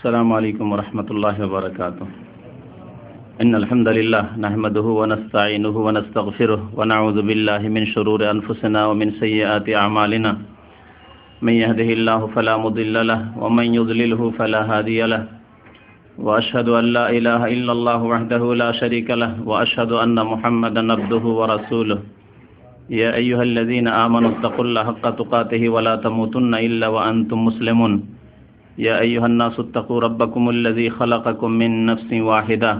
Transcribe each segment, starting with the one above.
السلام عليكم ورحمة الله وبركاته. إن الحمد لله نحمده ونستعينه ونستغفره ونعوذ بالله من شرور أنفسنا ومن سيئات أعمالنا. من يهده الله فلا مضل له ومن يضلله فلا هادي له. وأشهد أن لا إله إلا الله وحده لا شريك له وأشهد أن محمدا عبده ورسوله. يا أيها الذين آمنوا اتقوا الله حق تقاته ولا تموتن إلا وأنتم مسلمون. يا أيها الناس اتقوا ربكم الذي خلقكم من نفس واحدة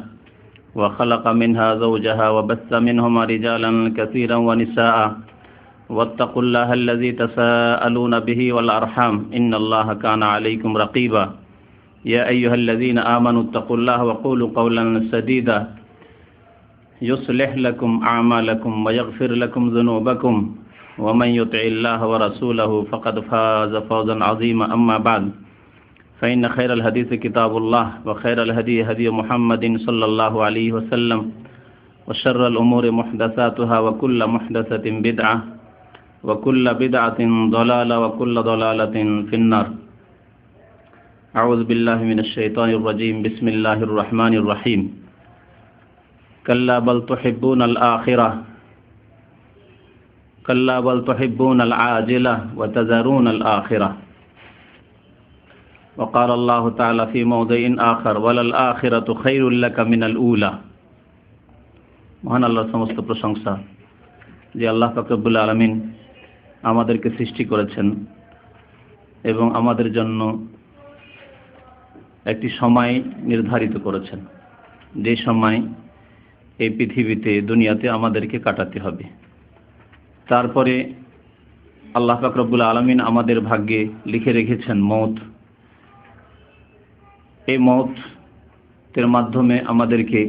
وخلق منها زوجها وبث منهما رجالا كثيرا ونساء واتقوا الله الذي تساءلون به والأرحام إن الله كان عليكم رقيبا. يا أيها الذين آمنوا اتقوا الله وقولوا قولا سديدا يصلح لكم أعمالكم ويغفر لكم ذنوبكم ومن يطع الله ورسوله فقد فاز فوزا عظيما. أما بعد فإن خير الحديث كتاب الله وخير الهدي هدي محمد صلى الله عليه وسلم وشر الأمور محدثاتها وكل محدثة بدعة وكل بدعة ضلالة وكل ضلالة في النار. أعوذ بالله من الشيطان الرجيم. بسم الله الرحمن الرحيم. كلا بل تحبون الآخرة كلا بل تحبون العاجلة وتذرون الآخرة. وقال الله تعالى في موضع آخر وللآخرة خير لك من الأولى. মহান আল্লাহর সমস্ত প্রশংসা যে আল্লাহ পাক রব্বুল আলামিন আমাদেরকে সৃষ্টি করেছেন এবং আমাদের জন্য একটি সময় নির্ধারিত করেছেন, যে সময় এই পৃথিবীতে দুনিয়াতে আমাদেরকে কাটাতে হবে। তারপরে আল্লাহ পাক রব্বুল আলামিন আমাদের ভাগ্যে লিখে রেখেছেন মওত। এই মওতের মাধ্যমে আমাদেরকে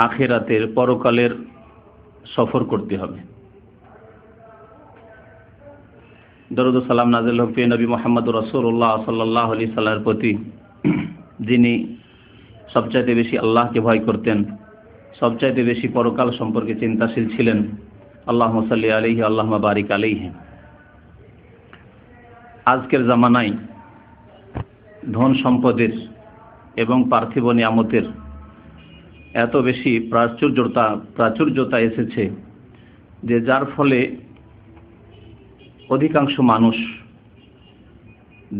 আখিরাতের পরকালের সফর করতে হবে। দরুদ ও সালাম নাযিল হোক প্রিয় নবী মুহাম্মদ রাসূলুল্লাহ সাল্লাল্লাহু আলাইহি সাল্লামের প্রতি, যিনি সবচাইতে বেশি আল্লাহকে ভয় করতেন, সবচাইতে বেশি পরকাল সম্পর্কে চিন্তাশীল ছিলেন। আল্লাহুম্মা সাল্লি আলাইহি আল্লাহুম্মা বারিক আলাইহি। আজকের জামানায় ধন সম্পদের এবং পার্থিব নিয়ামতের এত বেশি প্রাচুর্যতা এসেছে যে যার ফলে অধিকাংশ মানুষ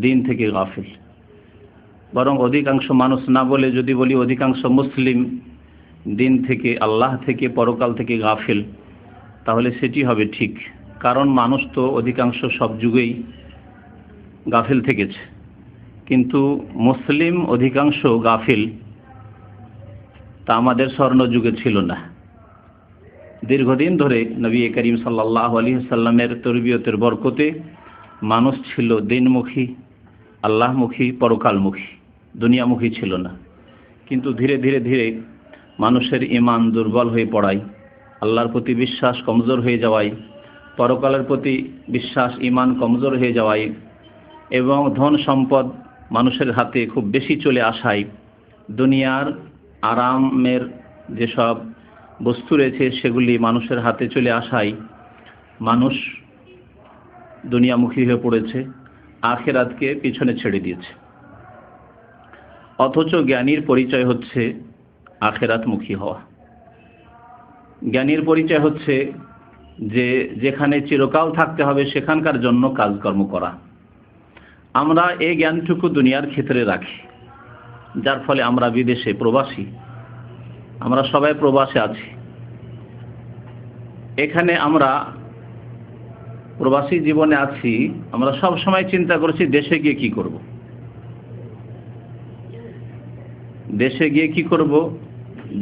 দিন থেকে গাফিল। বরং অধিকাংশ মানুষ না বলে যদি বলি অধিকাংশ মুসলিম দিন থেকে, আল্লাহ থেকে, পরকাল থেকে গাফিল, তাহলে সেটি হবে ঠিক। কারণ মানুষ তো অধিকাংশ সব যুগেই গাফিল থেকেছে, কিন্তু মুসলিম অধিকাংশ গাফিল তা আমাদের স্বর্ণযুগে ছিল না। দীর্ঘদিন ধরে নবী করিম সাল্লাল্লাহু আলাইহি ওয়াসাল্লামের তরবিয়তের বরকতে মানুষ ছিল দিনমুখী, আল্লাহমুখী, পরকালমুখী, দুনিয়ামুখী ছিল না। কিন্তু ধীরে ধীরে ধীরে মানুষের ঈমান দুর্বল হয়ে পড়ায়, আল্লাহর প্রতি বিশ্বাস কমজোর হয়ে যাওয়ায়, পরকালের প্রতি বিশ্বাস ঈমান কমজোর হয়ে যাওয়ায় এবং ধন সম্পদ মানুষের হাতে খুব বেশি চলে আসায়, দুনিয়ার আরামের যেসব বস্তু রয়েছে সেগুলি মানুষের হাতে চলে আসায় মানুষ দুনিয়ামুখী হয়ে পড়েছে, আখিরাতকে পিছনে ছেড়ে দিয়েছে। অথচ জ্ঞানীর পরিচয় হচ্ছে আখিরাতমুখী হওয়া। জ্ঞানীর পরিচয় হচ্ছে যে যেখানে চিরকাল থাকতে হবে সেখানকার জন্য কাজকর্ম করা। আমরা এই জ্ঞানটুকু দুনিয়ার ক্ষেত্রে রাখি, যার ফলে আমরা বিদেশে প্রবাসী, আমরা সবাই প্রবাসে আছি। এখানে আমরা প্রবাসী জীবনে আছি, আমরা সব সময় চিন্তা করছি দেশে গিয়ে কি করব, দেশে গিয়ে কি করব,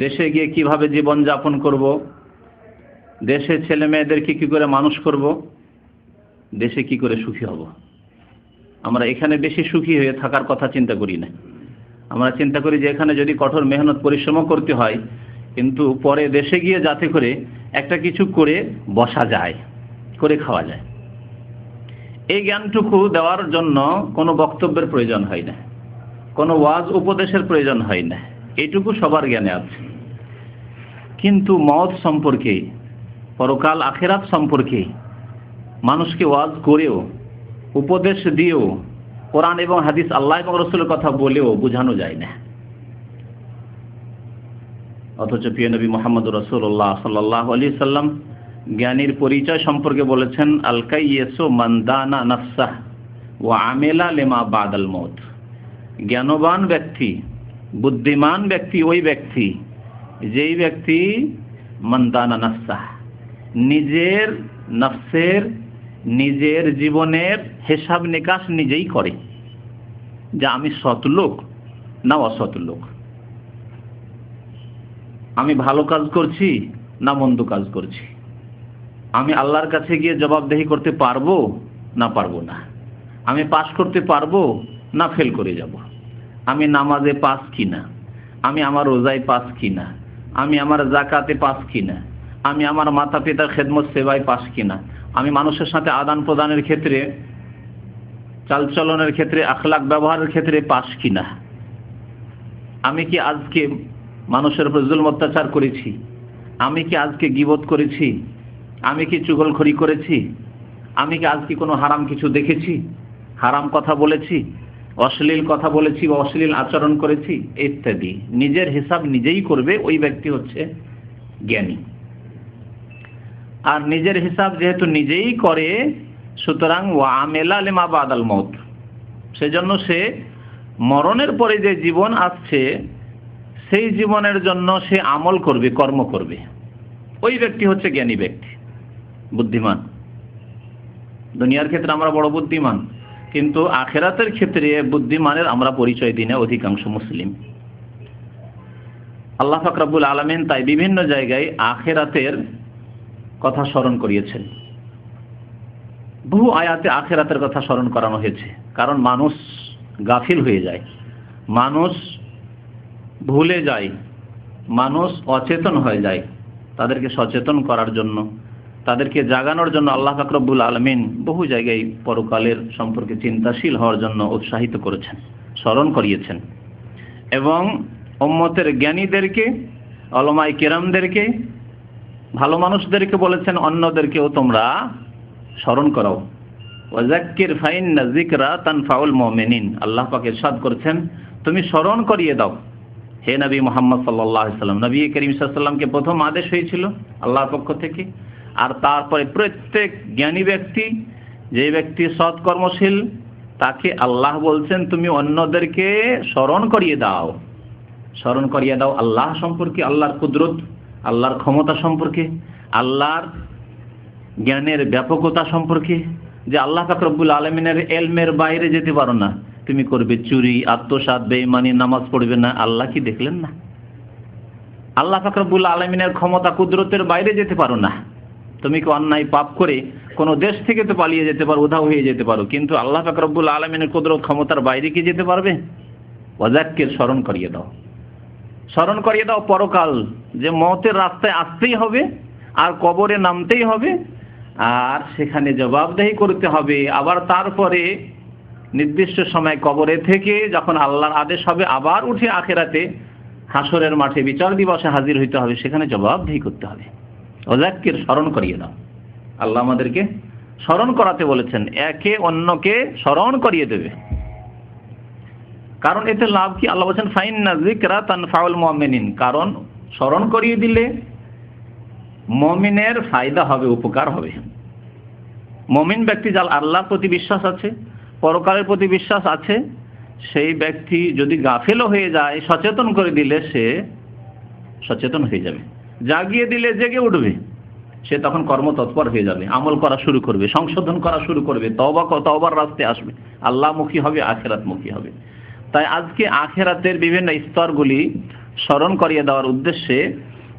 দেশে গিয়ে কিভাবে জীবন যাপন করব, দেশে ছেলে মেয়েদেরকে কি করে মানুষ করব, দেশে কি করে সুখী হব। আমরা এখানে বেশি সুখী হয়ে থাকার কথা চিন্তা করি না। আমরা চিন্তা করি যে এখানে যদি কঠোর মেহনত পরিশ্রম করতে হয়, কিন্তু পরে দেশে গিয়ে যাতে করে একটা কিছু করে বসা যায়, করে খাওয়া যায়। এই জ্ঞানটুকু দেওয়ার জন্য কোনো বক্তব্যের প্রয়োজন হয় না, কোনো ওয়াজ উপদেশের প্রয়োজন হয় না, এইটুকু সবার জ্ঞানে আছে। কিন্তু মওত সম্পর্কে, পরকাল আখিরাত সম্পর্কে মানুষকে ওয়াজ করেও, উপদেশ দিয়েও কোরআন এবং হাদিস আল্লাহ এবং রসুলের কথা বলেও বোঝানো যায় না। অথচ প্রিয় নবী মুহাম্মদ রাসূলুল্লাহ সাল্লাল্লাহু আলাইহি সাল্লাম জ্ঞানীর পরিচয় সম্পর্কে বলেছেন, আল কাইয়্যিসু মান দানা নাফসাহ ওয়া আমিলা লিমা বাদাল মউত। জ্ঞানবান ব্যক্তি, বুদ্ধিমান ব্যক্তি ওই ব্যক্তি যেই ব্যক্তি মান দানা নাফসাহ, নিজের নফসের, নিজের জীবনের হিসাব নিকাশ নিজেই করে, যে আমি সৎ লোক না অসৎ লোক, আমি ভালো কাজ করছি না মন্দ কাজ করছি, আমি আল্লাহর কাছে গিয়ে জবাবদেহি করতে পারবো না পারবো না, আমি পাস করতে পারবো না ফেল করে যাব, আমি নামাজে পাস কিনা, আমি আমার রোজায় পাস কিনা, আমি আমার যাকাতে পাস কিনা, আমি আমার মাতা পিতার খেদমত সেবায় পাস কিনা, আমি মানুষের সাথে আদান প্রদানের ক্ষেত্রে, চালচলনের ক্ষেত্রে, আখলাক ব্যবহারের ক্ষেত্রে পাস কিনা, আমি কি আজকে মানুষের উপর জুলম অত্যাচার করেছি, আমি কি আজকে গীবত করেছি, আমি কি চুগলখড়ি করেছি, আমি কি আজকে কোনো হারাম কিছু দেখেছি, হারাম কথা বলেছি, অশ্লীল কথা বলেছি বা অশ্লীল আচরণ করেছি ইত্যাদি। নিজের হিসাব নিজেই করবে ওই ব্যক্তি হচ্ছে জ্ঞানী। আর নিজের হিসাব যেহেতু নিজেই করে, সুতরাং ওয়া আমেলা লিমা বাদাল মউত, সেজন্য সে মরণের পরে যে জীবন আসছে সেই জীবনের জন্য সে আমল করবে, কর্ম করবে। ওই ব্যক্তি হচ্ছে জ্ঞানী ব্যক্তি, বুদ্ধিমান। দুনিয়ার ক্ষেত্রে আমরা বড় বুদ্ধিমান, কিন্তু আখেরাতের ক্ষেত্রে বুদ্ধিমানের আমরা পরিচয় দিই না অধিকাংশ মুসলিম। আল্লাহ পাক রব্বুল আলামিন তাই বিভিন্ন জায়গায় আখেরাতের কথা স্মরণ করিয়েছেন। বহু আয়াতে আখেরাতের কথা স্মরণ করানো হয়েছে, কারণ মানুষ গাফিল হয়ে যায়, মানুষ ভুলে যায়, মানুষ অচেতন হয়ে যায়। তাদেরকে সচেতন করার জন্য, তাদেরকে জাগানোর জন্য আল্লাহ পাক রব্বুল আলামিন বহু জায়গায় পরকালের সম্পর্কে চিন্তাশীল হওয়ার জন্য উৎসাহিত করেছেন, স্মরণ করিয়েছেন। এবং উম্মতের জ্ঞানীদেরকে, উলামায়ে কেরামদেরকে, ভালো মানুষদেরকে বলেছেন অন্যদেরকেও তোমরা স্মরণ করাও। ওয়াযাক্কির ফাইন্না যিকরা তানফাউল মুমিনিন। আল্লাহ পাক ইরশাদ করেছেন, তুমি স্মরণ করিয়ে দাও হে নবী মুহাম্মদ সাল্লাল্লাহু আলাইহি সাল্লাম। নবী করিম সাল্লাল্লাহু আলাইহি সাল্লামকে প্রথম আদেশ হয়েছিল আল্লাহর পক্ষ থেকে, আর তারপরে প্রত্যেক জ্ঞানী ব্যক্তি, যে ব্যক্তি সৎ কর্মশীল, তাকে আল্লাহ বলছেন তুমি অন্যদেরকে স্মরণ করিয়ে দাও। স্মরণ করিয়ে দাও আল্লাহ সম্পর্কে, আল্লাহর কুদরত, আল্লাহর ক্ষমতা সম্পর্কে, আল্লাহর জ্ঞানের ব্যাপকতা সম্পর্কে, যে আল্লাহ পাক রব্বুল আলামিনের ইলমের বাইরে যেতে পারো না। তুমি করবে চুরি, আত্মসাৎ, বেঈমানি, নামাজ পড়বে না, আল্লাহ কি দেখলেন না? আল্লাহ পাক রব্বুল আলামিনের ক্ষমতা কুদরতের বাইরে যেতে পারো না। তুমি কি অন্যায় পাপ করে কোনো দেশ থেকে তো পালিয়ে যেতে পারো, উধাও হয়ে যেতে পারো, কিন্তু আল্লাহ পাক রব্বুল আলামিনের কুদরত ক্ষমতার বাইরে কি যেতে পারবে? ওয়াযাক্কির, স্মরণ করিয়ে দাও। স্মরণ করিয়ে দাও পরকাল, যে মওতের রাস্তায় আসতেই হবে, আর কবরে নামতেই হবে, আর সেখানে জবাবদেহি করতে হবে। আবার তারপরে নির্দিষ্ট সময় কবরে থেকে যখন আল্লাহর আদেশ হবে আবার উঠে আখেরাতে হাসরের মাঠে বিচার দিবসে হাজির হইতে হবে, সেখানে জবাবদেহি করতে হবে। ওয়াযাক্কির, স্মরণ করিয়ে দাও। আল্লাহ আমাদেরকে স্মরণ করাতে বলেছেন, একে অন্যকে স্মরণ করিয়ে দেবে। কারণ এতে লাভ কি? আল্লাহ বলেছেন ফাইন্না যিকরা তানফাউল মুমিনিন, কারণ স্মরণ করিয়ে দিলে মুমিনের ফায়দা হবে, উপকার হবে। মুমিন ব্যক্তি যার আল্লাহর প্রতি বিশ্বাস আছে, পরকালের প্রতি বিশ্বাস আছে, সেই ব্যক্তি যদি গাফেলও হয়ে যায়, সচেতন করে দিলে সে সচেতন হয়ে যাবে, জাগিয়ে দিলে জেগে উঠবে, সে তখন কর্মতৎপর হয়ে যাবে, আমল করা শুরু করবে, সংশোধন করা শুরু করবে, তওবার রাস্তায় আসবে, আল্লাহমুখী হবে, আখিরাতমুখী হবে। তাই আজকে আখিরাতের বিভিন্ন স্তরগুলি স্মরণ করিয়ে দেওয়ার উদ্দেশ্যে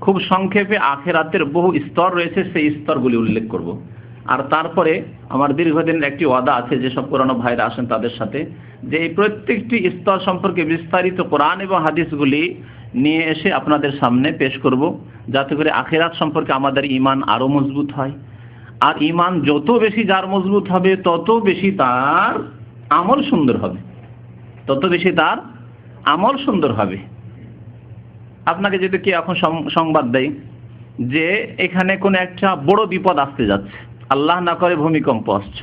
খুব সংক্ষেপে আখিরাতের বহু স্তর রয়েছে, সেই স্তরগুলি উল্লেখ করব। আর তারপরে আমার দীর্ঘদিনের একটি ওয়াদা আছে, যেসব পুরানো ভাইরা আসেন তাদের সাথে, যে এই প্রত্যেকটি স্তর সম্পর্কে বিস্তারিত কোরআন এবং হাদিসগুলি নিয়ে এসে আপনাদের সামনে পেশ করব, যাতে করে আখিরাত সম্পর্কে আমাদের ঈমান আরও মজবুত হয়। আর ঈমান যত বেশি যার মজবুত হবে, তত বেশি তার আমল সুন্দর হবে, তত বেশি তার আমল সুন্দর হবে। আপনাকে যদি কি এখন সংবাদ দেয় যে এখানে কোনো একটা বড় বিপদ আসতে যাচ্ছে, আল্লাহ না করে ভূমিকম্প আসছে,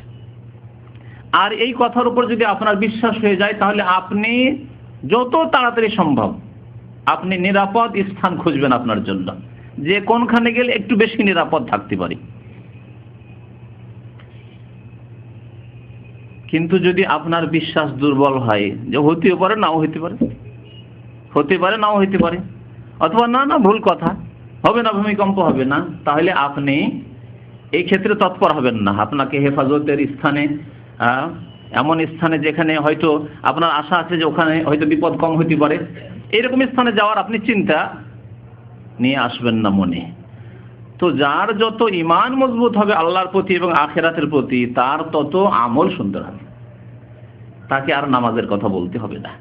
আর এই কথার উপর যদি আপনার বিশ্বাস হয়ে যায়, তাহলে আপনি যত তাড়াতাড়ি সম্ভব আপনি নিরাপদ স্থান খুঁজবেন আপনার জন্য, যে কোনখানে গেলে একটু বেশি নিরাপদ থাকতে পারি। কিন্তু যদি আপনার বিশ্বাস দুর্বল হয়, যে হতেও পারে নাও হইতে পারে, হতে পারে নাও হইতে পারে, অথবা না না ভুল কথা, হবে না, ভূমিকম্প হবে না, তাহলে আপনি এই ক্ষেত্রে তৎপর হবেন না। আপনাকে হেফাজতের স্থানে, এমন স্থানে যেখানে হয়তো আপনার আশা আছে যে ওখানে হয়তো বিপদ কম হতে পারে, এরকম স্থানে যাওয়ার আপনি চিন্তা নিয়ে আসবেন না মনে। তো যার যত ঈমান মজবুত হবে আল্লাহর প্রতি এবং আখিরাতের প্রতি, তার তত আমল সুন্দর হবে। তাকে আর নামাজের কথা বলতে হবে না,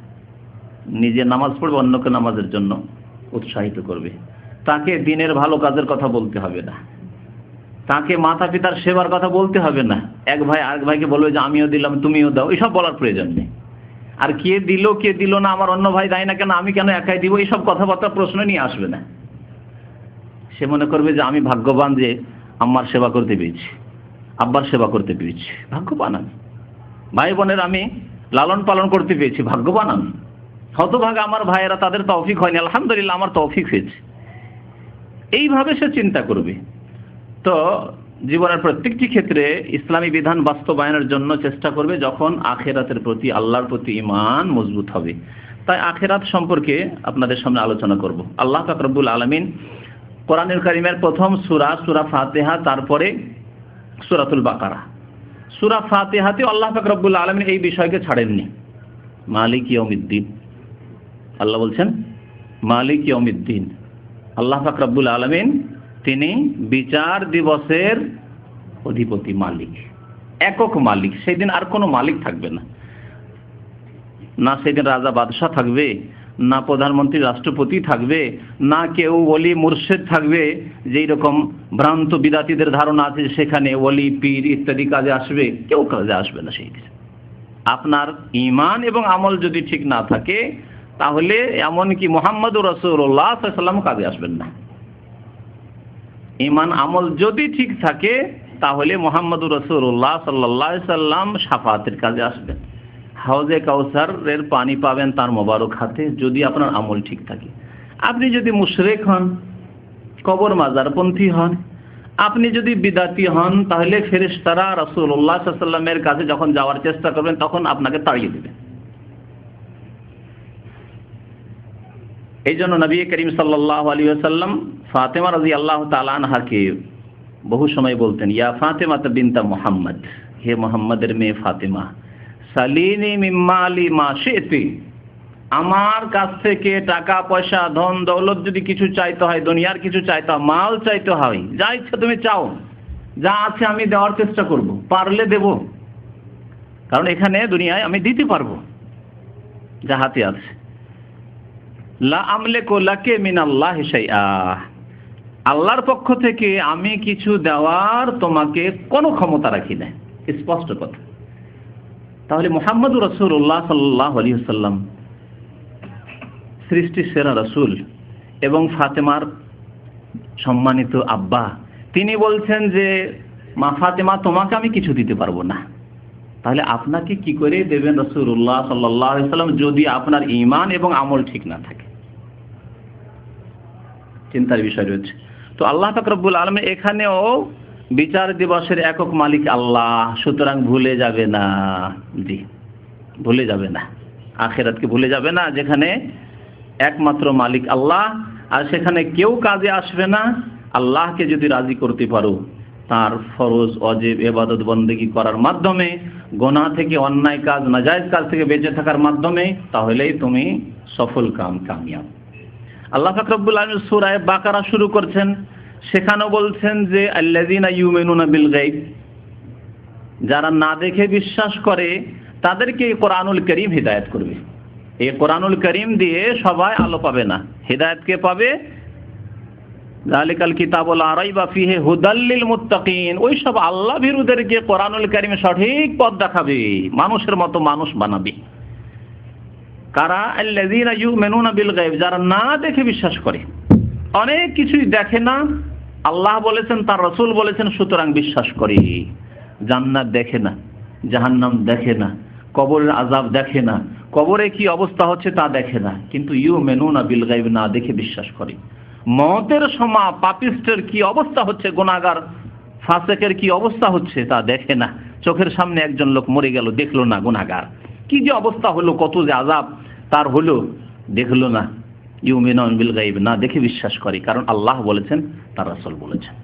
নিজে নামাজ পড়বে, অন্যকে নামাজের জন্য উৎসাহিত করবে। তাকে দিনের ভালো কাজের কথা বলতে হবে না, তাকে মাতা পিতার সেবার কথা বলতে হবে না। এক ভাই আরেক ভাইকে বলবে যে আমিও দিলাম তুমিও দাও, এসব বলার প্রয়োজন নেই। আর কে দিল কে দিল না, আমার অন্য ভাই দেয় না কেন, আমি কেন একাই দিব, এইসব কথাবার্তা প্রশ্ন নিয়ে আসবে না। সে মনে করবে যে আমি ভাগ্যবান যে আম্মার সেবা করতে পেরেছি, আব্বার সেবা করতে পেরেছি, ভাগ্যবান আমি। ভাই বোনের আমি লালন পালন করতে পেরেছি, ভাগ্যবান আমি। হতভাগা আমার ভাইয়েরা, তাদের তৌফিক হয়নি, আলহামদুলিল্লাহ আমার তৌফিক হয়েছে। এইভাবে সে চিন্তা করবে। তো জীবনের প্রত্যেকটি ক্ষেত্রে ইসলামী বিধান বাস্তবায়নের জন্য চেষ্টা করবে যখন আখিরাতের প্রতি, আল্লাহর প্রতি ঈমান মজবুত হবে। তাই আখিরাত সম্পর্কে আপনাদের সামনে আলোচনা করব। আল্লাহ পাক রব্বুল আলামিন কোরআনুল কারীমের প্রথম সূরা ফাতিহা, তারপরে সূরাতুল বাকারা। সূরা ফাতিহাতে আল্লাহ পাক রব্বুল আলামিন এই বিষয়কে ছাড়েননি। মালিক ইয়াউমিদ্দিন, আল্লাহ বলছেন মালিক ইয়াউমিদ্দিন। আল্লাহ পাক রব্বুল আলামিন তিনি বিচার দিবসের অধিপতি, মালিক, একক মালিক। সেদিন আর কোনো মালিক থাকবে না, না সেদিন রাজা বাদশাহ থাকবে, না প্রধানমন্ত্রী রাষ্ট্রপতি থাকবে, না কেউ ওলি মুর্শেদ থাকবে। যেই রকম ভ্রান্ত বিদাতীদের ধারণা আছে সেখানে ওলি পীর ইত্যাদি কাজে আসবে, কেউ কাজে আসবে না সেই দিন। আপনার ঈমান এবং আমল যদি ঠিক না থাকে, তাহলে এমনকি মুহাম্মদুর রাসূলুল্লাহ সাল্লাল্লাহু আলাইহি ওয়াসাল্লাম কাজে আসবেন না। ঈমান আমল যদি ঠিক থাকে, তাহলে মুহাম্মদুর রাসূলুল্লাহ সাল্লাল্লাহু আলাইহি ওয়াসাল্লাম শাফাআতের কাজে আসবেন, হাউজে কাউসারের পানি পাবেন তার মোবারক হাতে, যদি আপনার আমল ঠিক থাকে। আপনি যদি মুশরিক হন, কবর মাজারপন্থী হন, আপনি যদি বিদাতি হন, তাহলে ফেরেশতারা রাসূলুল্লাহ সাল্লাল্লাহু আলাইহি ওয়াসাল্লামের কাছে যখন যাওয়ার চেষ্টা করবেন, তখন আপনাকে তাড়িয়ে দেবে। এই জন্য নবী করিম সাল্লাল্লাহু আলাইহি ওয়াসাল্লাম ফাতেমা রাদিয়াল্লাহু তাআলা আনহাকে বহু সময় বলতেন, ইয়া ফাতেমা বিনতা মুহাম্মদ, হে মুহাম্মদের মেয়ে ফাতেমা, সালিনি মিম্মালি মা শি'তি, আমার কাছ থেকে টাকা পয়সা ধন দৌলত যদি কিছু চাইতে হয়, দুনিয়ার কিছু চাইতে হয়, মাল চাইতে হয়, যা ইচ্ছা তুমি চাও, যা আছে আমি দেওয়ার চেষ্টা করব, পারলে দেব, কারণ এখানে দুনিয়ায় আমি দিতে পারবো যা হাতে আছে। লা আমলিকু লাকে মিনাল্লাহি শাইআ, আল্লাহর পক্ষ থেকে আমি কিছু দেওয়ার তোমাকে কোনো ক্ষমতা রাখি না, স্পষ্ট কথা। তাহলে মুহাম্মদুর রাসূলুল্লাহ সাল্লাল্লাহু আলাইহি ওয়াসাল্লাম সৃষ্টির সেরা রাসূল এবং ফাতেমার সম্মানিত আব্বা, তিনি বলছেন যে মা ফাতেমা তোমাকে আমি কিছু দিতে পারবো না, তাহলে আপনাকে কি করে দেবেন রাসূলুল্লাহ সাল্লাল্লাহু আলাইহি ওয়াসাল্লাম, যদি আপনার ঈমান এবং আমল ঠিক না থাকে? চিন্তার বিষয় রয়েছে। তো আল্লাহ পাক রব্বুল আলামিন এখানেও বিচার দিবসের একক মালিক আল্লাহ, সুতরাং ভুলে যাবে না, জি ভুলে যাবে না, আখিরাতকে ভুলে যাবে না, যেখানে একমাত্র মালিক আল্লাহ, আর সেখানে কেউ কাজে আসবে না। আল্লাহকে যদি রাজি করতে পারো, তার ফরজ ওয়াজিব ইবাদত বন্দেগী করার মাধ্যমে, গুনাহ থেকে, অন্যায় কাজ নাজায়েজ কাজ থেকে বেঁচে থাকার মাধ্যমে, তাহলেই তুমি সফল কামিয়াব। আল্লাহ পাক রব্বুল আলামিন সূরা বাকারা শুরু করছেন, সেখানেও বলছেন যে আল্লাযীনা ইউমিনুনা বিল গায়ব, যারা না দেখে বিশ্বাস করে তাদেরকে কোরআনুল কারীম হিদায়াত করবে। এই কোরআনুল কারীম দিয়ে সবাই আলো পাবে না, হিদায়াত কে পাবে? যালিকাল কিতাবুল লা রাইবা ফীহি হুদাল লিল মুত্তাকিন, ওই সব আল্লাহ ভীরুদেরকে কোরআনুল কারীম সঠিক পথ দেখাবে, মানুষের মতো মানুষ বানাবে। কারা? আল্লাযীনা ইউমিনুনা বিল গায়ব, যারা না দেখে বিশ্বাস করে, অনেক কিছুই দেখে না, আল্লাহ বলেছেন, তার রাসূল বলেছেন, সুতরাং বিশ্বাস করে। জান্নাত দেখে না, জাহান্নাম দেখে না, কবরের আযাব দেখে না, কবরে কি অবস্থা হচ্ছে তা দেখে না, কিন্তু ইউমিনুনা বিল গায়ব না দেখে বিশ্বাস করে। মওতের সময় পাপিষ্টের কি অবস্থা হচ্ছে, গুনাহগার ফাসিকের কি অবস্থা হচ্ছে তা দেখে না। চোখের সামনে একজন লোক মরে গেল, দেখলো না গুনাহগার, কি যে অবস্থা হলো, কত যে আযাব তার হলো, দেখলো না। ইউমিনুনা বিল গায়ব না দেখে বিশ্বাস করে, কারণ আল্লাহ বলেছেন, তার রাসূল বলেছেন।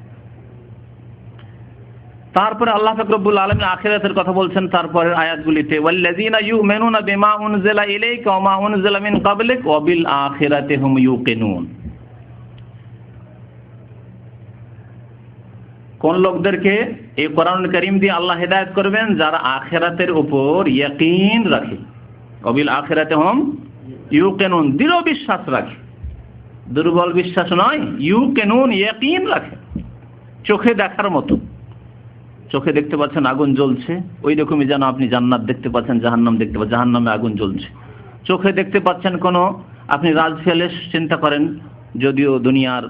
তারপরে আল্লাহ পাক রব্বুল আলামিন আখিরাতের কথা বলছেন তারপরের আয়াতগুলিতে, ওয়াল্লাযীনা ইউমিনুনা বিমা উনজিলা ইলাইকা ওয়া মা উনজিলা মিন ক্বাবলিক ওয়া বিল আখিরাতি হুম ইউকিনুন। কোন লোকদেরকে এই কোরআনুল কারীম দিয়ে আল্লাহ হেদায়েত করবেন? যারা আখিরাতের উপর ইয়াকিন রাখে। ওয়া বিল আখিরাতি হুম ইউকিনুন, দৃঢ় বিশ্বাস রাখে, দুর্বল বিশ্বাস নয়, ইউকিনুন ইয়াকিন রাখে। চোখে দেখার মতো, চোখে দেখতে পাচ্ছেন আগুন জ্বলছে, ওই রকমই যেন আপনি জান্নাত দেখতে পাচ্ছেন, জাহান্নাম দেখতে পাচ্ছেন, জাহান্নামে আগুন জ্বলছে। চোখে দেখতে পাচ্ছেন কোনো আপনি রাজ প্যালেস চিন্তা করেন, যদিও দুনিয়ার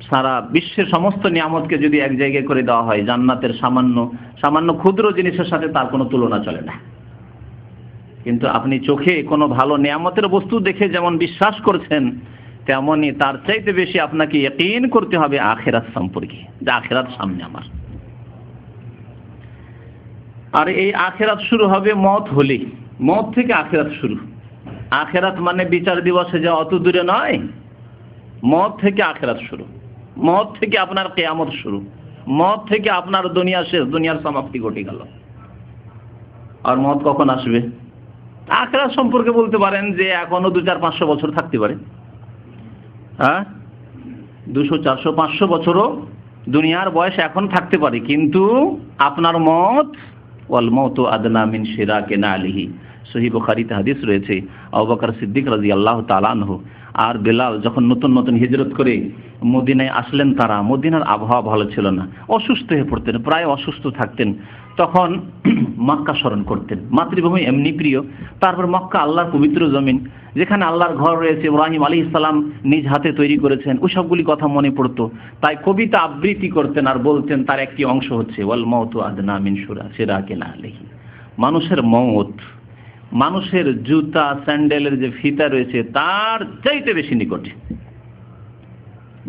সারা বিশ্বের সমস্ত নিয়ামতকে যদি এক জায়গায় করে দেওয়া হয়, জান্নাতের সামান্য সামান্য ক্ষুদ্র জিনিসের সাথে তার কোনো তুলনা চলে না। কিন্তু আপনি চোখে কোনো ভালো নিয়ামতের বস্তু দেখে যেমন বিশ্বাস করছেন, তেমনই তার চাইতে বেশি আপনাকে ইয়াকিন করতে হবে আখিরাত সম্পর্কে, যে আখিরাত সামনে আমার। আর এই আখিরাত শুরু হবে মওত হলেই, মওত থেকে আখিরাত শুরু। আখিরাত মানে বিচার দিবসে যা অত দূরে নয়, মওত থেকে আখিরাত শুরু, মওত থেকে আপনার কিয়ামত শুরু, মওত থেকে আপনার দুনিয়া শেষ, দুনিয়ার সমাপ্তি ঘটে গেল। আর মওত কখন আসবে? আখিরাত সম্পর্কে বলতে পারেন যে এখনো 200-500 বছর থাকতে পারে, হ্যাঁ 200, 400, 500 বছরও দুনিয়ার বয়স এখন থাকতে পারে, কিন্তু আপনার মওত, ওয়াল মাউতু আদনা মিন শিরাকি নালিহি, সহিহ বুখারীতে হাদিস রয়েছে। আবু বকর সিদ্দিক রাদিয়াল্লাহু তাআলা আনহু আর বেলাল যখন নতুন নতুন হিজরত করে মদিনায় আসলেন, তারা মদিনার আবহাওয়া ভালো ছিল না, অসুস্থ হয়ে পড়তেন, প্রায় অসুস্থ থাকতেন। তখন মক্কা স্মরণ করতেন, মাতৃভূমি এমনি প্রিয়, তারপর মক্কা আল্লাহর পবিত্র জমিন, যেখানে আল্লাহর ঘর রয়েছে, ইব্রাহিম আলাইহিস সালাম নিজ হাতে তৈরি করেছেন, ওই সবগুলি কথা মনে পড়তো। তাই কবিতা আবৃত্তি করতেন আর বলতেন, তার একটি অংশ হচ্ছে ওয়াল মাউতু আদনা মিন শিরাকি নালিহি, মানুষের মওত মানুষের জুতা স্যান্ডেলের যে ফিতা রয়েছে তার চাইতে বেশি নিকটে।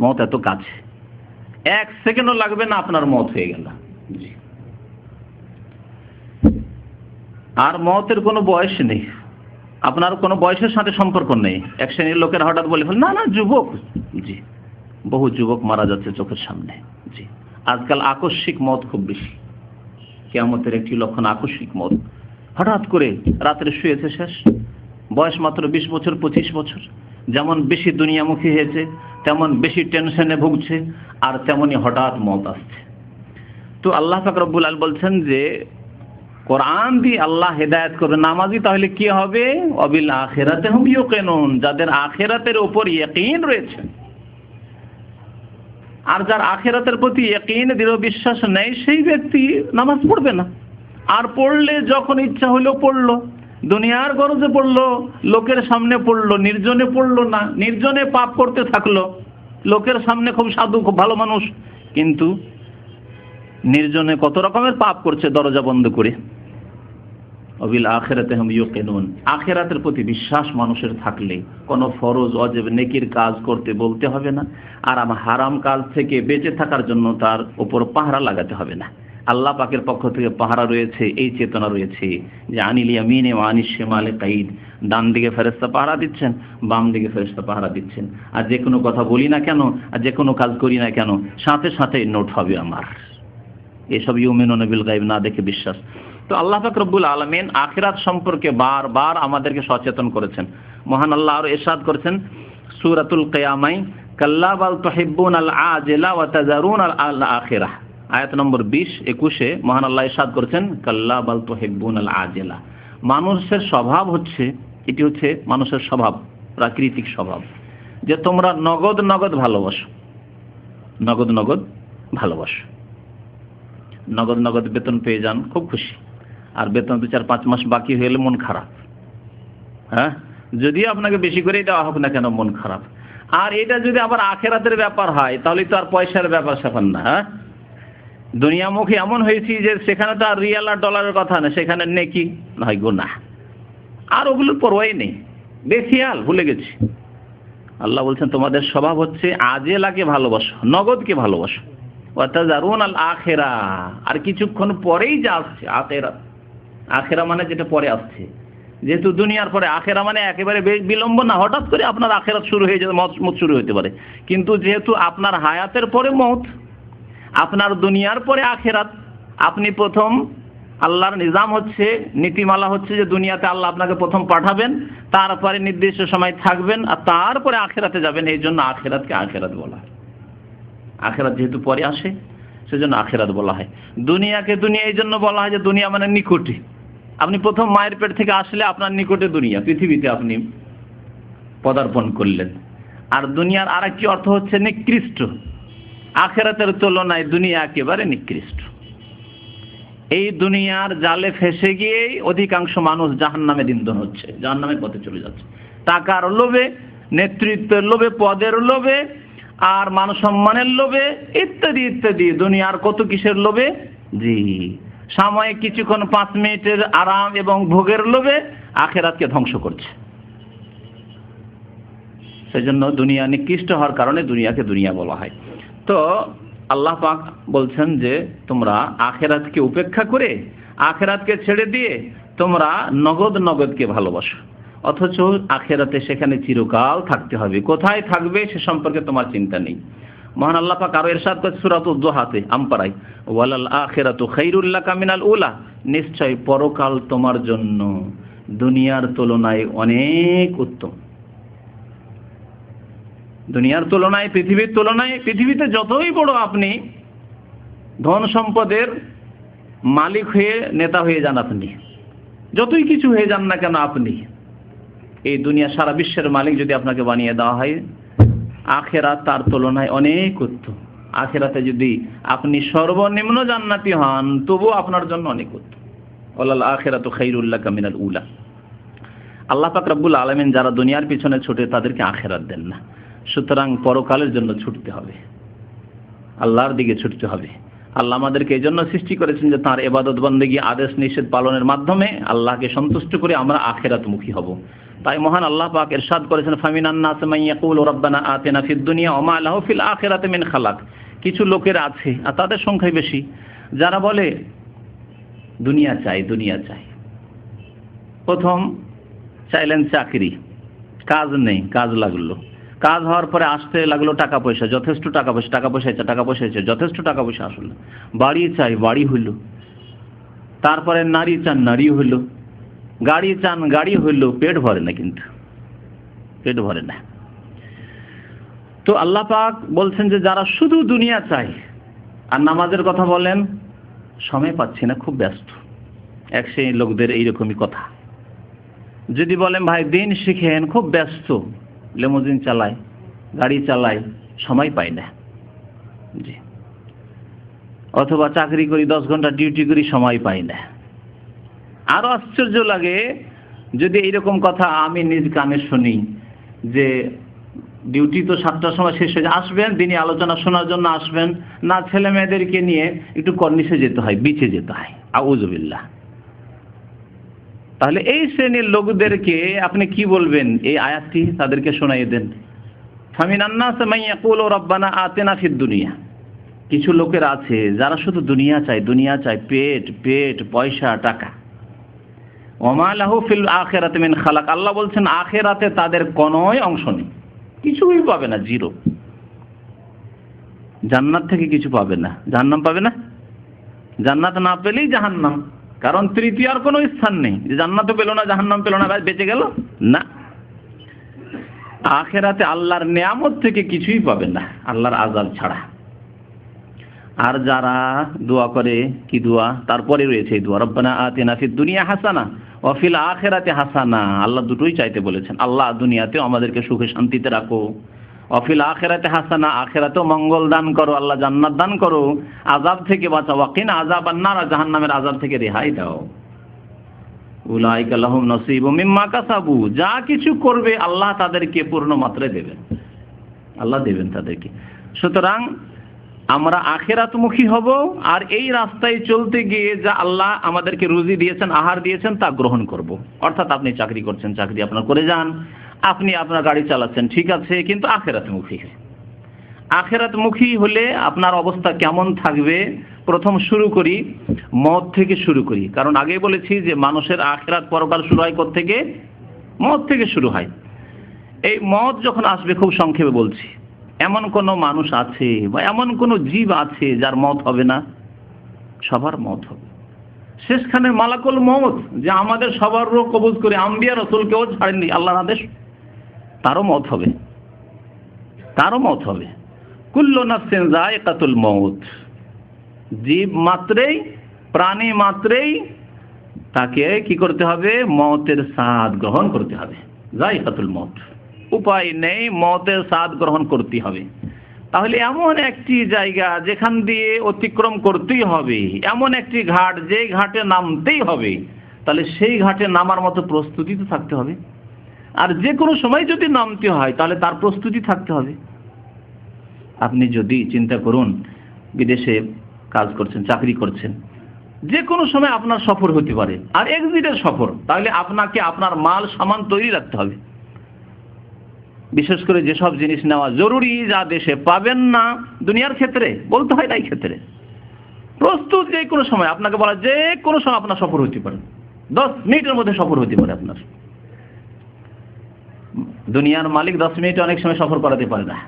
মওত এত কাছে, 1 সেকেন্ডও লাগবে না আপনার মওত হয়ে গেল। আর মওতের কোনো বয়স নেই, আপনার কোনো বয়সের সাথে সম্পর্ক নেই। এক শ্রেণীর লোকের হঠাৎ বলে ফেল, না না যুবক, জি বহু যুবক মারা যাচ্ছে চোখের সামনে। জি আজকাল আকস্মিক মওত খুব বেশি, কিয়ামতের একটি লক্ষণ আকস্মিক মওত। হঠাৎ করে রাত্রে শুয়েছে, শেষ, বয়স মাত্র 20 বছর 25 বছর। যেমন বেশি দুনিয়ামুখী হয়েছে, তেমন বেশি টেনশনে ভুগছে, আর তেমনি হঠাৎ মওত আসছে। তো আল্লাহ পাক রব্বুল আলামিন বলছেন যে কোরআন দিয়ে আল্লাহ হেদায়েত করবে নামাজি, তাহলে কি হবে? ওয়াবিল আখিরাতি হুম ইউকিনুন, যাদের আখিরাতের উপর ইয়াকিন রয়েছে। আর যার আখিরাতের প্রতি ইয়াকিন, দৃঢ় বিশ্বাস নেই, সেই ব্যক্তি নামাজ পড়বে না। আর পড়লে যখন ইচ্ছা হলো পড়লো, দুনিয়ার গরজে পড়লো, লোকের সামনে পড়লো, নির্জনে পড়লো না, নির্জনে পাপ করতে থাকলো। লোকের সামনে খুব সাধু, খুব ভালো মানুষ, কিন্তু নির্জনে কত রকমের পাপ করছে দরজা বন্ধ করে। ওয়াবিল আখিরাতি হুম ইউকিনুন, আখিরাতের প্রতি বিশ্বাস মানুষের থাকলে কোনো ফরজ ওয়াজিব নেকির কাজ করতে বলতে হবে না, আর হারাম কাজ থেকে বেঁচে থাকার জন্য তার উপর পাহারা লাগাতে হবে না। আল্লাহ পাকের পক্ষ থেকে পাহারা রয়েছে, এই চেতনা রয়েছে যে আনিল ইয়ামিনে ওয়া আনিশ শিমালে কাঈদ, ডান দিকে ফেরেশতা পাহারা দিচ্ছেন, বাম দিকে ফেরেশতা পাহারা দিচ্ছেন। আর যে কোনো কথা বলি না কেন, আর যে কোনো কাজ করি না কেন, সাথে সাথে নোট হবে আমার। এসব ইউমিনুনা বিল গায়ব না দেখে বিশ্বাস। তো আল্লাহ পাক রব্বুল আলামিন আখিরাত সম্পর্কে বারবার আমাদেরকে সচেতন করেছেন। মহান আল্লাহ আরো ইরশাদ করেছেন সূরাতুল কিয়ামায়, কাল্লা বাল তুহিব্বুনাল আজিলা ওয়া তাযারুনাল আখিরাহ, আয়াত নম্বর 20-21-এ মহান আল্লাহ ইরশাদ করেছেন কাল্লা বাল তুহিব্বুনাল আজিলা। মানুষের স্বভাব হচ্ছে, এটি হচ্ছে মানুষের স্বভাব, প্রাকৃতিক স্বভাব, যে তোমরা নগদ নগদ ভালোবাসো, নগদ নগদ ভালোবাসো। নগদ নগদ বেতন পেয়ে যান, খুব খুশি, আর বেতন 2-4-5 মাস বাকি হয়ে গেলে মন খারাপ। হ্যাঁ, যদিও আপনাকে বেশি করেই দেওয়া হোক না কেন, মন খারাপ। আর এটা যদি আবার আখিরাতের ব্যাপার হয়, তাহলে তো আর পয়সার ব্যাপার স্যাপার না। হ্যাঁ, দুনিয়ামুখী এমন হয়েছি যে সেখানে তো আর রিয়াল আর ডলারের কথা না, সেখানে নেকি নয় গুনাহ, আর ওগুলোর পরোয়াই নেই, বেখিয়াল, ভুলে গেছি। আল্লাহ বলছেন তোমাদের স্বভাব হচ্ছে আজেলাকে ভালোবাসো, নগদকে ভালোবাসো, ওয়াতাযারুন আল আখিরা, আর কিছুক্ষণ পরেই যা আসছে আখিরাত। আখিরা মানে যেটা পরে আসছে, যেহেতু দুনিয়ার পরে আখিরা মানে একেবারে বিলম্ব না, হঠাৎ করে আপনার আখিরাত শুরু হয়ে যাবে, মত শুরু হতে পারে, কিন্তু যেহেতু আপনার হায়াতের পরে মত, আপনার দুনিয়ার পরে আখিরাত, আপনি প্রথম, আল্লাহর নিজাম হচ্ছে, নীতিমালা হচ্ছে যে দুনিয়াতে আল্লাহ আপনাকে প্রথম পাঠাবেন, তারপরে নির্দিষ্ট সময় থাকবেন, আর তারপরে আখিরাতে যাবেন। এই জন্য আখিরাতকে আখিরাত বলা হয়। আখিরাত যেহেতু পরে আসে সেজন্য আখিরাত বলা হয়। দুনিয়াকে দুনিয়া এই জন্য বলা হয় যে দুনিয়া মানে নিকটে। আপনি প্রথম মায়ের পেট থেকে আসলে আপনার নিকটে দুনিয়া, পৃথিবীতে আপনি পদার্পণ করলেন। আর দুনিয়ার আরেকটি অর্থ হচ্ছে নিকৃষ্ট। আখিরাতের তুলনায় দুনিয়া একেবারে নিকৃষ্ট। এই দুনিয়ার জালে ফেসে গিয়েই অধিকাংশ মানুষ জাহান্নামে নিন্দন হচ্ছে, জাহান্নামের পথে চলে যাচ্ছে। টাকার লোভে, নেতৃত্বের লোভে, পদের লোভে, আর মান সম্মানের লোভে, ইত্যাদি ইত্যাদি, দুনিয়ার কত কিসের লোভে, জি, সাময়িক কিছুক্ষণ 5 মিনিটের আরাম এবং ভোগের লোভে আখিরাতকে ধ্বংস করছে। সেজন্য দুনিয়া নিকৃষ্ট হওয়ার কারণে দুনিয়াকে দুনিয়া বলা হয়। তো আল্লাহ পাক বলছেন যে তোমরা আখিরাতকে উপেক্ষা করে, আখিরাতকে ছেড়ে দিয়ে তোমরা নগদকে ভালোবাসো, অথচ আখিরাতে সেখানে চিরকাল থাকতে হবে। কোথায় থাকবে সে সম্পর্কে তোমার চিন্তা নেই। মহান আল্লাহ পাক আরো ইরশাদ করেছেন সূরাতুদ দুহাতে, আমপারাই, ওয়ালাল আখিরাতু খায়রুল লাকা মিনাল উলা, নিশ্চয় পরকাল তোমার জন্য দুনিয়ার তুলনায় অনেক উত্তম। দুনিয়ার তুলনায়, পৃথিবীর তুলনায়, পৃথিবীতে যতই বড় আপনি ধন সম্পদের মালিক হয়ে, নেতা হয়ে যান, আপনি যতই কিছু হয়ে যান না কেন, আপনি এই দুনিয়া সারা বিশ্বের মালিক যদি আপনাকে বানিয়ে দেওয়া হয়, আখিরাত তার তুলনায় অনেক উত্তম। আখিরাতে যদি আপনি সর্বনিম্ন জান্নাতি হন, তবুও আপনার জন্য অনেক উত্তম। ওয়ালাল আখিরাতু খায়রুল লাকা মিনাল উলা। আল্লাহ পাক রব্বুল আলামিন যারা দুনিয়ার পিছনে ছুটে তাদেরকে আখিরাত দেন না। সুতরাং পরকালের জন্য ছুটতে হবে, আল্লাহর দিকে ছুটতে হবে। আল্লাহ আমাদেরকে এই জন্য সৃষ্টি করেছেন যে তাঁর ইবাদত বন্দেগী, আদেশ নিষেধ পালনের মাধ্যমে আল্লাহকে সন্তুষ্ট করে আমরা আখিরাতমুখী হব। তাই মহান আল্লাহ পাক ইরশাদ করেছেন, ফামিনান নাস মান ইয়াকুলু রাব্বানা আতিনা ফিদ দুনিয়া ওয়া মা লাহু ফিল আখিরাতি মিন খালাক। কিছু লোকের আছে, আর তাদের সংখ্যাই বেশি, যারা বলে দুনিয়া চাই, দুনিয়া চাই। প্রথম চাইলেন চাকরি, কাজ নেই, কাজ লাগলো, কাজ হওয়ার পরে আসতে লাগলো টাকা পয়সা, যথেষ্ট টাকা পয়সা, টাকা পয়সা চাই, টাকা পয়সা চাই, যথেষ্ট টাকা পয়সা আসলো। বাড়ি চাই, বাড়ি হইল। তারপরে নারী চান, নারী হইল। গাড়ি চান, গাড়ি হইল। পেট ভরে না, কিন্তু পেট ভরে না। তো আল্লাহ পাক বলছেন যে যারা শুধু দুনিয়া চায়, আর নামাজের কথা বলেন, সময় পাচ্ছি না, খুব ব্যস্ত। এক সেই লোকদের এইরকমই কথা। যদি বলেন ভাই দিন শিখেন, খুব ব্যস্ত, লেমোজিন চালায়, গাড়ি চালায়, সময় পাই না, জি। অথবা চাকরি করি, 10 ঘন্টা ডিউটি করি, সময় পাই না। আরো আশ্চর্য লাগে যদি এইরকম কথা আমি নিজ কানে শুনি, যে ডিউটি তো 7টার সময় শেষ হয়ে আসবেন, দিনই আলোচনা শোনার জন্য আসবেন না, ছেলে মেয়েদেরকে নিয়ে একটু কর্নিশে যেতে হয়, বিচে যেতে হয়। আউযুবিল্লাহ। তাহলে এই শ্রেণীর লোকদেরকে আপনি কি বলবেন? এই আয়াতটি তাদেরকে শোনাইয়ে দেন। ফামিনান নাস মান ইয়াকুলু রাব্বানা আতিনা ফিদ দুনিয়া। কিছু লোকের আছে যারা শুধু দুনিয়া চায়, দুনিয়া চায়, পেট পেট, পয়সা, টাকা। ওয়া মা লাহু ফিল আখিরাতি মিন খালাক। আল্লাহ বলছেন আখিরাতে তাদের কোনোই অংশ নেই, কিছুই পাবে না, জিরো। জান্নাত থেকে কিছু পাবে না, জাহান্নাম পাবে না। জান্নাত না পেলেই জাহান্নাম, কারণ তৃতীয় আর কোনো স্থান নেই যে জান্নাতও পেল না, জাহান্নাম পেল না, বেঁচে গেল না। আখিরাতে আল্লাহর নিয়ামত থেকে কিছুই পাবে না, আল্লাহর আযাব ছাড়া। আর যারা দোয়া করে, কি দোয়া? তারপরে রয়েছে এই দোয়া, রব্বানা আতিনা ফিদ দুনিয়া হাসানা ওয়া ফিল আখিরাতি হাসানা। আল্লাহ দুটোই চাইতে বলেছেন। আল্লাহ দুনিয়াতেও আমাদেরকে সুখে শান্তিতে রাখো, ওয়া ফিল আখিরাতি হাসানা, আখিরাতেও মঙ্গল দান করো, আল্লাহ জান্নাত দান করো, আযাব থেকে বাঁচাও, ওয়া কিনা আযাবান নার, জাহান্নামের আযাব থেকে রেহাই দাও। উলাইকা লাহুম নসীবুম মিম্মা কাসাবু। যা কিছু করবে আল্লাহ তাদেরকে পূর্ণ মাত্রায় দেবেন, আল্লাহ দেবেন তাদেরকে। সুতরাং আমরা আখিরাতমুখী হব, আর এই রাস্তায় চলতে গিয়ে যা আল্লাহ আমাদেরকে রুজি দিয়েছেন, আহার দিয়েছেন, তা গ্রহণ করব। অর্থাৎ আপনি চাকরি করছেন, চাকরি আপনার করে যান, আপনি আপনার গাড়ি চালাচ্ছেন, ঠিক আছে, কিন্তু আখিরাতমুখী। আখিরাতমুখী হলে আপনার অবস্থা কেমন থাকবে? প্রথম শুরু করি মত থেকে শুরু করি, কারণ আগে বলেছি যে মানুষের আখিরাত পরকাল শুরু হয় কোত্থেকে? মত থেকে শুরু হয়। এই মত যখন আসবে, খুব সংক্ষেপে বলছি, এমন কোন মানুষ আছে বা এমন কোন জীব আছে যার মত হবে না? সবার মত হবে। শেষখানে মালাকুল মউত, যে আমাদের সবার রূহ কবজ করে আম্বিয়া রাসূলকেও ছাড়েননি আল্লাহর আদেশ, তারও মত হবে, তারও মত হবে। কুল্লু নাফসিন যায়িকাতুল মউত, জীব মাত্রেই, প্রাণী মাত্রেই তাকে কি করতে হবে? মতের স্বাদ গ্রহণ করতে হবে। যায়িকাতুল মউত, উপায় নেই, মতের স্বাদ গ্রহণ করতে হবে। তাহলে এমন একটি জায়গা যেখান দিয়ে অতিক্রম করতেই হবে, এমন একটি ঘাট যে ঘাটে নামতেই হবে, তাহলে সেই ঘাটে নামার মতো প্রস্তুতি তো থাকতে হবে। আর যে কোনো সময় যদি নামতে হয় তাহলে তার প্রস্তুতি থাকতে হবে। আপনি যদি চিন্তা করুন, বিদেশে কাজ করছেন, চাকরি করছেন, যে কোনো সময় আপনার সফর হতে পারে, আর এক্সিটের সফর, তাহলে আপনাকে আপনার মাল সামান তৈরি রাখতে হবে। বিশেষ করে যেসব জিনিস নেওয়া জরুরি, যা দেশে পাবেন না দুনিয়ার ক্ষেত্রে, বলতে হয় না, এই ক্ষেত্রে প্রস্তুত। যে কোনো সময় আপনাকে বলা, যে কোনো সময় আপনার সফর হতে পারে, 10 মিনিটের মধ্যে সফর হতে পারে আপনার। দুনিয়ার মালিক 10 মিনিটে অনেক সময় সফর করাতে পারে না,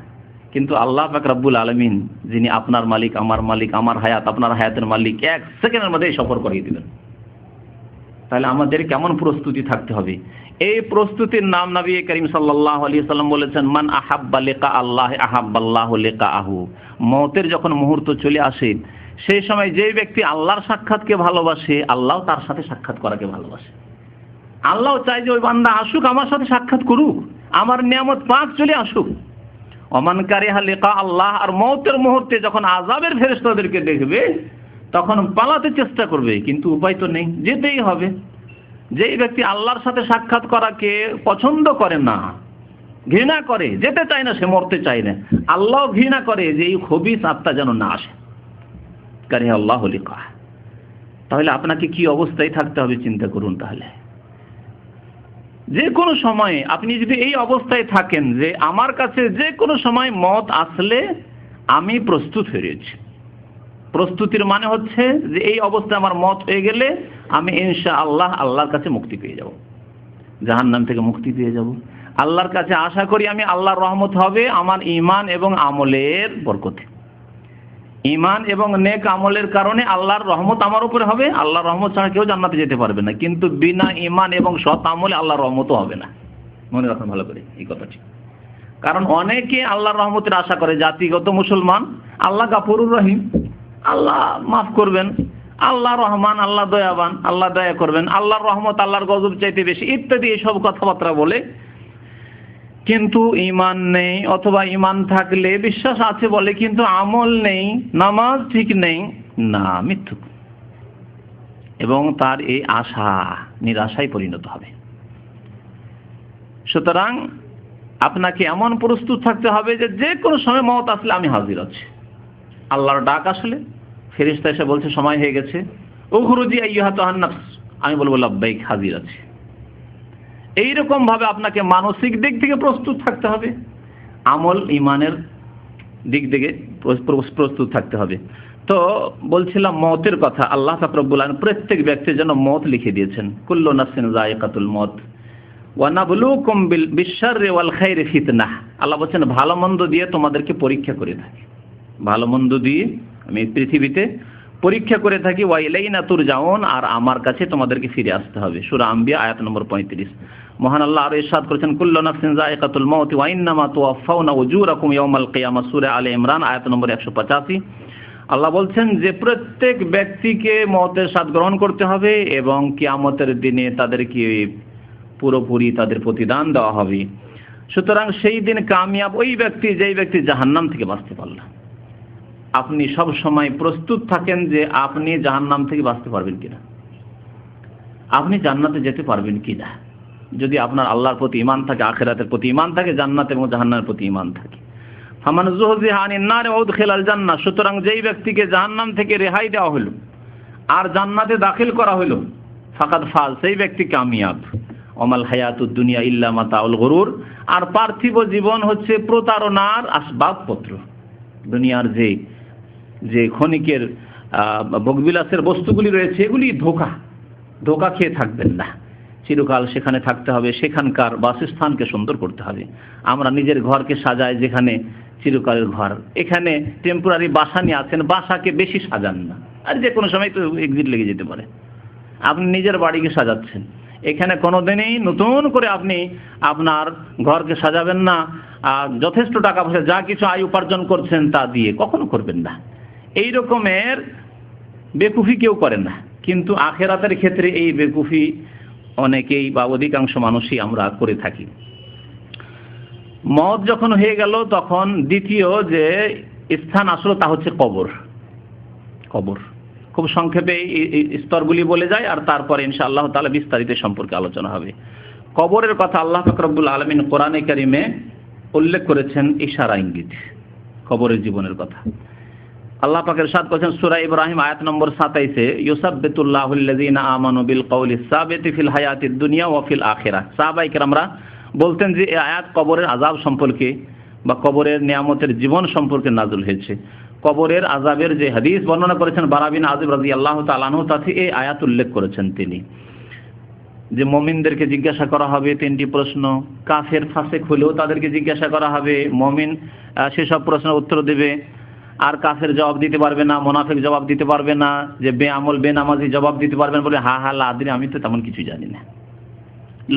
কিন্তু আল্লাহ পাক রব্বুল আলামিন, যিনি আপনার মালিক, আমার মালিক, আমার হায়াত, আপনার হায়াতের মালিক, 1 সেকেন্ডের মধ্যে সফর করিয়ে দিবেন। তাহলে আমাদের কেমন প্রস্তুতি থাকতে হবে? এই প্রস্তুতির নাম নবী করিম সাল্লাল্লাহু আলাইহি সাল্লাম বলেছেন, মান আহাব্বা লিকা আল্লাহ আহাব্বাল্লাহু লিকাহু। মওতের যখন মুহূর্ত চলে আসে, সেই সময় যে ব্যক্তি আল্লাহর সাক্ষাৎকে ভালোবাসে, আল্লাহ তার সাথে সাক্ষাৎ করাকে ভালোবাসে। আল্লাহ চাই যে ওই বান্দা আসুক, আমার সাথে সাক্ষাৎ করুক, আমার নিয়ামত পাক চলে আসুক। ওমান কারিহা লিকা আল্লাহ, আর মওতের মুহূর্তে যখন আযাবের ফেরেশতাদেরকে দেখবে, তখন পালাতে চেষ্টা করবে, কিন্তু উপায় তো নেই, যেতেই হবে। যেই ব্যক্তি আল্লাহর সাথে সাক্ষাৎ করাকে পছন্দ করে না, ঘৃণা করে, যেতে চায় না, সে মরতে চায় না। আল্লাহ ঘৃণা করে যে এই খবিস আত্মা যেন না আসে। কারিহা আল্লাহু লিকা। তাহলে আপনাকে কি অবস্থায় থাকতে হবে চিন্তা করুন। তাহলে যে কোনো সময়ে আপনি যদি এই অবস্থায় থাকেন যে আমার কাছে যে কোনো সময় মত আসলে আমি প্রস্তুত হয়ে রয়েছি। প্রস্তুতির মানে হচ্ছে যে এই অবস্থায় আমার মত হয়ে গেলে আমি ইনশাআল্লাহ আল্লাহর কাছে মুক্তি পেয়ে যাব, জাহান্নাম থেকে মুক্তি পেয়ে যাব। আল্লাহর কাছে আশা করি আমি আল্লাহর রহমত হবে আমার ঈমান এবং আমলের বরকতে। ঈমান এবং নেক আমলের কারণে আল্লাহর রহমত আমার উপরে হবে। আল্লাহর রহমত ছাড়া কেউ জান্নাতে যেতে পারবে না, কিন্তু বিনা ঈমান এবং সৎ আমলে আল্লাহর রহমতও হবে না। মনে রাখুন ভালো করে এই কথাটি। কারণ অনেকে আল্লাহর রহমতের আশা করে, জাতিগত মুসলমান, আল্লাহ গাফুরুর রহিম, আল্লাহ মাফ করবেন, আল্লাহ রহমান, আল্লাহ দয়াবান, আল্লাহ দয়া করবেন, আল্লাহর রহমত আল্লাহর গজব চাইতে বেশি, ইত্যাদি এইসব কথাবার্তা বলে, কিন্তু ঈমান নেই, অথবা ঈমান থাকলে বিশ্বাস আছে বলে কিন্তু আমল নেই, নামাজ ঠিক নেই, না, মিথ্যুক। এবং তার এই আশা নিরাশায় পরিণত হবে। সুতরাং আপনাকে এমন প্রস্তুত থাকতে হবে যে যে কোনো সময় মওত আসলে আমি হাজির আছি। আল্লাহর ডাক আসলে ফেরেশতা এসে বলছে সময় হয়ে গেছে, উখরুজি আইয়ুহাতুহান নাফস, আমি বলবো লাব্বাইক, হাজির আছি। এইরকম ভাবে আপনাকে মানসিক দিক থেকে প্রস্তুত থাকতে হবে, আমল ঈমানের দিক থেকে প্রস্তুত থাকতে হবে। তো বলছিলাম মওতের কথা। আল্লাহ পাক রব্বুল আলামিন প্রত্যেক ব্যক্তির জন্য মওত লিখে দিয়েছেন। কুল্লু নাফসিন যায়িকাতুল মওত ওয়া নাবলুকুম বিশ-শাররি ওয়াল খাইরি ফিতনাহ। আল্লাহ বলেন ভালো মন্দ দিয়ে তোমাদেরকে পরীক্ষা করে থাকি, ভালো মন্দ দিয়ে আমি পৃথিবীতে পরীক্ষা করে থাকি। ওয়া ইলাইনা তুরজাউন, আর আমার কাছে তোমাদেরকে ফিরে আসতে হবে। সূরা আম্বিয়া আয়াত নম্বর 35। মহান আল্লাহ আরো ইরশাদ করেছেন, কুল্লু নাফসিন যায়িকাতুল মাউত ওয়া ইন্নামা তুওয়াফাউনা উজুরাকুম ইয়াওমাল কিয়ামাহ, সূরা আলে ইমরান আয়াত নম্বর 185। আল্লাহ বলছেন যে প্রত্যেক ব্যক্তিকে মওতের স্বাদ গ্রহণ করতে হবে এবং কিয়ামতের দিনে তাদেরকে পুরোপুরি তাদের প্রতিদান দেওয়া হবে। সুতরাং সেই দিন কামিয়াব ওই ব্যক্তি যেই ব্যক্তি জাহান্নাম থেকে বাঁচতে পারল। আপনি সব সময় প্রস্তুত থাকেন যে আপনি জাহান্নাম থেকে বাঁচতে পারবেন কিনা, আপনি জান্নাতে যেতে পারবেন কিনা। যদি আপনার আল্লাহর প্রতি ঈমান থাকে, আখিরাতের প্রতি ঈমান থাকে, জান্নাত এবং জাহান্নামের প্রতি ঈমান থাকে। ফামান যুহজিহা আনিন নার ওয়া উদখিলাল জান্নাহ, সুতরাং যেই ব্যক্তিকে জাহান্নাম থেকে রেহাই দেওয়া হলো আর জান্নাতে দাখিল করা হলো, ফাকাদ ফাজ, সেই ব্যক্তি কামিয়াব। ওমাল হায়াতুদ দুনিয়া ইল্লা মাতাউল গুরুর, আর পার্থিব জীবন হচ্ছে প্রতারণার আসবাবপত্র। দুনিয়ার যে ক্ষণিকের ভোগবিলাসের বস্তুগুলি রয়েছে এগুলি ধোঁকা খেয়ে থাকবেন না। চিরকাল সেখানে থাকতে হবে, সেখানকার বাসস্থানকে সুন্দর করতে হবে। আমরা নিজের ঘরকে সাজাই যেখানে চিরকালের ঘর, এখানে টেম্পোরারি বাসা নিয়ে আছেন, বাসাকে বেশি সাজান না, আর যে কোনো সময় তো এক্সিট লেগে যেতে পারে। আপনি নিজের বাড়িকে সাজাচ্ছেন, এখানে কোনোদিনই নতুন করে আপনি আপনার ঘরকে সাজাবেন না। আর যথেষ্ট টাকা পয়সা যা কিছু আয় উপার্জন করছেন তা দিয়ে কখনো করবেন না। এই রকমের বেকুফি কেউ করেন না, কিন্তু আখেরাতের ক্ষেত্রে এই বেকুফি অনেকেই বা অধিকাংশ মানুষই আমরা করে থাকি। মওত যখন হয়ে গেল তখন দ্বিতীয় যে স্থান আসলো তা হচ্ছে কবর। খুব সংক্ষেপে এই স্তরগুলি বলে যায়, আর তারপরে ইনশাআল্লাহ তাআলা বিস্তারিত সম্পর্কে আলোচনা হবে। কবরের কথা আল্লাহ পাক রব্বুল আলামিন কোরআনে কারিমে উল্লেখ করেছেন ইশারা ইঙ্গিত, কবরের জীবনের কথা। আল্লাহ পাক ইরশাদ করেছেন সূরা ইব্রাহিম আয়াত নম্বর 27-এ, ইউসাব্বিতুল্লাহুল্লাযীনা আমানু বিল কওলিস সাবিতি ফিল হায়াতিদ দুনিয়া ওয়া ফিল আখিরাহ। সাহাবায়ে কেরামরা বলতেন যে এই আয়াত কবরের আযাব সম্পর্কে বা কবরের নিয়ামতের জীবন সম্পর্কে নাযিল হয়েছে। কবরের আযাবের যে হাদিস বর্ণনা করেছেন বারা বিন আযিব রাদিয়াল্লাহু তাআলা আনহু, তাতে এই আয়াত উল্লেখ করেছেন তিনি, যে মুমিনদেরকে জিজ্ঞাসা করা হবে 3টি প্রশ্ন। কাফের ফাসিক হলেও তাদেরকে জিজ্ঞাসা করা হবে, মুমিন সেসব প্রশ্নের উত্তর দেবে। আর কাফের জবাব দিতে পারবে না, মুনাফিক জবাব দিতে পারবে না, যে বেআমল বেনামাজি জবাব দিতে পারবেন বলে হা লা আদরি, আমি তো তেমন কিছু জানি না,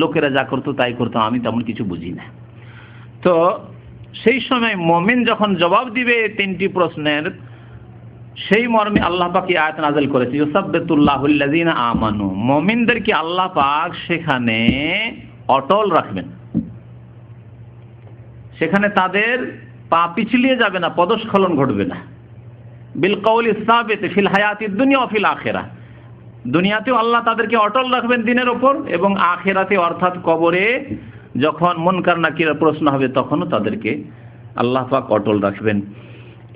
লোকেরা যা করতো তাই করতো, আমি তেমন কিছু বুঝি না। তো সেই সময় মুমিন যখন জবাব দিবে 3টি প্রশ্নের, সেই মর্মে আল্লাহ পাক এই আয়াত নাযিল করেছে, ইউসাব্বিতুল্লাহুল্লাযীনা আমানু, মুমিনদেরকে আল্লাহ পাক সেখানে অটল রাখবেন, সেখানে তাদের পা পিছলিয়ে যাবে না, পদস্খলন ঘটবে না। বিল কওলিস সাবিতি ফিল হায়াতিদ দুনিয়া ওয়া ফিল আখিরাহ, দুনিয়াতেও আল্লাহ তাদেরকে অটল রাখবেন দিনের ওপর, এবং আখিরাতে অর্থাৎ কবরে যখন মুনকার নাকিরের প্রশ্ন হবে তখনও তাদেরকে আল্লাহ পাক অটল রাখবেন।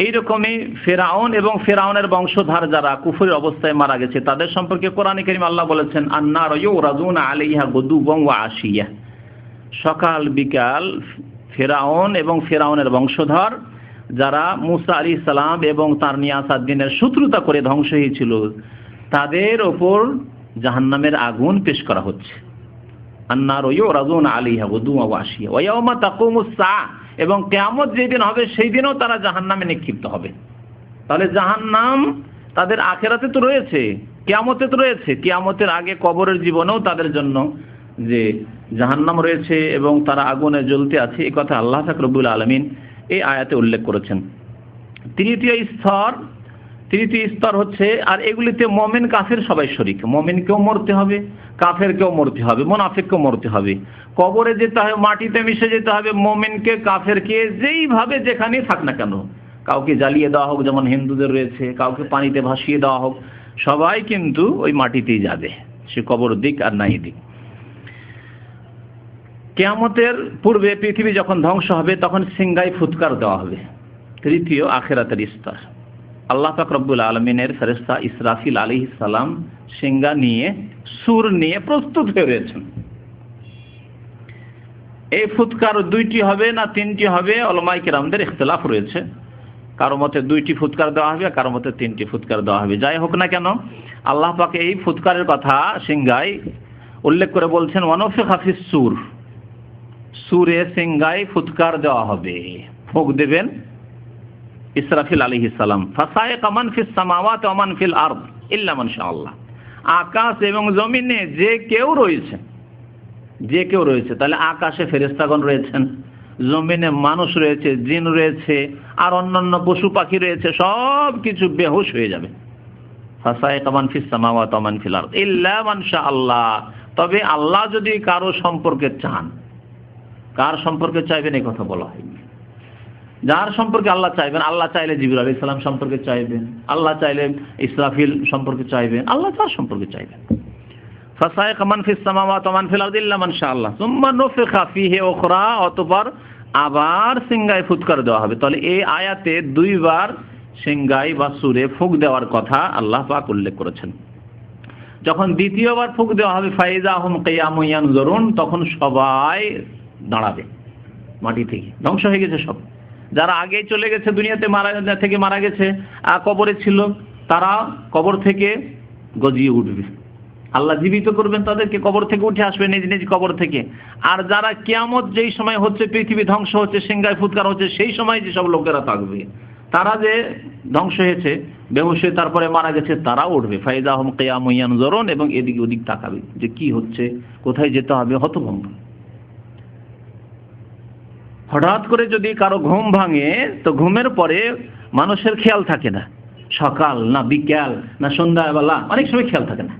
এইরকমই ফেরাউন এবং ফেরাউনের বংশধর যারা কুফরের অবস্থায় মারা গেছে তাদের সম্পর্কে কোরআনে কারীম আল্লাহ বলেছেন, আন্নার ইউরাদুনা আলাইহা গুদুওয়ান ওয়া আশিয়া, সকাল বিকাল ফেরাউন এবং ফেরাউনের বংশধর যারা মুসা আলাইহিস সালাম এবং তার নিয়ে আসা দিনের শত্রুতা করে ধ্বংস হয়েছিল, তাদের ওপর জাহান্নামের আগুন পেশ করা হচ্ছে। আন্নার ইউরাদুনা আলাইহা গুদুওয়ান ওয়া আশিয়া ওয়া ইয়াওমা তাকুমুস সাআহ, এবং কিয়ামত যেদিন হবে সেই দিনও তারা জাহান্নামে নিক্ষিপ্ত হবে। তাহলে জাহান্নাম তাদের আখিরাতে তো রয়েছে, কিয়ামতে তো রয়েছে, কিয়ামতের আগে কবরের জীবনেও তাদের জন্য যে জাহান্নাম রয়েছে এবং তারা আগুনে জ্বলতে আছে, এই কথা আল্লাহ পাক রব্বুল আলামিন এই আয়াতে উল্লেখ করেছেন। তৃতীয় স্তর হচ্ছে, আর এগুলিতে মুমিন কাফের সবাই শরীক, মুমিনকেও মরতে হবে, কাফেরকেও মরতে হবে, মুনাফিককেও মরতে হবে, কবরে যেতে হবে, মাটিতে মিশে যেতে হবে, মুমিনকে কাফেরকে যেইভাবে যেখানেই থাক না কেন, কাউকে জ্বালিয়ে দেওয়া হোক যেমন হিন্দুদের রয়েছে, কাউকে পানিতে ভাসিয়ে দেওয়া হোক, সবাই কিন্তু ওই মাটিতেই যাবে, সে কবর দিক আর নাই দিক। কিয়ামতের পূর্বে পৃথিবী যখন ধ্বংস হবে তখন সিংহায় ফুৎকার দেওয়া হবে। তৃতীয় আখিরাতের স্তর, আল্লাহ পাক রব্বুল আলামিনের ফেরেশতা ইসরাফিল আলাইহিস সালাম সিংহা নিয়ে সুর নিয়ে প্রস্তুত হয়ে রয়েছেন। এই ফুৎকার 2টি হবে না 3টি হবে, উলামায়ে কেরামদের ইখতিলাফ রয়েছে, কারো মতে 2টি ফুৎকার দেওয়া হবে, কারো মতে 3টি ফুৎকার দেওয়া হবে। যাই হোক না কেন, আল্লাহ পাক এই ফুৎকারের কথা সিংহায় উল্লেখ করে বলছেন, ওয়ানফিখা ফিস সূর, সূরে সিংহায় ফুৎকার দেওয়া হবে, ফুঁক দেবেন ইসরাফিল আলাইহিস সালাম, ফাসায়কা মান ফিস সামাওয়াতি ওয়া মান ফিল আরদ ইল্লা মান শাআল্লাহ, আকাশ এবং জমিনে যে কেউ রয়েছে, তাহলে আকাশে ফেরেশতাগণ রয়েছেন, জমিনে মানুষ রয়েছে, জিন রয়েছে, আর অন্যান্য পশু পাখি রয়েছে, সব কিছু বেহুশ হয়ে যাবে। ফাসায়কা মান ফিস সামাওয়াতি ওয়া মান ফিল আরদ ইল্লা মান শাআল্লাহ, তবে আল্লাহ যদি কারো সম্পর্কে চান, কার সম্পর্কে চাইবেন এই কথা বলা হয়নি, যার সম্পর্কে আল্লাহ চাইবেন, আল্লাহ চাইলে জিবরাইল আলাইহিস সালাম সম্পর্কে চাইবেন, আল্লাহ চাইলে ইসরাফিল সম্পর্কে চাইবেন, আল্লাহ যার সম্পর্কে চাইবেন। ফাসায়কা মান ফিস সামাওয়াতি ওয়া মান ফিল আরদি ইল্লা মান শাআল্লাহ সুম্মা নুফিখা ফীহি উখরা, অতঃপর আবার সিংগায় ফুৎকার দেওয়া হবে। তাহলে এই আয়াতে দুইবার সিংগায় বা সুরে ফুঁক দেওয়ার কথা আল্লাহ পাক উল্লেখ করেছেন। যখন দ্বিতীয়বার ফুঁক দেওয়া হবে ফাইজা হুম কিয়ামুন ইয়ানজুরুন, তখন সবাই দাঁড়াবে মাটি থেকে, ধ্বংস হয়ে গেছে সব। যারা আগে চলে গেছে দুনিয়াতে মারা গেছে আর কবরে ছিল, তারা কবর থেকে গজিয়ে উঠবে, আল্লাহ জীবিত করবেন তাদেরকে, কবর থেকে উঠে আসবে নিজ নিজ কবর থেকে। আর যারা কিয়ামত যেই সময় হচ্ছে, পৃথিবী ধ্বংস হচ্ছে, সিংহায় ফুৎকার হচ্ছে, সেই সময় যেসব লোকেরা থাকবে, তারা যে ধ্বংস হয়েছে, বেহুশ হয়ে তারপরে মারা গেছে, তারাও উঠবে। ফাইজা হুম কিয়ামুন ইয়ানজুরুন, এবং এদিক ওদিক তাকাবে যে কি হচ্ছে, কোথায় যেতে হবে, হতভম্ব। হঠাৎ করে যদি কারো ঘুম ভাঙে, তো ঘুমের পরে মানুষের খেয়াল থাকে না, সকাল না বিকাল না সন্ধ্যাবেলা, অনেক সময় খেয়াল থাকে না।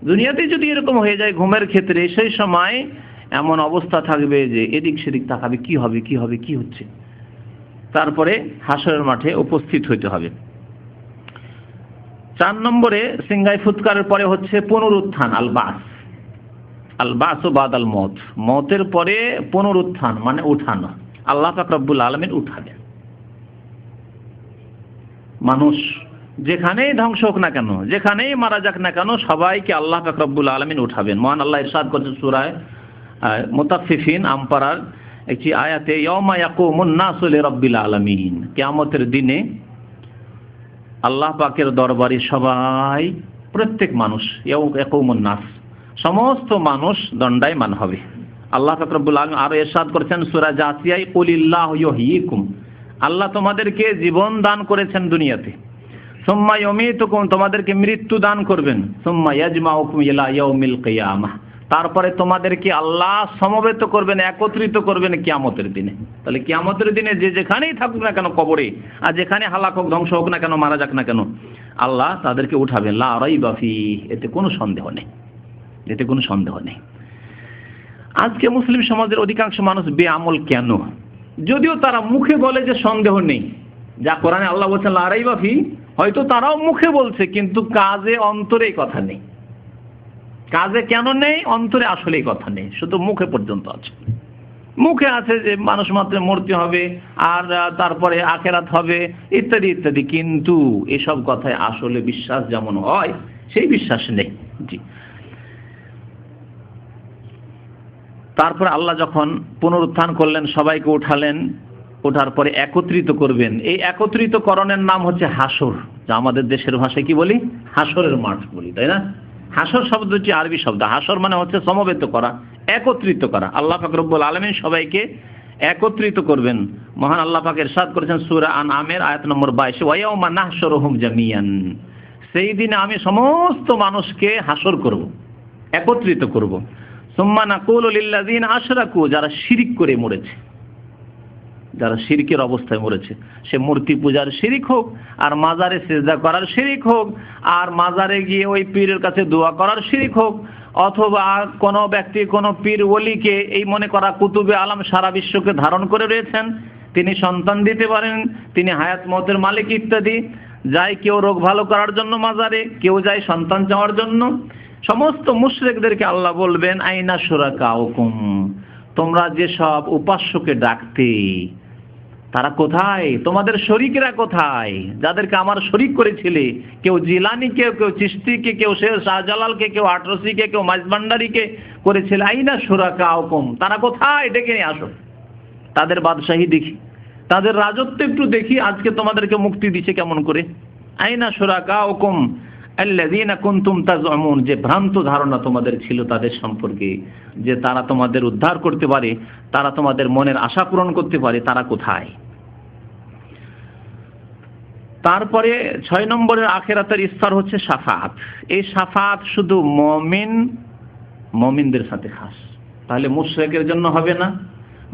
দুনিয়াতে যদি এরকম হয়ে যায় ঘুমের ক্ষেত্রে, সেই সময় এমন অবস্থা থাকবে যে এদিক সেদিক তাকাবে, কি হবে কি হবে কি হচ্ছে। তারপরে হাসরের মাঠে উপস্থিত হইতে হবে। 4 নম্বরে সিংহায় ফুৎকারের পরে হচ্ছে পুনরুত্থান, আল বাস ও বাদাল মত, মতের পরে পুনরুত্থান মানে উঠানো। আল্লাহ পাক রব্বুল আলামিন উঠাবেন মানুষ, যেখানেই ধ্বংস হোক না কেন, যেখানেই মারা যাক না কেন, সবাইকে আল্লাহ পাক রব্বুল আলামিন উঠাবেন। মহান আল্লাহ ইরশাদ করেছেন সূরা মুতাফফিফিন আমপারার একটি আয়াতে, ইয়াউমা ইয়াকুমুন নাসু লিরাব্বিল আলামিন, কিয়ামতের দিনে আল্লাহ পাকের দরবারে সবাই, প্রত্যেক মানুষ, ইয়াকুমুন নাস, সমস্ত মানুষ দণ্ডায়মান হবে। আল্লাহ পাক রব্বুল আলামিন আরো ইরশাদ করেছেন সূরা জাসিয়ায়, কুলিল্লাহু ইউহয়িকুম, আল্লাহ তোমাদেরকে জীবন দান করেছেন দুনিয়াতে, সুম্মা ইউমীতুকুম, তোমাদেরকে মৃত্যু দান করবেন, সুম্মা ইয়াজমাউকুম ইলা ইয়াউমিল কিয়ামাহ, তারপরে তোমাদেরকে আল্লাহ সমবেত করবেন, একত্রিত করবেন কিয়ামতের দিনে। তাহলে কিয়ামতের দিনে যে যেখানেই থাকুক না কেন কবরে, আর যেখানে হালাক হোক, ধ্বংস হোক না কেন, মারা যাক না কেন, আল্লাহ তাদেরকে উঠাবেন। লা রাইবা ফীহি, এতে কোনো সন্দেহ নেই, এতে কোনো সন্দেহ নেই। আজকে মুসলিম সমাজের অধিকাংশ মানুষ বেআমল কেন? যদিও তারা মুখে বলে যে সন্দেহ নেই, যা কোরআনে আল্লাহ বলছেন লা রাইবা ফীহি, হয়তো তারাও মুখে বলছে, কিন্তু কাজে অন্তরে এই কথা নেই। কাজে কেন নেই? অন্তরে আসলে এই কথা নেই, শুধু মুখে পর্যন্ত আছে। মুখে আছে যে মানুষ মাত্র মরতে হবে, আর তারপরে আখেরাত হবে, ইত্যাদি ইত্যাদি, কিন্তু এসব কথায় আসলে বিশ্বাস যেমন হয় সেই বিশ্বাস নেই। জি। তারপরে আল্লাহ যখন পুনরুত্থান করলেন, সবাইকে উঠালেন, ওঠার পরে একত্রিত করবেন। এই একত্রিতকরণের নাম হচ্ছে হাসর, যা আমাদের দেশের ভাষায় কি বলি, হাসরের মাঠ বলি, তাই না? হাসর শব্দটি আরবি শব্দ, হাসর মানে হচ্ছে সমবেত করা, একত্রিত করা। আল্লাহ পাক রব্বুল আলামিন সবাইকে একত্রিত করবেন। মহান আল্লাহ পাক ইরশাদ করেছেন সূরা আনআমের আয়াত নম্বর 22, ওয়া ইয়াউমা নাহশুরুহুম জামিয়ান, সেই দিনে আমি সমস্ত মানুষকে হাসর করব, একত্রিত করব। সুম্মা নাকুলু লিল্লাযিনা আশরাকু, যারা শিরক করে মরেছে, যারা শিরকের অবস্থায় মরেছে, সে মূর্তি পূজার শিরিক হোক, আর মাজারে সিজদা করার শিরিক হোক, আর মাজারে গিয়ে ওই পীরের কাছে দোয়া করার শিরিক হোক, অথবা কোনো ব্যক্তি কোনো পীর ওলিকে এই মনে করা কুতুবে আলম সারা বিশ্বকে ধারণ করে রয়েছেন, তিনি সন্তান দিতে পারেন, তিনি হায়াত মওতের মালিক ইত্যাদি, যায় কেউ রোগ ভালো করার জন্য মাজারে, কেউ যায় সন্তান চাওয়ার জন্য। সমস্ত মুশরিকদেরকে আল্লাহ বলবেন, আইনা শুরাকাউকুম, তোমরা যেসব উপাস্যকে ডাকতে, তারা কোথায়? তোমাদের শরীকরা কোথায়? যাদেরকে আমার শরীক করেছিলে, কেউ জিলানিকে, কেউ চিশতিকে, কেউ শেখ শাহজালালকে, কেউ আটরসিকে, কেউ মাইজভান্ডারিকে করেছিলে, আইনা শুরাকাউকুম, তারা কোথায়? ডেকে নিয়ে আসো, তাদের বাদশাহী দেখি, তাদের রাজত্ব একটু দেখি, আজকে তোমাদেরকে মুক্তি দিচ্ছে কেমন করে। আইনা শুরাকাউকুম আল্লাযীনা কুনতুম তাজউমুন, যে ভ্রান্ত ধারণা তোমাদের ছিল তাদের সম্পর্কে, যে তারা তোমাদের উদ্ধার করতে পারে, তারা তোমাদের মনের আশা পূরণ করতে পারে, তারা কোথায়? তারপরে 6 নম্বরের আখিরাতের স্তর হচ্ছে শাফাআত। এই শাফাআত শুধু মুমিনদের সাথে খাস, তাহলে মুশরিকের জন্য হবে না,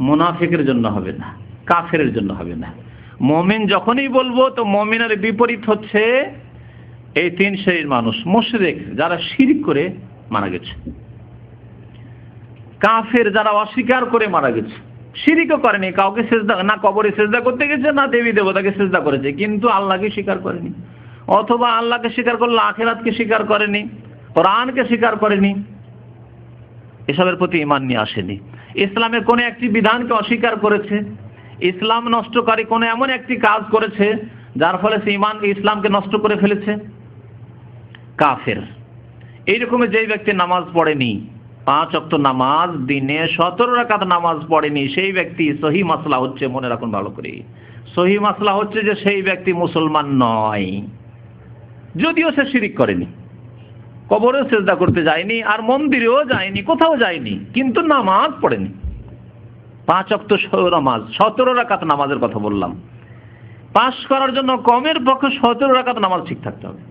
মুনাফিকের জন্য হবে না, কাফেরের জন্য হবে না। মুমিন যখনই বলবো, তো মুমিনের বিপরীত হচ্ছে এই 3 শ্রেণীর মানুষ। মুশরিক, যারা শিরক করে মারা গেছে, কাফের, যারা অস্বীকার করে মারা গেছে, শিরকও করেনি, কাউকে সিজদা না, কবরে সিজদা করতে গেছে না, দেবী দেবতাকে সিজদা করেছে, কিন্তু আল্লাহকে স্বীকার করেনি, অথবা আল্লাহকে স্বীকার করলো, আখিরাতকে স্বীকার করেনি, কোরআনকে স্বীকার করেনি, এসবের প্রতি ঈমান নিয়ে আসেনি। ইসলামের কোন একটি বিধানকে অস্বীকার করেছে, ইসলাম নষ্টকারী কোন এমন একটি কাজ করেছে যার ফলে সে ঈমান ইসলামকে নষ্ট করে ফেলেছে, কাফের। এইরকমের যেই ব্যক্তি নামাজ পড়েনি, 5 ওয়াক্ত নামাজ, দিনে 17 রাকাত নামাজ পড়েনি, সেই ব্যক্তি সহি মাসলা হচ্ছে, মনে রাখুন ভালো করে, সহি মাসলা হচ্ছে যে সেই ব্যক্তি মুসলমান নয়, যদিও সে শিরিক করেনি, কবরে সিজদা করতে যায়নি, আর মন্দিরেও যায়নি, কোথাও যায়নি, কিন্তু নামাজ পড়েনি। 5 ওয়াক্ত নামাজ, 17 রাকাত নামাজের কথা বললাম। পাস করার জন্য কমের পক্ষে 17 রাকাত নামাজ ঠিক থাকতে হবে।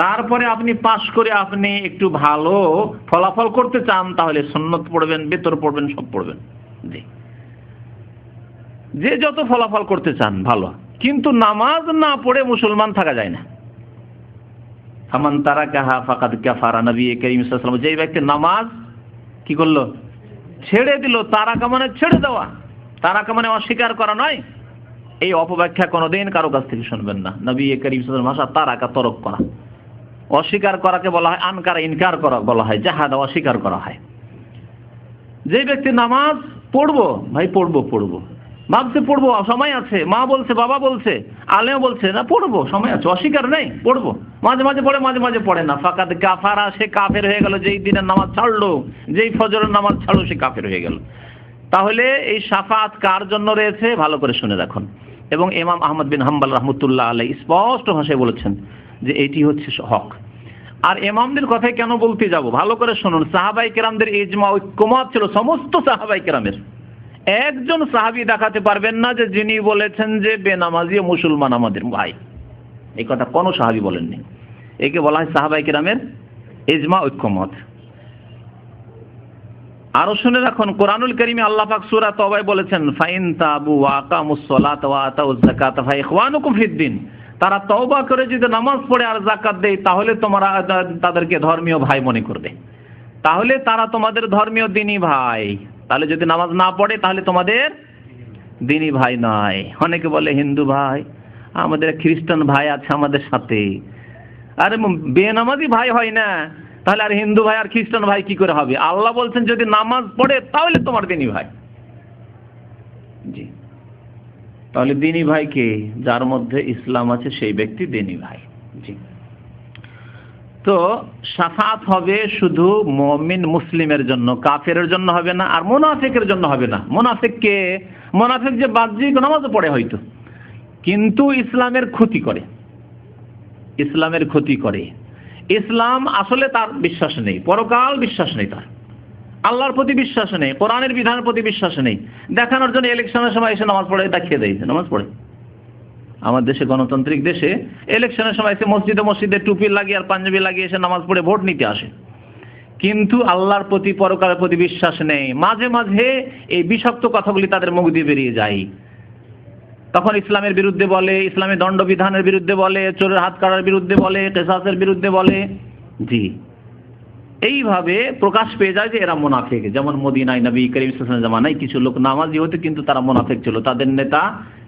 তারপরে আপনি পাস করে আপনি একটু ভালো ফলাফল করতে চান, তাহলে সুন্নত পড়বেন, বেতর পড়বেন, সব পড়বেন, যে যত ফলাফল করতে চান ভালো, কিন্তু নামাজ না পড়ে মুসলমান থাকা যায় না। ফামান তারাকাহা ফাকাদ কাফারা, নবী করিম সাল্লাল্লাহু আলাইহি ওয়াসাল্লাম, যেই ব্যক্তি নামাজ কি করলো, ছেড়ে দিল, তারাকা মানে ছেড়ে দেওয়া, তারাকা মানে অস্বীকার করা নয়। এই অপব্যাখ্যা কোনোদিন কারো কাছ থেকে শুনবেন না। নবী করিম সাল্লাল্লাহু আলাইহি ওয়াসাল্লাম ভাষা তারাকা, তরক করা, অস্বীকার করাকে বলা হয় আনকারা, ইনকার করা বলা হয়, জাহাদা, অস্বীকার করা হয়। যে ব্যক্তি নামাজ পড়বো, ভাই পড়বো, ভাবছে পড়বো, সময় আছে, মা বলছে, বাবা বলছে, আলেম বলছে, না পড়বো, সময় আছে, অস্বীকার নেই, পড়বো, মাঝে মাঝে পড়ে, মাঝে মাঝে পড়ে না, ফাকাদ কাফারা, সে কাফের হয়ে গেল। যেই দিনের নামাজ ছাড়লো, যেই ফজরের নামাজ ছাড়লো, সে কাফের হয়ে গেল। তাহলে এই শাফাত কার জন্য রয়েছে, ভালো করে শুনে রাখুন। এবং ইমাম আহমদ বিন হাম্বল রাহমাতুল্লাহ আলাইহি স্পষ্ট ভাষায় বলেছেন যে এটি হচ্ছে হক। আর ইমামদের কথাই কেন বলতে যাব, ভালো করে শুনুন। সাহাবাই কেরামদের ইজমা, ঐক্যমত ছিল সমস্ত সাহাবাই কেরামের। একজন সাহাবী দেখাতে পারবেন না যে যিনি বলেছেন যে বেনামাজি মুসলমান আমাদের ভাই, এই কথা কোনো সাহাবী বলেননি। একে বলা হয় সাহাবাই কেরামের ইজমা, ঐক্যমত। আরো শুনে রাখুন, কোরআনুল কারীমে আল্লাহ পাক সূরা তাওবায় বলেছেন, ফাইন তাবু ওয়া আকামুস সালাতা ওয়া আতাউজ যাকাতা ফাইখওয়ানুকুম ফিদ্দিন, তারা তওবা করে যদি নামাজ পড়ে আর যাকাত দেয়, তাহলে তোমরা তাদেরকে ধর্মীয় ভাই মনে করবে, তাহলে তারা তোমাদের ধর্মীয় দ্বীনি ভাই। তাহলে যদি নামাজ না পড়ে তাহলে তোমাদের দ্বীনি ভাই নয়। অনেকে বলে হিন্দু ভাই, আমাদের খ্রিস্টান ভাই আছে আমাদের সাথে। আরে বেনামাজি ভাই হয় না, তাহলে আর হিন্দু ভাই আর খ্রিস্টান ভাই কি করে হবে? আল্লাহ বলছেন যদি নামাজ পড়ে তাহলে তোমার দ্বীনি ভাই। জি, তাহলে দ্বীনি ভাই কে? যার মধ্যে ইসলাম আছে সেই ব্যক্তি দ্বীনি ভাই। জি, তো শাফাত হবে শুধু মুমিন মুসলিমের জন্য, কাফেরের জন্য হবে না, আর মুনাফিকের জন্য হবে না। মুনাফিক কে? মুনাফিক যে বাহ্যিক নামাজও পড়ে হয়তো, কিন্তু ইসলামের ক্ষতি করে, ইসলামের ক্ষতি করে। ইসলাম আসলে তার বিশ্বাস নেই, পরকাল বিশ্বাস নেই, তার আল্লাহর প্রতি বিশ্বাস নেই, কোরআনের বিধানের প্রতি বিশ্বাস নেই। দেখানোর জন্য ইলেকশনের সময় এসে নামাজ পড়ে, দেখিয়ে দেয় নামাজ পড়ে। আমার দেশে, গণতান্ত্রিক দেশে, ইলেকশনের সময় এসে মসজিদে মসজিদে টুপি লাগিয়ে আর পাঞ্জাবি লাগিয়ে এসে নামাজ পড়ে ভোট নিতে আসে, কিন্তু আল্লাহর প্রতি, পরকালের প্রতি বিশ্বাস নেই। মাঝে মাঝে এই বিষাক্ত কথাগুলি তাদের মুখ দিয়ে বেরিয়ে যায়, তখন ইসলামের বিরুদ্ধে বলে, ইসলামের দণ্ডবিধানের বিরুদ্ধে বলে, চোরের হাত কাটার বিরুদ্ধে বলে, কিসাসের বিরুদ্ধে বলে। জি, এইভাবে প্রকাশ পেয়ে যায় যে এরা মুনাফিক। যেমন মদিনায় নবী করিম সাল্লাল্লাহু আলাইহি ওয়াসাল্লাম জামানায় কিছু লোক নামাজি হতো, কিন্তু তারা মুনাফিক ছিল। তাদের নেতা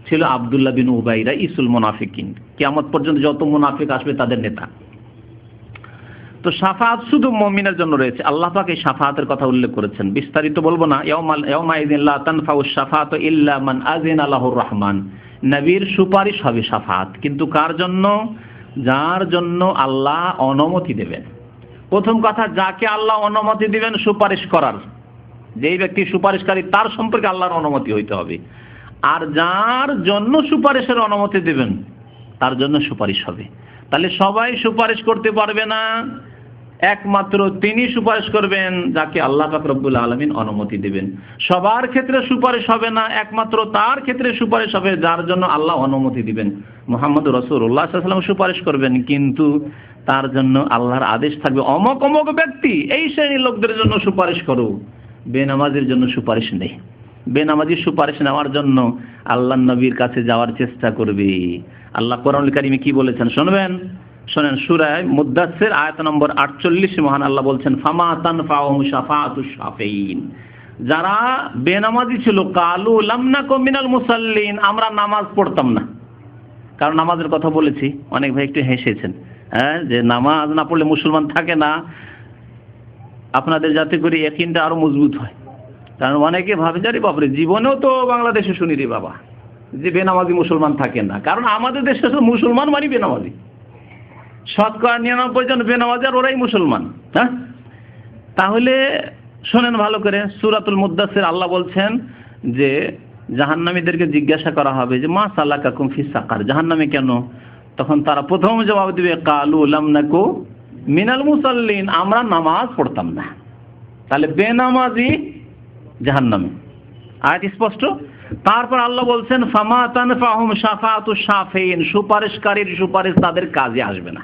ছিল আব্দুল্লাহ বিন উবাই, রাইসুল মুনাফিকিন। কিয়ামত পর্যন্ত যত মুনাফিক আসবে তাদের নেতা। তো শাফাআত শুধু মুমিনের জন্য রয়েছে। আল্লাহ পাক এই শাফাআতের কথা উল্লেখ করেছেন, বিস্তারিত বলবো না। ইয়াউমা ইযিন লা তানফাউশ শাফাআতু ইল্লা মান আযিনা লাহুর রহমান। নবীর সুপারিশ হবে শাফাআত, কিন্তু কার জন্য? যার জন্য আল্লাহ অনুমতি দেবেন। প্রথম কথা, যাকে আল্লাহ অনুমতি দিবেন সুপারিশ করার, যেই ব্যক্তি সুপারিশকারী তার সম্পর্কে আল্লাহর অনুমতি হইতে হবে। আর যার জন্য সুপারিশের অনুমতি দিবেন তার জন্য সুপারিশ হবে। তাহলে সবাই সুপারিশ করতে পারবে না, একমাত্র তিনি সুপারিশ করবেন যাকে আল্লাহ পাক রব্বুল আলামিন অনুমতি দিবেন। সবার ক্ষেত্রে সুপারিশ হবে না, একমাত্র তার ক্ষেত্রে সুপারিশ হবে যার জন্য আল্লাহ অনুমতি দিবেন। মুহাম্মদ রাসূলুল্লাহ সাল্লাল্লাহু আলাইহি ওয়াসাল্লাম সুপারিশ করবেন, কিন্তু তার জন্য আল্লাহর আদেশ থাকবে, অমক অমক ব্যক্তি এই শ্রেণীর লোকদের জন্য সুপারিশ করো। বেনামাজির জন্য সুপারিশ নেই। বেনামাজির সুপারিশ নেওয়ার জন্য আল্লাহর নবীর কাছে যাওয়ার চেষ্টা করবে। আল্লাহ কোরআনুল কারীমে কি বলেছেন শুনবেন? শোনেন, সূরা মুদ্দাসসির আয়াত নম্বর 48 মহান আল্লাহ বলছেন, ফামা তানফাউহুম শাফাআতুশ শাফিঈন। যারা বেনামাজি ছিল, কালু লাম নাকুম মিনাল মুসাল্লিন, আমরা নামাজ পড়তাম না। কারণ নামাজের কথা বলেছি, অনেক ভাই একটু হেসেছেন, হ্যাঁ, যে নামাজ না পড়লে মুসলমান থাকে না। আপনাদের যাতে করে ইয়াকিনটা আরো মজবুত হয়। কারণ অনেকে ভাবে যে আরে বাপরে, জীবনেও তো বাংলাদেশে শুনি রে বাবা যে বেনামাজি মুসলমান থাকে না। কারণ আমাদের দেশে তো মুসলমান মানে বেনামাজি, 99% বেনামাজি, আর ওরাই মুসলমান। হ্যাঁ, তাহলে শোনেন ভালো করে, সূরাতুল মুদ্দাসসির আল্লাহ বলছেন যে জাহান্নামীদেরকে জিজ্ঞাসা করা হবে যে মা সালাকাকুম ফিস সাকার, জাহান্নামে কেন? তখন তারা প্রথম জবাব দিবে কালু লাম নাকু মিনাল মুসাল্লিন, আমরা নামাজ পড়তাম না। তাহলে বেনামাজি জাহান্নামে, আয়াত স্পষ্ট। তারপর আল্লাহ বলছেন ফামা তানফাহুম শাফাআতুশ শাফিঈন, সুপারিশকারীর সুপারিশ তাদের কাজে আসবে না।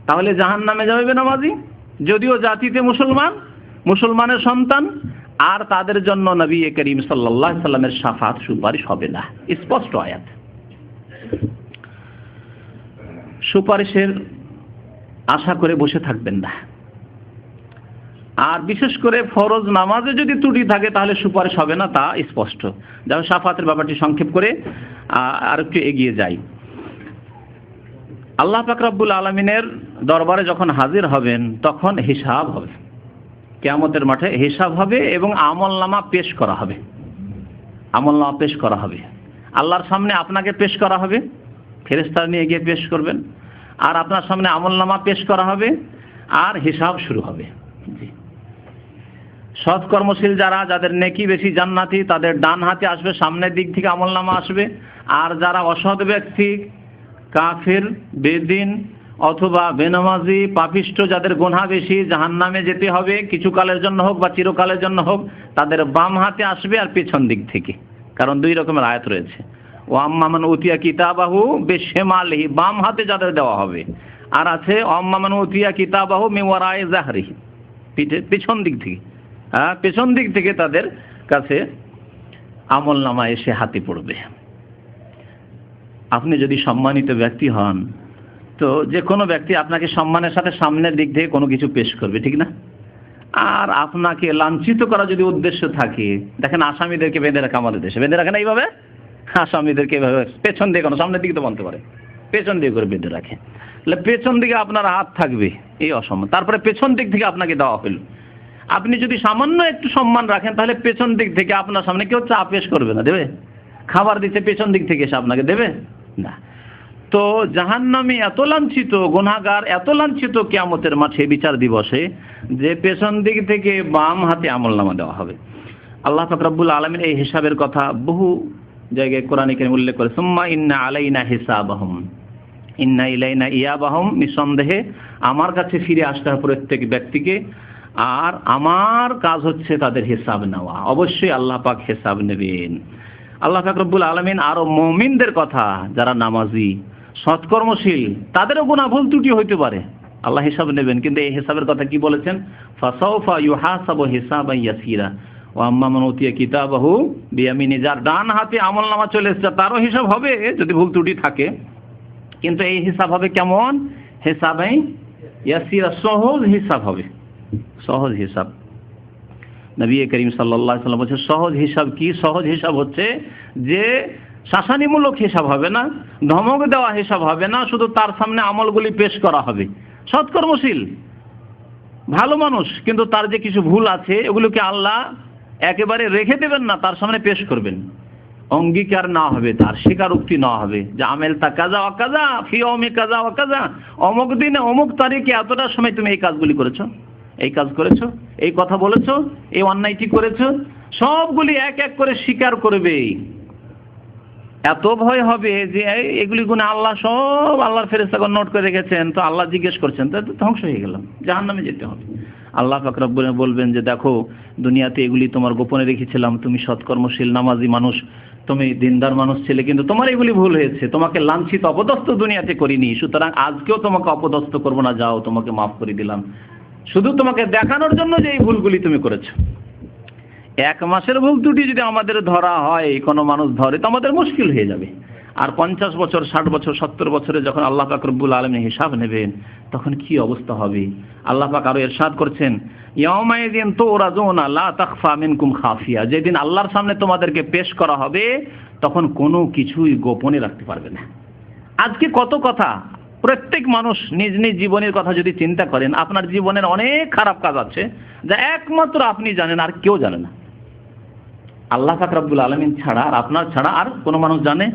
তাহলে জাহান্নামে যাবে বেনামাজি, যদিও জাতিতে মুসলমান, মুসলমানের সন্তান, আর তাদের জন্য নবী করিম সাল্লাল্লাহু আলাইহি সাল্লামের শাফাত সুপারিশ হবে না। স্পষ্ট আয়াত। সুপারিশের আশা করে বসে থাকবেন না। আর বিশেষ করে ফরজ নামাজে যদি ত্রুটি থাকে তাহলে সুপারিশ হবে না, তা স্পষ্ট। যেমন শাফাতের ব্যাপারটি সংক্ষেপ করে আর একটু এগিয়ে যাই। আল্লাহ পাক রব্বুল আলামিনের দরবারে যখন হাজির হবেন তখন হিসাব হবে, কিয়ামতের মাঠে হিসাব হবে এবং আমলনামা পেশ করা হবে। আমলনামা পেশ করা হবে, আল্লাহর সামনে আপনাকে পেশ করা হবে, ফেরেশতারা নিয়ে গিয়ে পেশ করবেন, আর আপনার সামনে আমলনামা পেশ করা হবে, আর হিসাব শুরু হবে। সৎ কর্মশীল যারা, যাদের নেকি বেশি, জান্নাতি, তাদের ডান হাতে আসবে, সামনের দিক থেকে আমলনামা আসবে। আর যারা অসৎ ব্যক্তি, কাফির, বেদিন অথবা বেনামাজি, পাপিষ্ঠ, যাদের গুনাহ বেশি, জাহান্নামে যেতে হবে, কিছু কালের জন্য হোক বা চিরকালের জন্য হোক, তাদের বাম হাতে আসবে আর পেছন দিক থেকে। কারণ দুই রকমের আয়াত রয়েছে। ও আম্মামান উতিয়া কিতাবাহু বিশিমালিহি, বাম হাতে যাদের দেওয়া হবে, আর আছে আম্মামান উতিয়া কিতাবাহু মিন ওয়ারাই যাহরিহি, পেছন দিক থেকে। হ্যাঁ, পেছন দিক থেকে তাদের কাছে আমলনামা এসে হাতে পড়বে। আপনি যদি সম্মানিত ব্যক্তি হন, তো যে কোনো ব্যক্তি আপনাকে সম্মানের সাথে সামনের দিক থেকে কোনো কিছু পেশ করবে, ঠিক না? আর আপনাকে লাঞ্ছিত করা যদি উদ্দেশ্য থাকে, দেখেন আসামিদেরকে বেঁধে রাখে আমাদের দেশে, বেঁধে রাখে না এইভাবে, আসামিদেরকে এইভাবে পেছন দিয়ে, কোনো সামনের দিকে তো বলতে পারে, পেছন দিকে করে বেঁধে রাখে। তাহলে পেছন দিকে আপনার হাত থাকবে, এই অসম্মান। তারপরে পেছন দিক থেকে আপনাকে দেওয়া হলো। আপনি যদি সামান্য একটু সম্মান রাখেন তাহলে পেছন দিক থেকে আপনার সামনে কেউ চা পেশ করবে না, দেবে? খাবার দিচ্ছে, পেছন দিক থেকে এসে আপনাকে দেবে না। তো জাহান্নামী এত লাঞ্ছিত, গুনাহগার এত লাঞ্ছিত কিয়ামতের মাঠে বিচার দিবসে, যে পেছন দিক থেকে বাম হাতে আমলনামা দেওয়া হবে। আল্লাহ পাক রব্বুল আলামিন এই হিসাবের কথা বহু জায়গায় কোরআনে কারীমে উল্লেখ করে, সুম্মা ইন্না আলাইনা হিসাবাহুম ইন্না ইলাইনা ইয়াবাহুম, নিঃসন্দেহে আমার কাছে ফিরে আসতে হবে প্রত্যেক ব্যক্তিকে, আর আমার কাজ হচ্ছে তাদের হিসাব নেওয়া। অবশ্যই আল্লাহ পাক হিসাব নেবেন। আল্লাহ পাক রব্বুল আলামিন আরো মুমিনদের কথা, যারা নামাজি, সৎকর্মশীল, তাদেরও গুনাহ ভুল ত্রুটি হইতে পারে, আল্লাহ হিসাব নেবেন। কিন্তু এই হিসাবের কথা কি বলেছেন? ফাসাউফা ইউহাসাবু হিসাবান ইয়াসিরা ওয়া আম্মা মান উতিয়া কিতাবাহু বিয়ামিনি, যার ডান হাতে আমলনামা চলে এসেছে তারও হিসাব হবে যদি ভুল ত্রুটি থাকে। কিন্তু এই হিসাব হবে কেমন? হিসাবান ইয়াসিরা, সহজ হিসাব হবে, সহজ হিসাব। নবী করিম সাল্লাল্লাহু আলাইহি ওয়াসাল্লাম বলেছেন সহজ হিসাব কি? সহজ হিসাব হচ্ছে যে শাসানিমূলক হিসাব হবে না, ধমক দেওয়া হিসাব হবে না, শুধু তার সামনে আমলগুলি পেশ করা হবে। সৎকর্মশীল ভালো মানুষ, কিন্তু তার যে কিছু ভুল আছে এগুলোকে আল্লাহ একেবারে রেখে দেবেন না, তার সামনে পেশ করবেন। অঙ্গীকার না হবে, তার স্বীকারোক্তি না হবে যে আমেল তা কাজা ওয়া কাজা ফি ইয়াউমি কাজা ওয়া কাজা, অমুক দিনে অমুক তারিখে এতটা সময় তুমি এই কাজগুলি করেছো, এই কাজ করেছো, এই কথা বলেছো, এই অন্যায়টি করেছো, সবগুলি এক এক করে স্বীকার করবে। এত ভয় হবে যে এগুলি গুণে আল্লাহ সব আল্লাহর ফেরেশতাগণ নোট করে রেখেছেন, তো আল্লাহ জিজ্ঞেস করছেন, তো ধ্বংস হয়ে গেলাম, জাহান্নামে যেতে হবে। আল্লাহ পাক রব্বুল বলবেন যে দেখো, দুনিয়াতে এগুলি তোমার গোপনে রেখেছিলাম, তুমি সৎকর্মশীল নামাজি মানুষ, তুমি দিনদার মানুষ ছিলে, কিন্তু তোমার এগুলি ভুল হয়েছে, তোমাকে লাঞ্ছিত অপদস্থ দুনিয়াতে করিনি, সুতরাং আজকেও তোমাকে অপদস্থ করবো না, যাও তোমাকে মাফ করে দিলাম, শুধু তোমাকে দেখানোর জন্য যে এই ভুলগুলি তুমি করেছো। এক মাসের ভুল ত্রুটি যদি আমাদের ধরা হয়, কোনো মানুষ ধরে, তো আমাদের মুশকিল হয়ে যাবে। আর 50 বছর, 60 বছর, 70 বছরে যখন আল্লাহ পাক রব্বুল আলামিন হিসাব নেবেন, তখন কি অবস্থা হবে? আল্লাহ পাক আরো ইরশাদ করছেন, ইয়াউমাইযিন তুরাজুনা লা তাখফা মিনকুম খাফিয়া, যেদিন আল্লাহর সামনে তোমাদেরকে পেশ করা হবে তখন কোনো কিছুই গোপনে রাখতে পারবে না। আজকে কত কথা প্রত্যেক মানুষ নিজ নিজ জীবনের কথা যদি চিন্তা করেন, আপনার জীবনের অনেক খারাপ কাজ আছে যা একমাত্র আপনি জানেন, আর কেউ জানে না। আল্লাহ পাক রব্বুল আলামিন ছাড়া আর আপনার ছাড়া আর কোনো মানুষ জানে?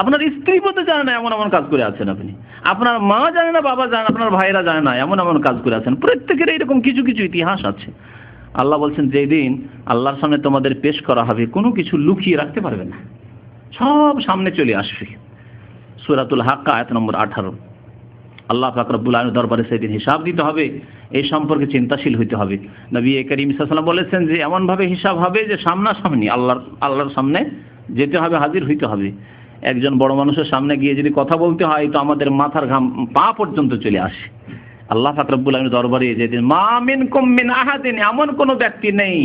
আপনার স্ত্রী পর্যন্ত জানে না এমন এমন কাজ করে আছেন আপনি, আপনার মা জানে না, বাবা জানে, আপনার ভাইরা জানে না এমন এমন কাজ করে আছেন। প্রত্যেকের এইরকম কিছু কিছু ইতিহাস আছে। আল্লাহ বলছেন যেই দিন আল্লাহর সামনে তোমাদের পেশ করা হবে, কোনো কিছু লুকিয়ে রাখতে পারবে না, সব সামনে চলে আসবে। সূরাতুল হাক্কা আয়াত নম্বর 18। আল্লাহ পাক রব্বুল আলামিনের দরবারে সেদিন হিসাব দিতে হবে, এই সম্পর্কে চিন্তাশীল হইতে হবে। নবী করিম সাল্লাল্লাহু আলাইহি ওয়াসাল্লাম বলেছেন যে এমনভাবে হিসাব হবে যে সামনাসামনি আল্লাহর সামনে যেতে হবে, হাজির হইতে হবে। একজন বড় মানুষের সামনে গিয়ে যদি কথা বলতে হয় তো আমাদের মাথার ঘাম পা পর্যন্ত চলে আসে। আল্লাহ পাক রব্বুল আলামিনের দরবারে যেদিন মা মিনকুম মিন আহাদিন, এমন কোনো ব্যক্তি নেই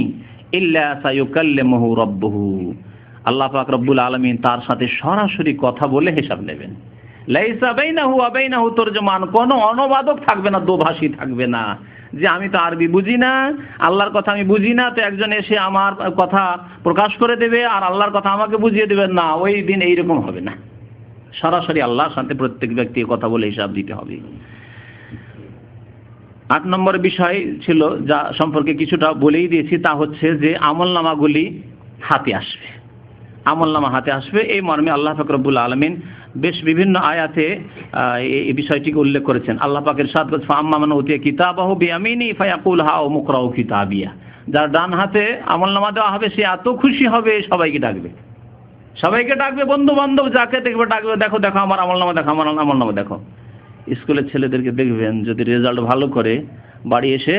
ইল্লা সায়ুকাল্লিমুহু রাব্বুহু, আল্লাহ পাক রব্বুল আলামিন তার সাথে সরাসরি কথা বলে হিসাব নেবেন। লাইসা বাইনাহু ওয়া বাইনাহু তরজমান, কোনো অনুবাদক থাকবে না, দোভাষী থাকবে না, যে আমি তো আরবি বুঝি না, আল্লাহর কথা আমি বুঝি না, তো একজন এসে আমার কথা প্রকাশ করে দেবে আর আল্লাহর কথা আমাকে বুঝিয়ে দেবে না। ওই দিন এইরকম হবে না, সরাসরি আল্লাহর সাথে প্রত্যেক ব্যক্তি কথা বলে হিসাব দিতে হবে। 8 নম্বর বিষয় ছিল যা সম্পর্কে কিছুটা বলেই দিয়েছি, তা হচ্ছে যে আমলনামাগুলি হাতে আসবে, আমলনামা হাতে আসবে। এই মর্মে আল্লাহ পাক রব্বুল আলামিন বেশ বিভিন্ন আয়াতে এই বিষয়টিকে উল্লেখ করেছেন। আল্লাহ পাকের ইরশাদ করেছেন আম্মা মান উতিয়া কিতাবাহু বিয়ামিনি ফায়াকুল হাও মুকরাউ কিতাবিয়া, যার ডান হাতে আমলনামা দেওয়া হবে সে এত খুশি হবে সবাইকে ডাকবে, সবাইকে ডাকবে, বন্ধু বান্ধব যাকে দেখবে ডাকবে, দেখো দেখো আমার আমলনামা দেখো, আমার আমলনামা দেখো। স্কুলের ছেলেদেরকে দেখবেন যদি রেজাল্ট ভালো করে বাড়ি এসে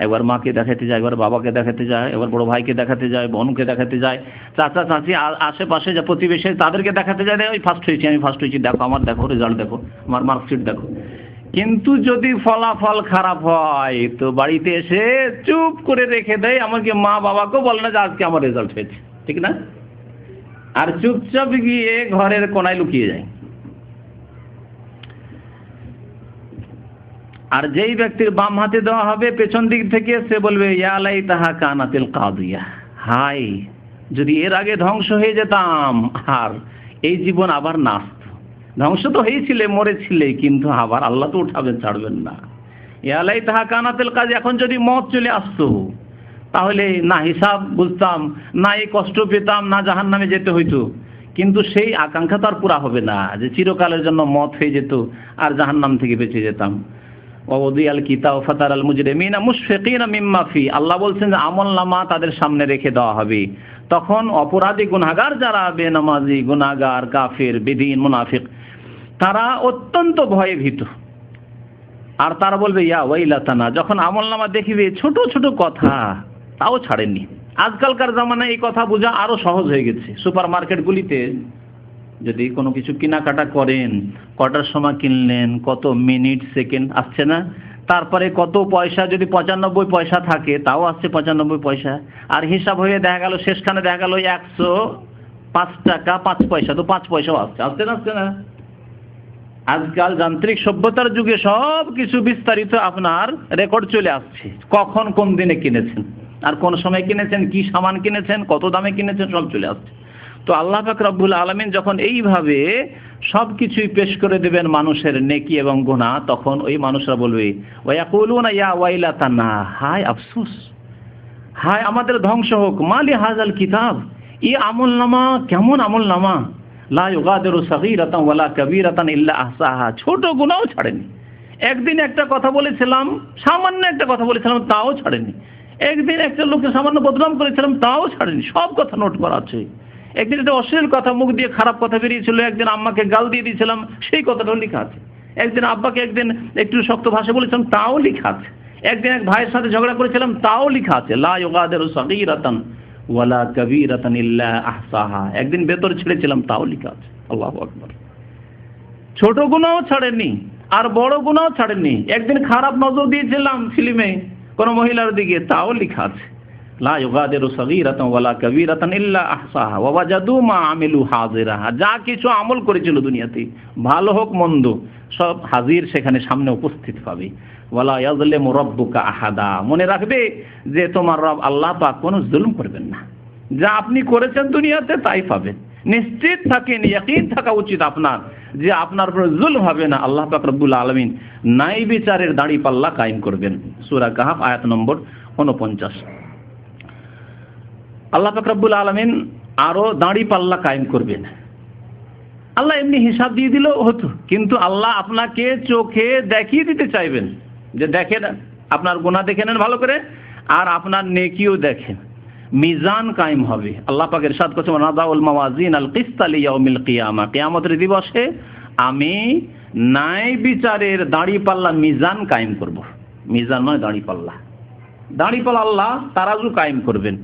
একবার মাকে দেখাতে যায়, একবার বাবাকে দেখাতে যায়, একবার বড় ভাইকে দেখাতে যায়, বোনকে দেখাতে যায়, চাচা চাচি আশেপাশে যা প্রতিবেশী তাদেরকে দেখাতে যায়, ওই ফার্স্ট হয়েছি, আমি ফার্স্ট হয়েছি, দেখো আমার, দেখো রেজাল্ট, দেখো আমার মার্কশিট দেখো। কিন্তু যদি ফলাফল খারাপ হয় তো বাড়িতে এসে চুপ করে রেখে দেয়, এমনকি মা বাবাকেও বলে না যে আজকে আমার রেজাল্ট হয়েছে, ঠিক না? আর চুপচাপ গিয়ে ঘরের কোনায় লুকিয়ে যায়। আর যেই ব্যক্তির বাম হাতে দেওয়া হবে পেছন দিক থেকে, সে বলবে ইয়া লাইতাহা কানাতিল কাদিয়া, হাই যদি এর আগে ধ্বংস হয়ে যেতাম আর এই জীবন আবার না আসতো। ধ্বংস তো হয়েছিলে, মরেছিলে, কিন্তু আবার আল্লাহ তো উঠাবেন, ছাড়বেন না। ইয়া লাইতাহা কানাতিল কাদিয়া, এখন যদি মত চলে আসতো তাহলে না হিসাব বুঝতাম, না এই কষ্ট পেতাম, না জাহান্নামে যেতে হইতো। কিন্তু সেই আকাঙ্ক্ষা তো আর পুরা হবে না যে চিরকালের জন্য মত হয়ে যেত আর জাহান্নাম থেকে বেঁচে যেতাম। ওয়াদিয়াল কিতাব ফাতারাল মুজরিমিনা মুশফিকিনা মিম্মা ফি, আল্লাহ বলছেন যে আমলনামা তাদের সামনে রেখে দেওয়া হবে, তখন অপরাধী গুনাহগার যারা বেনামাজি গুনাহগার কাফির বেদিন মুনাফিক তারা অত্যন্ত ভয়ে ভীত, আর তারা বলবে ইয়া ওয়াইলাতানা, যখন আমলনামা দেখিবে ছোট ছোট কথা তাও ছাড়েননি। আজকালকার জামানায় এই কথা বোঝা আরো সহজ হয়ে গেছে। সুপার মার্কেটগুলিতে যদি কোনো কিছু কেনাকাটা করেন, কটার সময় কিনলেন, কত মিনিট সেকেন্ড আসছে না, তারপরে কত পয়সা, যদি 95 পয়সা থাকে তাও আসছে 95 পয়সা, আর হিসাব হয়ে দেখা গেল শেষখানে দেখা গেল 105 টাকা 5 পয়সা, তো 5 পয়সাও আসছে, আসছে না আসছে না? আজকাল যান্ত্রিক সভ্যতার যুগে সব কিছু বিস্তারিত আপনার রেকর্ড চলে আসছে, কখন কোন দিনে কিনেছেন আর কোন সময় কিনেছেন, কি সামান কিনেছেন, কত দামে কিনেছেন, সব চলে আসছে। তো আল্লাহ পাক রব্বুল আলামিন যখন এইভাবে সব কিছুই পেশ করে দেবেন মানুষের নেকি এবং গুনাহ, তখন ওই মানুষরা বলবে ওয়ায়াকুলুনা ইয়া ওয়াইলাতানা, হায় আফসোস, হায় আমাদের ধ্বংস হোক, মালি হাযাল কিতাব, এই আমলনামা কেমন আমলনামা, লা ইউগাদিরু সাগীরাতান ওয়ালা কাবীরাতান ইল্লা আহসাহা, ছোট গুনাহও ছাড়েনি। একদিন একটা কথা বলেছিলাম, সামান্য একটা কথা বলেছিলাম, তাও ছাড়েনি। একদিন একটা লোককে সামান্য বদনাম করেছিলাম, তাও ছাড়েনি, সব কথা নোট করা আছে। একদিন একটা অশ্লীল কথা, মুখ দিয়ে খারাপ কথা বেরিয়েছিল, একদিন আম্মাকে গাল দিয়ে দিয়েছিলাম, সেই কথাটাও লেখা আছে। একদিন আব্বাকে একদিন একটু শক্ত ভাষা বলেছিলাম, তাও লেখা আছে। একদিন এক ভাইয়ের সাথে ঝগড়া করেছিলাম, তাও লেখা আছে। লা ইউগাদিরু সাগীরাতান ওয়ালা কাবীরাতান ইল্লা আহসাহা, একদিন বেতর ছেড়েছিলাম, তাও লেখা আছে। আল্লাহু আকবার। ছোট গুনাহও ছাড়েননি আর বড় গুনাহও ছাড়েননি। একদিন খারাপ নজর দিয়েছিলাম ফিল্মে কোন মহিলার দিকে, তাও লেখা আছে। লা ইউগাদিরু সাগীরাতান ওয়ালা কাবীরাতান ইল্লা আহসাহা ওয়া ওয়াজাদু মা আমিলু হাজিরা, যা কিছু আমল করেছিল দুনিয়াতে ভালো হোক মন্দ সব হাজির সেখানে সামনে উপস্থিত পাবে। ওয়ালা ইয়াজলিমু রাব্বুকা আহাদা, মনে রাখবে যে তোমার রব আল্লাহ পাক কোনো জুলুম করবেন না, যা আপনি করেছেন দুনিয়াতে তাই পাবেন। নিশ্চিত থাকেন, ইয়াকিন থাকা উচিত আপনার যে আপনার উপর জুলম হবে না, আল্লাহ পাক রব্বুল আলামিন ন্যায় বিচারের দাঁড়িপাল্লা কায়েম করবেন। সূরা কাহফ আয়াত নম্বর 49। আল্লাহ পাক রব্বুল আলামিন আরো দাঁড়িপাল্লা কায়েম করবেন। আল্লাহ এমনি হিসাব দিয়ে দিলেও হতো, কিন্তু আল্লাহ আপনাকে চোখে দেখিয়ে দিতে চাইবেন যে দেখেন, আপনার গুনাহ দেখে নেন ভালো করে, আর আপনার নেকিও দেখেন। মিজান কায়েম হবে। আল্লাহ পাক ইরশাদ করেছেন, নাদাউল মাওয়াজিন আল কিসতা লিয়াউমিল কিয়ামা, কিয়ামতের দিবসে আমি ন্যায় বিচারের দাঁড়িপাল্লা মিজান কায়েম করব। মিজান মানে দাঁড়িপাল্লা, দাঁড়িপাল্লা আল্লাহ তারাজু কায়েম করবেন।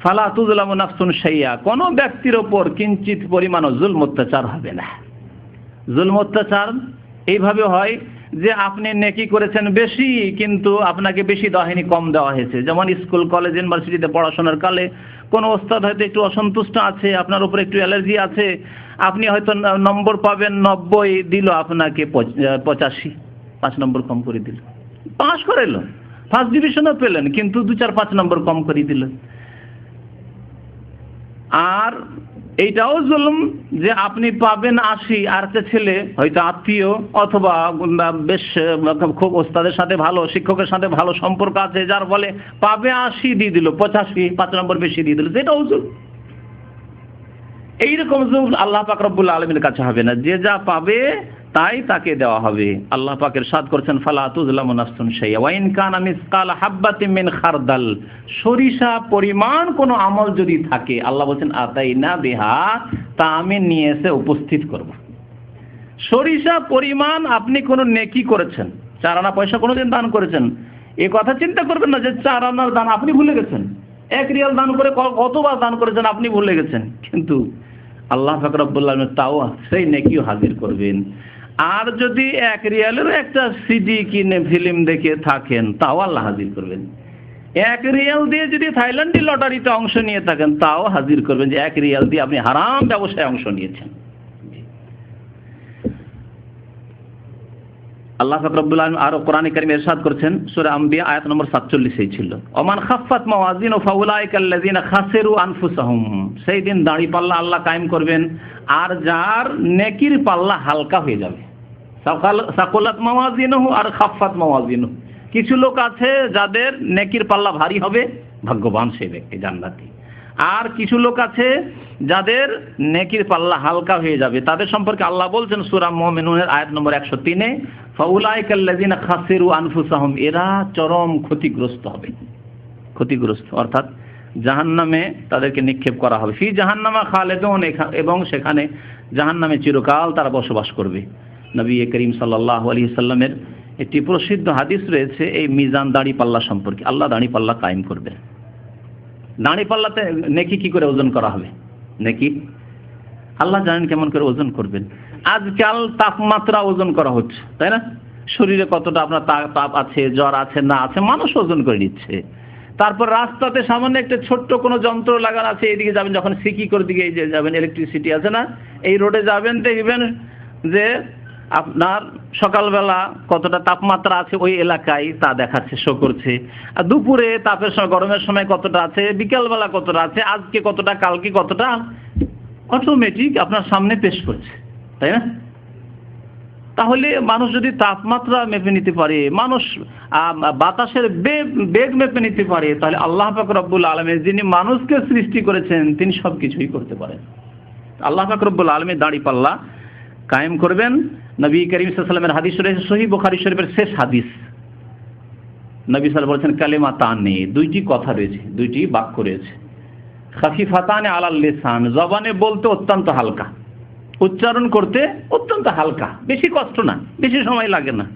ফালা তুযলামু নাফসুন শাইআ, কোন ব্যক্তির ওপর কিঞ্চিত পরিমাণও জুলম অত্যাচার হবে না। জুলম অত্যাচার এইভাবে হয় যে আপনি নেকি করেছেন বেশি, কিন্তু আপনাকে বেশি দেওয়া হয়নি, কম দেওয়া হয়েছে। যেমন স্কুল কলেজ ইউনিভার্সিটিতে পড়াশোনার কালে কোনো ওস্তাদ হয়তো একটু অসন্তুষ্ট আছে, আপনার উপর একটু অ্যালার্জি আছে, আপনি হয়তো নম্বর পাবেন 90, দিল আপনাকে 85, 5 নম্বর কম করে দিল। পাস করাইল, ফার্স্ট ডিভিশনও পেলেন, কিন্তু 2-4-5 নম্বর কম করে দিল। আর এইটাও জুলুম যে আপনি পাবেন 80, আর একটা ছেলে হয়তো আত্মীয় অথবা বেশ খুব ওস্তাদের সাথে ভালো, শিক্ষকের সাথে ভালো সম্পর্ক আছে, যার ফলে পাবে 80 দিয়ে দিল 85, 5 নম্বর বেশি দিয়ে দিল, সেটাও জুলুম। এইরকম জুলুম আল্লাহ পাক রব্বুল আলামিনের কাছে হবে না। যে যা পাবে তাই তাকে দেওয়া হবে। আল্লাহ পাক ইরশাদ করেছেন, ফালা তুযলামু নাফসুন শাইআ ওয়া ইন কানা মিসকালা হাববাতিন মিন খারদাল, সরিষা পরিমাণ কোন আমল যদি থাকে, আল্লাহ বলেন আতাইনা বিহা, তা আমি নিয়ে এসে উপস্থিত করব। সরিষা পরিমাণ আপনি কোন নেকি করেছেন, 4 আনা পয়সা কোনোদিন দান করেছেন, এই কথা চিন্তা করবেন না যে 4 আনার দান আপনি ভুলে গেছেন, 1 রিয়াল দান করে কতবার দান করেছেন আপনি ভুলে গেছেন, কিন্তু আল্লাহ পাক রব্বুল আলামিন তাও সেই নেকিও হাজির করবেন। আর যদি 1 রিয়ালের একটা সিডি কিনে ফিল্ম দেখে থাকেন, তাও আল্লাহ হাজির করবেন। 1 রিয়াল দিয়ে যদি থাইল্যান্ডি লটারিতে অংশ নিয়ে থাকেন, তাও হাজির করবেন যে 1 রিয়াল দিয়ে আপনি হারাম ব্যবসায় অংশ নিয়েছেন। আল্লাহ পাক রব্বুল আলামিন আরো কোরআনে কারীমে ইরশাদ করেছেন, সূরা আম্বিয়া আয়াত নম্বর 47 ছিল, ওমান খাফফাত মাওয়াজিনু ফাউলাইকাল্লাযিনা খাসিরু আনফুসাহুম, সেই দিন দাঁড়িপাল্লা আল্লাহ কায়েম করবেন, আর যার নেকির পাল্লা হালকা হয়ে যাবে। সাকুলাত মাওয়াজিনুহু আর খাফফাত মাওয়াজিনুহু, কিছু লোক আছে যাদের নেকির পাল্লা ভারী হবে, ভাগ্যবান সেই ব্যক্তি জান্নাতি। আর কিছু লোক আছে যাদের নেকির পাল্লা হালকা হয়ে যাবে, তাদের সম্পর্কে আল্লাহ বলছেন সূরা মুমিনুনের আয়াত নম্বর 103-এ, ফাউলাইকাল্লাযিনা খাসিরু আনফুসাহুম, এরা চরম ক্ষতিগ্রস্ত হবে। ক্ষতিগ্রস্ত অর্থাৎ জাহান্নামে তাদেরকে নিক্ষেপ করা হবে। ফি জাহান্নামা খালিদুন, এবং সেখানে জাহান্নামে চিরকাল তারা বসবাস করবে। নবী করিম সাল্লাল্লাহু আলাইহি সাল্লামের একটি প্রসিদ্ধ হাদিস রয়েছে এই মিজান দাঁড়িপাল্লা সম্পর্কে। আল্লাহ দাঁড়িপাল্লা কায়েম করবে। দাঁড়িপাল্লাতে নেকি কি করে ওজন করা হবে? নেকি আল্লাহ জানেন কেমন করে ওজন করবেন। আজকাল তাপমাত্রা ওজন করা হচ্ছে, তাই না? শরীরে কতটা আপনার তাপ আছে, জ্বর আছে না আছে, মানুষ ওজন করে নিচ্ছে। তারপর রাস্তাতে সামান্য একটা ছোট্ট কোনো যন্ত্র লাগানো আছে, এইদিকে যাবেন যখন সিকি করে দিকে এই যে যাবেন, ইলেকট্রিসিটি আছে না, এই রোডে যাবেন, দেখবেন যে আপনার সকালবেলা কতটা তাপমাত্রা আছে ওই এলাকায় তা দেখাচ্ছে, শো করছে। আর দুপুরে তাপের সময়, গরমের সময় কতটা আছে, বিকালবেলা কতটা আছে, আজকে কতটা, কালকে কতটা, অটোমেটিক আপনার সামনে পেশ করছে, তাই না? তাহলে মানুষ যদি তাপমাত্রা মেপে নিতে পারে, মানুষ বাতাসের বেগ মেপে নিতে পারে, তাহলে আল্লাহ পাক রব্বুল আলামিন যিনি মানুষকে সৃষ্টি করেছেন তিনি সব কিছুই করতে পারেন। আল্লাহ পাক রব্বুল আলামিন দাঁড়িপাল্লা কায়েম করবেন। নবী করিম সাল্লাল্লাহু আলাইহি ওয়াসাল্লামের হাদিস রয়েছে, সহিহ বুখারী শরীফের শেষ হাদিস। নবী সাল্লাল্লাহু আলাইহি ওয়াসাল্লাম বলেছেন, কালিমাতানি, 2টি কথা রয়েছে, 2টি বাক্য রয়েছে, খাফিফাতানি আলাল লিসান, জবানে বলতে অত্যন্ত হালকা, উচ্চারণ করতে অত্যন্ত হালকা, বেশি কষ্ট না, বেশি সময় লাগে না।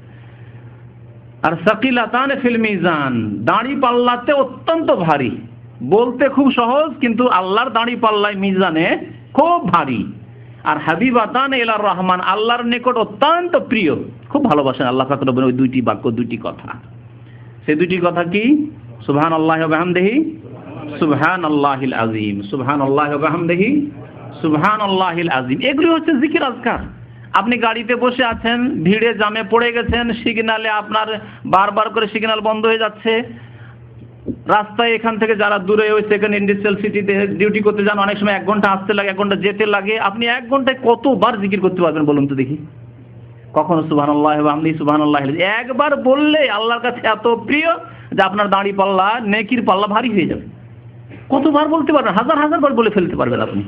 আর সাকিলাতান ফিল মিজান, দাঁড়িপাল্লাতে অত্যন্ত ভারী, বলতে খুব সহজ কিন্তু আল্লাহর দাঁড়িপাল্লায় মিজানে খুব ভারী। আর হাবিবাতান ইলার রহমান, আল্লাহর নিকট অত্যন্ত প্রিয়, খুব ভালোবাসেন আল্লাহ পাক রব্বুল। ওই 2টি বাক্য, 2টি কথা, সেই 2টি কথা কি? সুবহানাল্লাহি ওয়া বিহামদিহি সুবহানাল্লাহিল আযীম, সুবহানাল্লাহি ওয়া বিহামদিহি সুবহানাল্লাহিল আযীম। এগুলো হচ্ছে জিকির আজকার। আপনি গাড়িতে বসে আছেন, ভিড়ে জামে পড়ে গেছেন, সিগন্যালে আপনার বারবার করে সিগন্যাল বন্ধ হয়ে যাচ্ছে, রাস্তায় এখান থেকে যারা দূরে ওই সেকেন্ড ইন্ডাস্ট্রিয়াল সিটিতে ডিউটি করতে যান, অনেক সময় 1 ঘন্টা আসতে লাগে, 1 ঘন্টা যেতে লাগে। আপনি 1 ঘন্টায় কতবার জিকির করতে পারবেন বলুন তো দেখি? কখনো সুবহানাল্লাহ ওয়া বিহামদিহি সুবহানাল্লাহ, একবার বললে আল্লাহর কাছে এত প্রিয় যে আপনার দাড়ি পাল্লা, নেকির পাল্লা ভারী হয়ে যাবে। কতবার বলতে পারবেন? হাজার হাজার বার বলে ফেলতে পারবেন আপনি।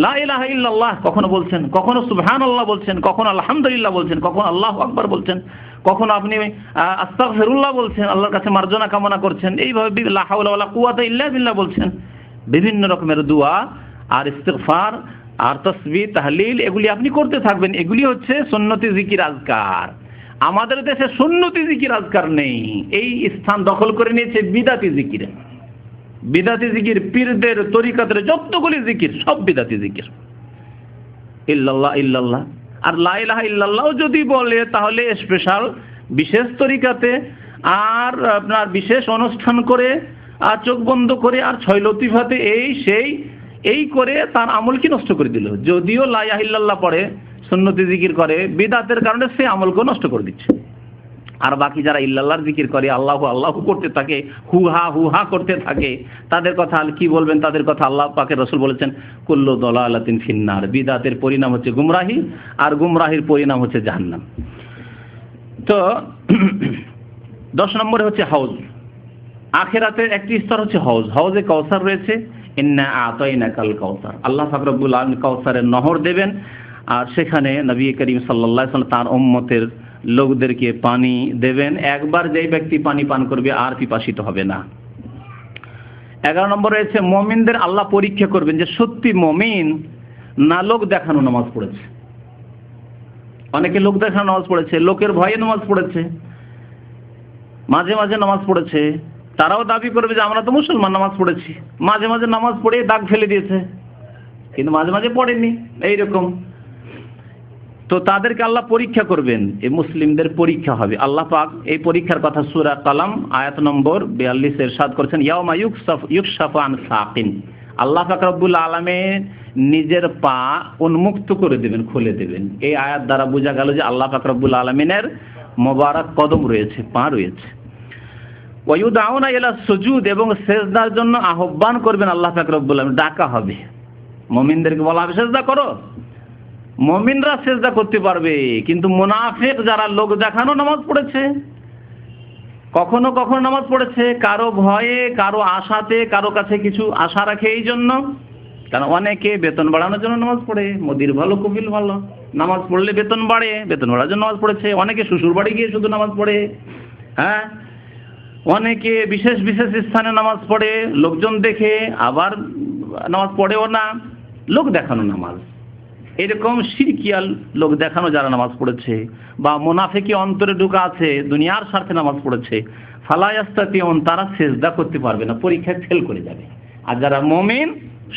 লা ইলাহা ইল্লাল্লাহ কখনো বলছেন, কখনো সুবহানাল্লাহ বলছেন, কখনো আলহামদুলিল্লাহ বলছেন, কখনো আল্লাহু আকবার বলছেন, কখনো আপনি আস্তাগফিরুল্লাহ বলছেন, আল্লাহর কাছে মার্জনা কামনা করছেন, এইভাবে লা হাওলা ওয়ালা কুওয়াতা ইল্লা বিল্লাহ বলছেন। বিভিন্ন রকমের দোয়া আর ইস্তিগফার আর তাসবিহ তাহলিল এগুলি আপনি করতে থাকবেন। এগুলি হচ্ছে সুন্নতি জিকির আজকার। আমাদের দেশে সুন্নতি জিকির আজকার নেই, এই স্থান দখল করে নিয়েছে বিদাতি জিকির। বিদাতি জিকির, পীরদের তরিকাতের যতগুলি জিকির সব বিদাতি জিকির। ইল্লাল্লাহ ইল্লাল্লাহ আর লা ইলাহা ইল্লাল্লাহ যদি বলে তাহলে স্পেশাল বিশেষ তরিকাতে আর আপনার বিশেষ অনুষ্ঠান করে আর চোখ বন্ধ করে আর 6 লতিফাতে এই করে তার আমলকে নষ্ট করে দিল। যদিও লা ইলাহা ইল্লাল্লাহ পড়ে, সুন্নতি জিকির করে, বিদাতের কারণে সে আমলকে নষ্ট করে দিচ্ছে। আর বাকি যারা ইল্লাল্লাহর জিকির করে, আল্লাহু আল্লাহু করতে থাকে, হুহা করতে থাকে, তাদের কথা কি বলবেন? তাদের কথা আল্লাহ পাকের রাসূল বলেছেন কুল্লু দালালাতিন ফিন্নার। বিদাতের পরিণাম হচ্ছে গুমরাহি, আর গুমরাহির পরিণাম হচ্ছে জাহান্নাম। তো 10 নম্বরে হচ্ছে হাউজ। আখিরাতের একটি স্তর হচ্ছে হাউজ। হাউজে কাউসার রয়েছে। ইন্না আতাইনাকাল কাউসার। আল্লাহ পাক রব্বুল আলামিন কাউসারের নহর দেবেন, আর সেখানে নবী করিম সাল্লাল্লাহু আলাইহি ওয়াসাল্লাম তার উম্মতের লোকদেরকে পানি দেবেন। একবার যেই ব্যক্তি পানি পান করবে আর পিপাসিত হবে না। 11 নম্বর রয়েছে মুমিনদের আল্লাহ পরীক্ষা করবেন যে সত্যি মুমিন না লোক দেখানো নামাজ পড়েছে। অনেকে লোক দেখানো নামাজ পড়েছে, লোকের ভয়ে নামাজ পড়েছে, মাঝে মাঝে নামাজ পড়েছে। তারাও দাবি করবে যে আমরা তো মুসলমান, নামাজ পড়েছি। মাঝে মাঝে নামাজ পড়ে দাগ ফেলে দিয়েছে, কিন্তু মাঝে মাঝে পড়েনি, এইরকম। তো তাদেরকে আল্লাহ পরীক্ষা করবেন, এই মুসলিমদের পরীক্ষা হবে। আল্লাহ পাক এই পরীক্ষার কথা সূরা কালাম আয়াত নম্বর 42 ইরশাদ করেছেন, ইয়াউমা ইউকশাফু আন সাকিন। আল্লাহ পাক রব্বুল আলামিন নিজের পা উন্মুক্ত করে দেবেন, খুলে দেবেন। এই আয়াত দ্বারা বোঝা গেল যে আল্লাহ পাক রব্বুল আলামিনের মোবারক কদম রয়েছে, পা রয়েছে। ওয়ায়ুদাউনা ইলা সুজুদ, এবং সিজদার জন্য আহ্বান করবেন আল্লাহ পাক রব্বুল আলামিন, ডাকা হবে। মুমিনদেরকে বলা হবে সিজদা করো। মুমিনরা সিজদা করতে পারবে, কিন্তু মুনাফিক যারা লোক দেখানো নামাজ পড়েছে, কখনো কখনো নামাজ পড়েছে কারো ভয়ে, কারো আশাতে, কারো কাছে কিছু আশা রাখে, এই জন্য। কারণ অনেকে বেতন বাড়ানোর জন্য নামাজ পড়ে, মোদির ভালো কবিল ভালো, নামাজ পড়লে বেতন বাড়ে, বেতন বাড়ার জন্য নামাজ পড়েছে। অনেকে শ্বশুর বাড়ি গিয়ে শুধু নামাজ পড়ে, হ্যাঁ। অনেকে বিশেষ বিশেষ স্থানে নামাজ পড়ে লোকজন দেখে, আবার নামাজ পড়েও না, লোক দেখানো নামাজ। এরকম শিরকিয়াল লোক দেখানো যারা নামাজ পড়েছে, বা মুনাফিকি অন্তরে ঢুকা আছে, দুনিয়ার স্বার্থে নামাজ পড়েছে, ফালা ইয়াস্তাতিউন, তারা সিজদা করতে পারবে না, পরীক্ষায় ফেল করে যাবে। আর যারা মুমিন,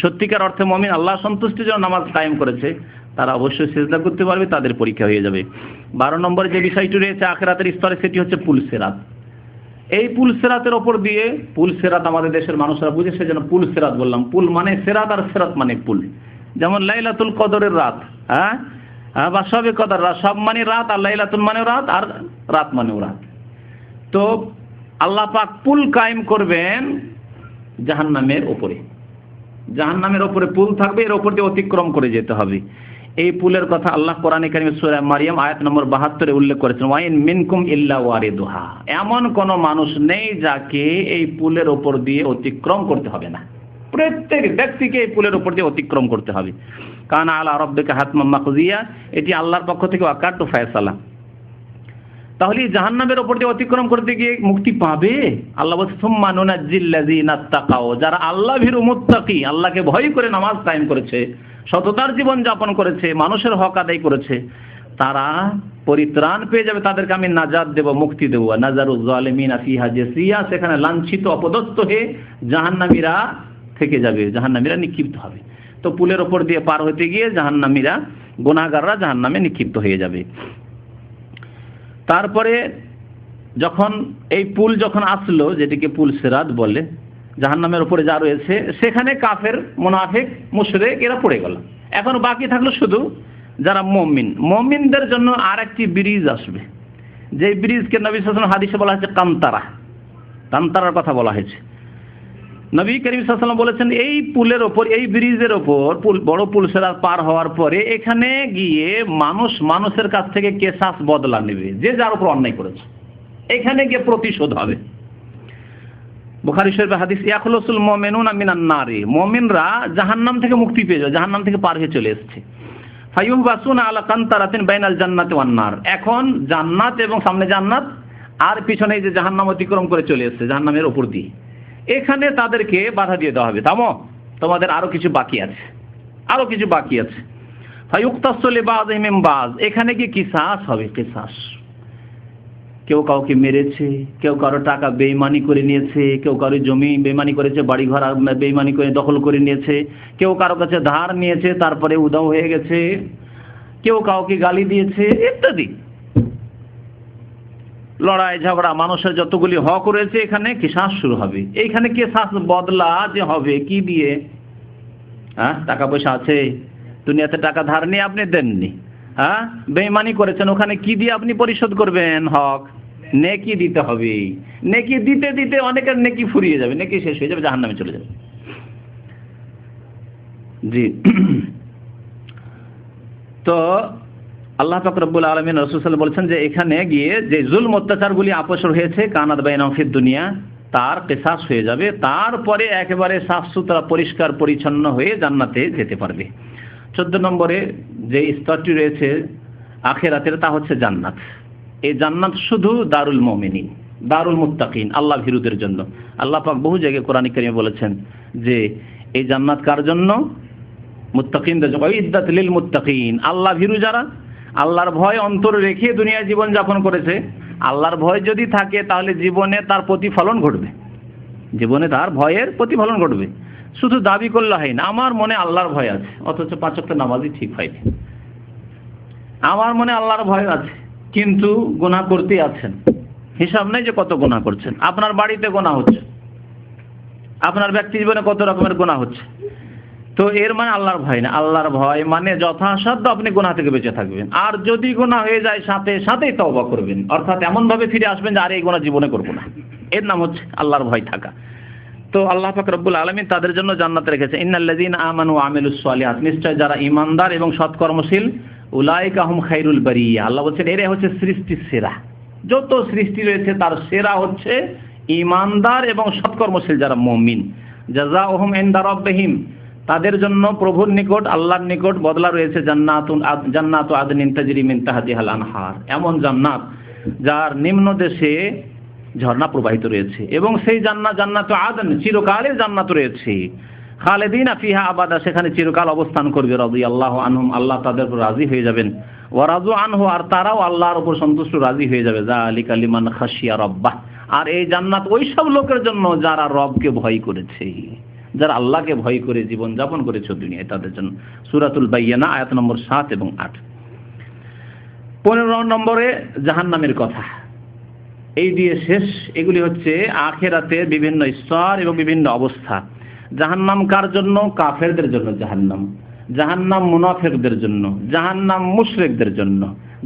সত্যিকার অর্থে মুমিন, আল্লাহ সন্তুষ্টির জন্য নামাজ কায়েম করেছে, তারা অবশ্যই সিজদা করতে পারবে, তাদের পরীক্ষা হয়ে যাবে। 12 নম্বরে যে বিষয়টি রয়েছে আখিরাতের স্তরে, সেটি হচ্ছে পুলসিরাত। এই পুলসিরাতের ওপর দিয়ে, পুলসিরাত আমাদের দেশের মানুষরা বুঝে সেজন্য পুলসিরাত বললাম। পুল মানে সিরাত, আর সিরাত মানে পুল। যেমন লাইলাতুল কদরের রাত, হ্যাঁ, বা শবে কদর রাত, সব মানে রাত, আর লাইলাতুল মানেও রাত, আর রাত মানেও রাত। তো আল্লাহ পাক পুল কায়েম করবেন জাহান্নামের ওপরে। জাহান্নামের ওপরে পুল থাকবে, এর ওপর দিয়ে অতিক্রম করে যেতে হবে। এই পুলের কথা আল্লাহ কোরআনে কারিমে সূরা মারিয়াম আয়াত নম্বর 72 উল্লেখ করেছেন, ওয়াইন মিনকুম ইল্লা ওয়ারিদুহা। এমন কোন মানুষ নেই যাকে এই পুলের ওপর দিয়ে অতিক্রম করতে হবে না। প্রত্যেক ব্যক্তিকে এই পুলের উপর দিয়ে অতিক্রম করতে হবে। কানা আলা রাব্বিকা হাতমান মাকদিয়া, এটি আল্লাহর পক্ষ থেকে ওয়াকাতু ফায়সালা। তাহলে জাহান্নামের উপর দিয়ে অতিক্রম করতে গিয়ে মুক্তি পাবে। আল্লাহ বলছে সুম্মা নুনাজ্জিল্লাযিনা তাকাও, যারা আল্লাহ ভীরু মুত্তাকি, আল্লাহকে ভয় করে নামাজ কায়েম করেছে, সততার জীবন যাপন করেছে, মানুষের হক আদায় করেছে, তারা পরিত্রাণ পেয়ে যাবে, তাদেরকে আমি নাজাত দেব, মুক্তি দেব। নাজারুজ জালিমিনা ফিহা জাসিয়া, সেখানে লাঞ্ছিত অপদস্থ হয়ে জাহান্নামীরা থেকে যাবে, জাহান্নামীরা নিক্ষিপ্ত হবে। তো পুলের ওপর দিয়ে পার হতে গিয়ে জাহান্নামীরা, গুনাহগাররা জাহান্নামে নিক্ষিপ্ত হয়ে যাবে। তারপরে যখন এই পুল যখন আসলো, যেটিকে পুল সিরাত বলে, জাহান্নামের উপরে যা রয়েছে, সেখানে কাফের, মুনাফিক, মুশরিক এরা পড়ে গেল। এখন বাকি থাকলো শুধু যারা মুমিন। মুমিনদের জন্য আর একটি ব্রিজ আসবে, যে ব্রিজকে নবী সাল্লাল্লাহু আলাইহি ওয়াসাল্লাম হাদিসে বলা হয়েছে কান্তারা। কান্তারার কথা বলা হয়েছে। নবী করিম সাল্লাল্লাহু আলাইহি ওয়াসাল্লাম বলেছেন এই পুলের ওপর, এই ব্রিজের ওপর, বড় পুল সেরা পার হওয়ার পরে এখানে গিয়ে মানুষের কাছ থেকে কেসাস বদলা নেবে, যে যার উপর অন্যায় করেছে এখানে গিয়ে প্রতিশোধ হবে। বুখারী শরীফের হাদিস, ইয়াখলুসুল মুমিনুনা মিনান নারি, মুমিনরা জাহান্নাম থেকে মুক্তি পেয়ে যায়, জাহান্নাম থেকে পার হয়ে চলে এসেছে। ফায়ুহবাসুনা আলা কান্তারাতিন বাইনাল জান্নাতি ওয়ান নার, এখন জান্নাত এবং সামনে জান্নাত আর পিছনে যে জাহান্নাম অতিক্রম করে চলে এসেছে জাহান্নামের উপর দিয়ে, এখানে তাদেরকে বাধা দিয়ে দেওয়া হবে, থামো তোমাদের আরো কিছু বাকি আছে, আরো কিছু বাকি আছে। ফায়ুক্তাসু লিবাযিহিম মিন বায, এখানে কি কিসাস হবে, কিসাস। কেউ কাউকে মেরেছে, কেউ কারো টাকা বেইমানি করে নিয়েছে, কেউ কারো জমি বেইমানি করেছে, বাড়ি ঘর বেইমানি করে দখল করে নিয়েছে, কেউ কারো কাছে ধার নিয়েছে তারপরে উধাও হয়ে গেছে, কেউ কাউকে গালি দিয়েছে ইত্যাদি। লড়াই ঝগড়া মানুষের যতগুলি হক রয়েছে এখানে কিসাস শুরু হবে। এইখানে কিসাস বদলা যে হবে কি দিয়ে? টাকা পয়সা আছে, দুনিয়াতে টাকা ধার নিয়ে আপনি দেননি, বেইমানি করেছেন, ওখানে কি দিয়ে আপনি পরিশোধ করবেন হক? নেকি দিতে হবে। নেকি দিতে দিতে অনেকের নেকি ফুরিয়ে যাবে, নেকি শেষ হয়ে যাবে, জাহান্নামে চলে যাবে। জি, তো আল্লাহ পাক রব্বুল আলামিন রাসূল সাল্লাল্লাহু আলাইহি ওয়াসাল্লাম বলেছেন যে এখানে গিয়ে যে জুলম অত্যাচারগুলি আপসর হয়েছে কানাত বাইনাহুম ফিদ দুনিয়া, তার কিসাস হয়ে যাবে, তারপরে একেবারে সাফ সুতরা পরিষ্কার পরিচ্ছন্ন হয়ে জান্নাতে যেতে পারবে। 14 নম্বরে যে স্তরটি রয়েছে আখিরাতের, তা হচ্ছে জান্নাত। এই জান্নাত শুধু দারুল মুমিনিন, দারুল মুত্তাকিন, আল্লাহ ভীরুদের জন্য। আল্লাহ পাক বহু জায়গায় কোরআন কারীমে বলেছেন যে এই জান্নাত কার জন্য? মুত্তাকিনদের জন্য। ইদ্দাত লিল মুত্তাকিন, আল্লাহ ভীরু যারা আল্লাহর ভয় অন্তরে রেখে দুনিয়ায় জীবন যাপন করেছে, আল্লাহর ভয় যদি থাকে তাহলে জীবনে তার প্রতিফলন ঘটবে, জীবনে তার ভয়ের প্রতিফলন ঘটবে। শুধু দাবি করলে হয় না, আমার মনে আল্লাহর ভয় আছে অথচ 5 ওয়াক্ত নামাজই ঠিক হয়নি, আমার মনে আল্লাহর ভয় আছে কিন্তু গুনাহ করতেই আছেন, হিসাব নেই যে কত গুনাহ করছেন। আপনার বাড়িতে গুনাহ হচ্ছে, আপনার ব্যক্তি জীবনে কত রকমের গুনাহ হচ্ছে, তো এর মানে আল্লাহর ভয় না। আল্লাহর ভয় মানে যথাসাধ্য আপনি গুনাহ থেকে বেঁচে থাকবেন, আর যদি গুনাহ হয়ে যায় সাথে সাথেই তওবা করবেন, অর্থাৎ এমন ভাবে ফিরে আসবেন যে আর এই গুনাহ জীবনে করব না। এর নাম হচ্ছে আল্লাহর ভয় থাকা। তো আল্লাহ পাক রব্বুল আলামিন তাদের জন্য জান্নাত রেখেছে। ইন্নাল্লাযীনা আমানু ওয়া আমিলুস সালিহাত, নিশ্চয় যারা ঈমানদার এবং সৎকর্মশীল, উলাইকা হুম খায়রুল বারিয়া, আল্লাহ বলেন এরাই হচ্ছে সৃষ্টির সেরা। যত সৃষ্টি রয়েছে তার সেরা হচ্ছে ঈমানদার এবং সৎকর্মশীল যারা মুমিন। জাযাউহুম ইনদা রাব্বিহিম, তাদের জন্য প্রভুর নিকট, আল্লাহর নিকট বদলা রয়েছে জান্নাতু আদনিন তাজরি মিন তাহতিহাল আনহার, এমন জান্নাত যার নিম্ন দেশে ঝর্ণা প্রবাহিত রয়েছে, এবং সেই জান্নাতু আদন চিরকালের জান্নাত রয়েছে। খালিদিনা ফিহা আবাদা, সেখানে চিরকাল অবস্থান করবে। রাদিয়াল্লাহু আনহুম, আল্লাহ তাদের উপর রাজি হয়ে যাবেন। ওয়া রাযু আনহু, আর তারাও আল্লাহর উপর সন্তুষ্ট রাজি হয়ে যাবে। যালিকা লিমান খাশিয়া রাব্বাহ, আর এই জান্নাত ওই সব লোকের জন্য যারা রবকে ভয় করেছে, যারা আল্লাহকে ভয় করে জীবন যাপন করেছে দুনিয়ায়, তাদের জন্য। সূরাতুল বাইয়ানা আয়াত নম্বর 7 এবং 8। 15 নম্বরে জাহান্নামের কথা, এই দিয়ে শেষ। এগুলি হচ্ছে আখিরাতের বিভিন্ন স্তর এবং বিভিন্ন অবস্থা। জাহান্নাম কার জন্য? কাফেরদের জন্য জাহান্নাম, জাহান্নাম মুনাফিকদের জন্য, জাহান্নাম মুশরিকদের জন্য,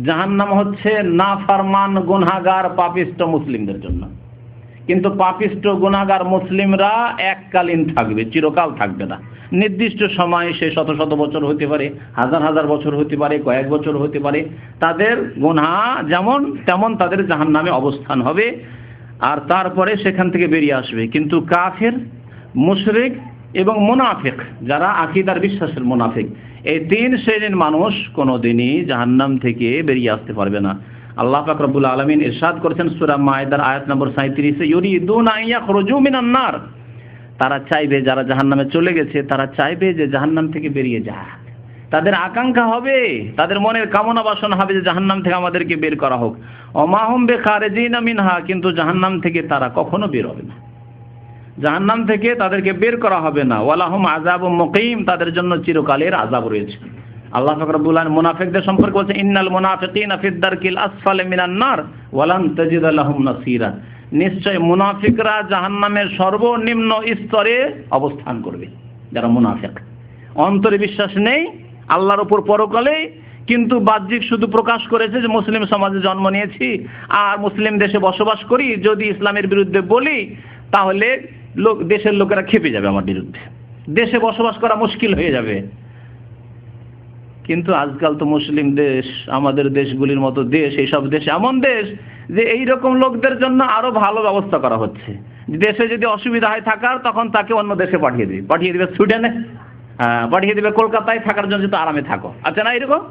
জাহান্নাম হচ্ছে নাফরমান গুনাহগার পাপিষ্ট মুসলিমদের জন্য। কিন্তু পাপিষ্ট গুনাহগার মুসলিমরা এককালীন থাকবে, চিরকাল থাকবে না। নির্দিষ্ট সময়, সে শত শত বছর হতে পারে, হাজার হাজার বছর হতে পারে, কয়েক বছর হতে পারে, তাদের গুনাহ যেমন তেমন তাদের জাহান্নামে অবস্থান হবে, আর তারপরে সেখান থেকে বেরিয়ে আসবে। কিন্তু কাফের, মুশরিক এবং মুনাফিক, যারা আকীদার বিশ্বাসের মুনাফিক, এই 3 শ্রেণীর মানুষ কোনোদিনই জাহান্নাম থেকে বেরিয়ে আসতে পারবে না। আল্লাহ পাক রব্বুল আলামিন ইরশাদ করেছেন সূরা মায়েদার আয়াত নম্বর 37, ইউরিদুনা আন ইয়াখরুজু মিনান নার, তারা চাইবে, যারা জাহান্নামে চলে গেছে তারা চাইবে যে জাহান্নাম থেকে বেরিয়ে যাক। তাদের আকাঙ্ক্ষা হবে, তাদের মনের কামনা বাসনা হবে যে জাহান্নাম থেকে আমাদেরকে বের করা হোক। ওমা হুম বিখারিজিনা মিনহা, কিন্তু জাহান্নাম থেকে তারা কখনো বের হবে না, জাহান্নাম থেকে তাদেরকে বের করা হবে না। ওয়ালাহুম আযাবুম মুকিম, তাদের জন্য চিরকালের আযাব রয়েছে। আল্লাহ পাক রব্বুল আলামিন মুনাফিকদের সম্পর্কে বলছেন, ইন্নাল মুনাফিকিনা ফিদ দারকিল আসফালি মিনান নার ওয়া লান তাজিদা লাহুম নাসীরা, নিশ্চয় মুনাফিকরা জাহান্নামের সর্বনিম্ন স্তরে অবস্থান করবে। যারা মুনাফিক, অন্তরে বিশ্বাস নেই আল্লাহর উপর পরকালে, কিন্তু বাহ্যিক শুধু প্রকাশ করেছে যে মুসলিম সমাজে জন্ম নিয়েছি আর মুসলিম দেশে বসবাস করি, যদি ইসলামের বিরুদ্ধে বলি তাহলে দেশের লোকেরা খেপে যাবে আমার বিরুদ্ধে, দেশে বসবাস করা মুশকিল হয়ে যাবে। কিন্তু আজকাল তো মুসলিম দেশ, আমাদের দেশগুলির মতো দেশ, এইসব দেশ এমন দেশ যে এইরকম লোকদের জন্য আরো ভালো ব্যবস্থা করা হচ্ছে। দেশে যদি অসুবিধা হয় থাকার, তখন তাকে অন্য দেশে পাঠিয়ে দিবে সুইডেনে, পাঠিয়ে দিবে কলকাতায়, থাকার জন্য তো আরামে থাকো। আচ্ছা না, এরকম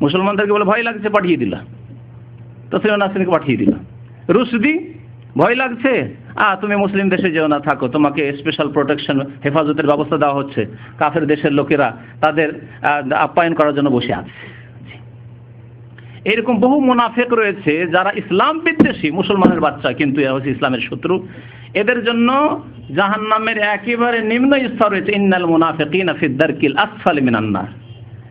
মুসলমানদেরকে বলে ভয় লাগছে, পাঠিয়ে দিলা তসলিমা নাসরিনকে পাঠিয়ে দিলা। রুশদি ভয় লাগছে, তুমি মুসলিম দেশে যেও না, থাকো, তোমাকে স্পেশাল প্রোটেকশন, হেফাজতের ব্যবস্থা দেওয়া হচ্ছে। কাফের দেশের লোকেরা তাদের আপ্যায়ন করার জন্য বসে আছে। এরকম বহু মুনাফিক রয়েছে যারা ইসলাম বিদ্বেষী, মুসলমানের বাচ্চা, কিন্তু এরা হচ্ছে ইসলামের শত্রু। এদের জন্য জাহান্নামের একেবারে নিম্ন স্তর রয়েছে, ইন্নাল মুনাফিকিনা ফি দারকিল আসফালি মিনান নার।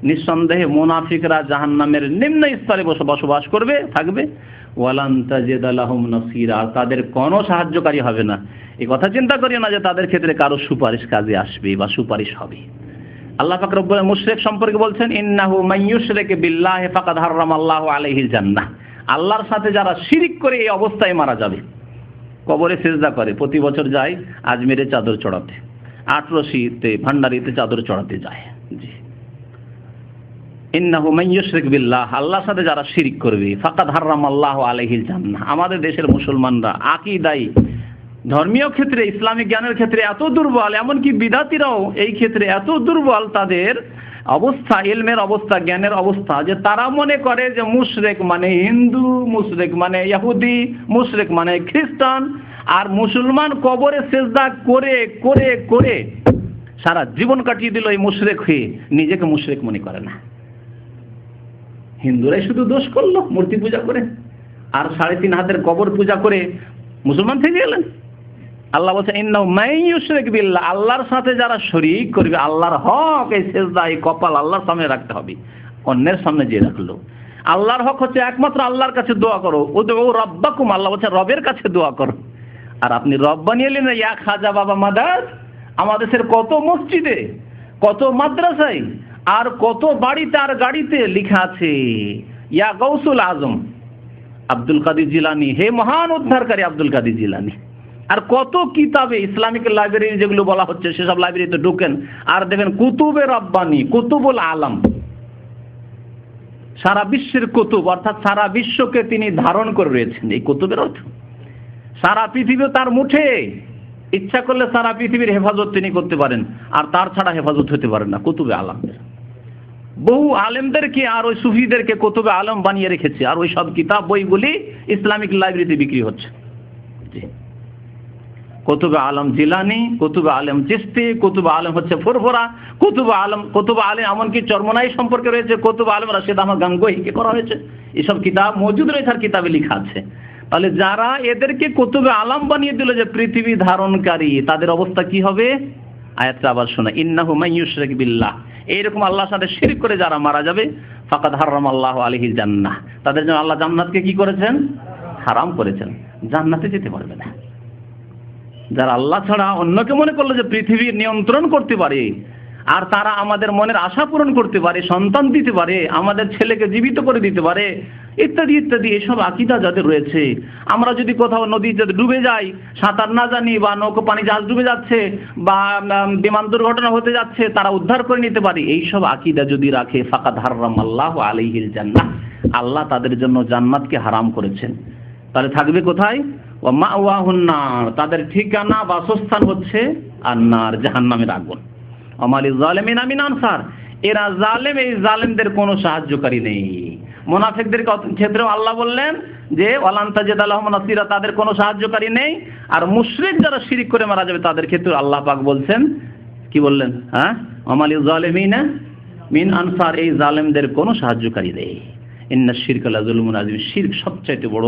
নিঃসন্দেহে মুনাফিকরা জাহান্নামের নিম্ন স্তরে বসবাস করবে, থাকবে। ওয়ালান তাজিদা লাহুম নাসীরা, তাদের কোনো সাহায্যকারী হবে না। এই কথা চিন্তা করিও না যে তাদের ক্ষেত্রে কারো সুপারিশ কাজে আসবে বা সুপারিশ হবে। আল্লাহ পাক রব্বুল মুশরিক সম্পর্কে বলছেন, ইন্নাহু মাইয়ুশরিক বিল্লাহি ফাকাদ হারামাল্লাহু আলাইহিল জান্নাহ। আল্লাহর সাথে যারা শিরিক করে এই অবস্থায় মারা যাবে, কবরে সিজদা করে, প্রতি বছর যায় আজমিরে চাদর চড়াতে, আটরশিতে ভান্ডারিতে চাদর চড়াতে যায়। জি, ইন্নাহু মাইয়ুশরিক বিল্লাহ, আল্লাহর সাথে যারা শিরিক করবে, ফাকাদ হারামাল্লাহু আলাইহিল জান্নাহ। আমাদের দেশের মুসলমানরা আকীদায়, ধর্মীয় ক্ষেত্রে, ইসলামিক জ্ঞানের ক্ষেত্রে এত দুর্বল, এমনকি বিদাতিরাও এই ক্ষেত্রে এত দুর্বল তাদের অবস্থা, ইলমের অবস্থা, জ্ঞানের অবস্থা, যে তারা মনে করে যে মুশরিক মানে হিন্দু, মুশরিক মানে ইহুদি, মুশরিক মানে খ্রিস্টান। আর মুসলমান কবরে সিজদা করে করে করে সারা জীবন কাটিয়ে দিল এই মুশরিক হয়ে, নিজেকে মুশরিক মনে করে না। হিন্দুরাই শুধু দোষ করলো মূর্তি পূজা করে, আর 3.5 হাতের কবর পূজা করে মুসলমান থেকে গেলেন। আল্লাহ বলছে, ইন্নাহু মাইয়ুশরিক বিল্লাহ, আল্লাহর সাথে যারা শরীক করবে, আল্লাহর হক, এই সিজদা, এই কপাল আল্লাহর সামনে রাখতে হবে, অন্যের সামনে যে রাখলো। আল্লাহর হক হচ্ছে একমাত্র আল্লাহর কাছে দোয়া করো, উদউ রাব্বাকুম, আল্লাহ বলছে রবের কাছে দোয়া করো। আর আপনি রব বানিয়ে নিলেন ইয়া খাজা বাবা মাদাদ। আমাদের দেশের কত মসজিদে, কত মাদ্রাসায়, আর কত বাড়িতে আর গাড়িতে লেখা আছে ইয়া গাউসুল আজম আব্দুল কাদের জিলানী, হে মহান উদ্ধারকারী আব্দুল কাদের জিলানী। আর কত কিতাবে, ইসলামিক লাইব্রেরি যেগুলো বলা হচ্ছে, সেসব লাইব্রেরিতে ঢোকেন আর দেখেন কুতুবে রব্বানি, কুতুবুল আলম, সারা বিশ্বের কুতুব, অর্থাৎ সারা বিশ্বকে তিনি ধারণ করে রয়েছেন। এই কুতুবের অর্থ সারা পৃথিবী তার মুঠে, ইচ্ছা করলে সারা পৃথিবীর হেফাজত তিনি করতে পারেন, আর তার ছাড়া হেফাজত হতে পারেন না। কুতুবে আলমদের, বহু আলেমদেরকে আর ওই সুফিদেরকে কুতুবে আলম বানিয়ে রেখেছে, আর ওই সব কিতাব বইগুলি ইসলামিক লাইব্রেরিতে বিক্রি হচ্ছে। কুতুবে আলম জিলানী, কুতুবে আলম চিশতি, কুতুবে আলম হচ্ছে ফুরফুরা, কুতুবে আলম এমনকি চরমনাই সম্পর্কে রয়েছে, কুতুবে আলম রাশিদ আহমদ গাঙ্গুহিকে করা হয়েছে। এসব কিতাব মজুদ রয়েছে, আর কিতাবে লেখা আছে। তাহলে যারা এদেরকে কুতুবে আলম বানিয়ে দিল যে পৃথিবী ধারণকারী, তাদের অবস্থা কি হবে? আয়াতটা আবার শোনা, ইন্নাহু মাইয়ুশরিক বিল্লাহ, এইরকম আল্লাহর সাথে শিরক করে যারা মারা যাবে, ফাকাদ হারামাল্লাহু আলাইহিল জান্নাহ, তাদের জন্য আল্লাহ জান্নাতকে কি করেছেন? হারাম করেছেন, জান্নাতে যেতে পারবে না। যারা আল্লাহ ছাড়া অন্যকে মনে করলো যে পৃথিবীর নিয়ন্ত্রণ করতে পারে, আর তারা আমাদের মনের আশা পূরণ করতে পারে, সন্তান দিতে পারে, আমাদের ছেলেকে জীবিত করে দিতে পারে, ইত্যাদি ইত্যাদি, এসব আকীদা যাদের রয়েছে, আমরা যদি কোথাও নদীতে ডুবে যাই, সাঁতার না জানি, বা নৌকো পানি জাহাজ ডুবে যাচ্ছে, বা বিমান দুর্ঘটনা হতে যাচ্ছে, তারা উদ্ধার করে নিতে পারে, এইসব আকীদা যদি রাখে, ফাকাদ হারামাল্লাহু আলাইহিল জান্নাহ, আল্লাহ তাদের জন্য জান্নাতকে হারাম করেছেন। তাহলে থাকবে কোথায়? ওয়া মাওয়াহুন নার, তাদের ঠিকানা বাসস্থান হচ্ছে আন্নার, জাহান্নামের আগুন। আমালিজ জালিমিনা মিন আনসার, এরা জালেম, এই জালেমদের কোনো সাহায্যকারী নেই। মুনাফিকদের ক্ষেত্রেও আল্লাহ বললেন যে ওয়ালান তাজিদা লাহুম নাসীরা, তাদের কোনো সাহায্যকারী নেই। আর মুশরিক যারা শিরক করে মারা যাবে, তাদের ক্ষেত্রে আল্লাহ পাক বলছেন, কি বললেন? আমালিজ জালিমিনা মিন আনসার, এই জালেমদের কোনো সাহায্যকারী নেই। ইন্না শিরকা লাযুলমুন আযীম, শিরক সবচাইতে বড়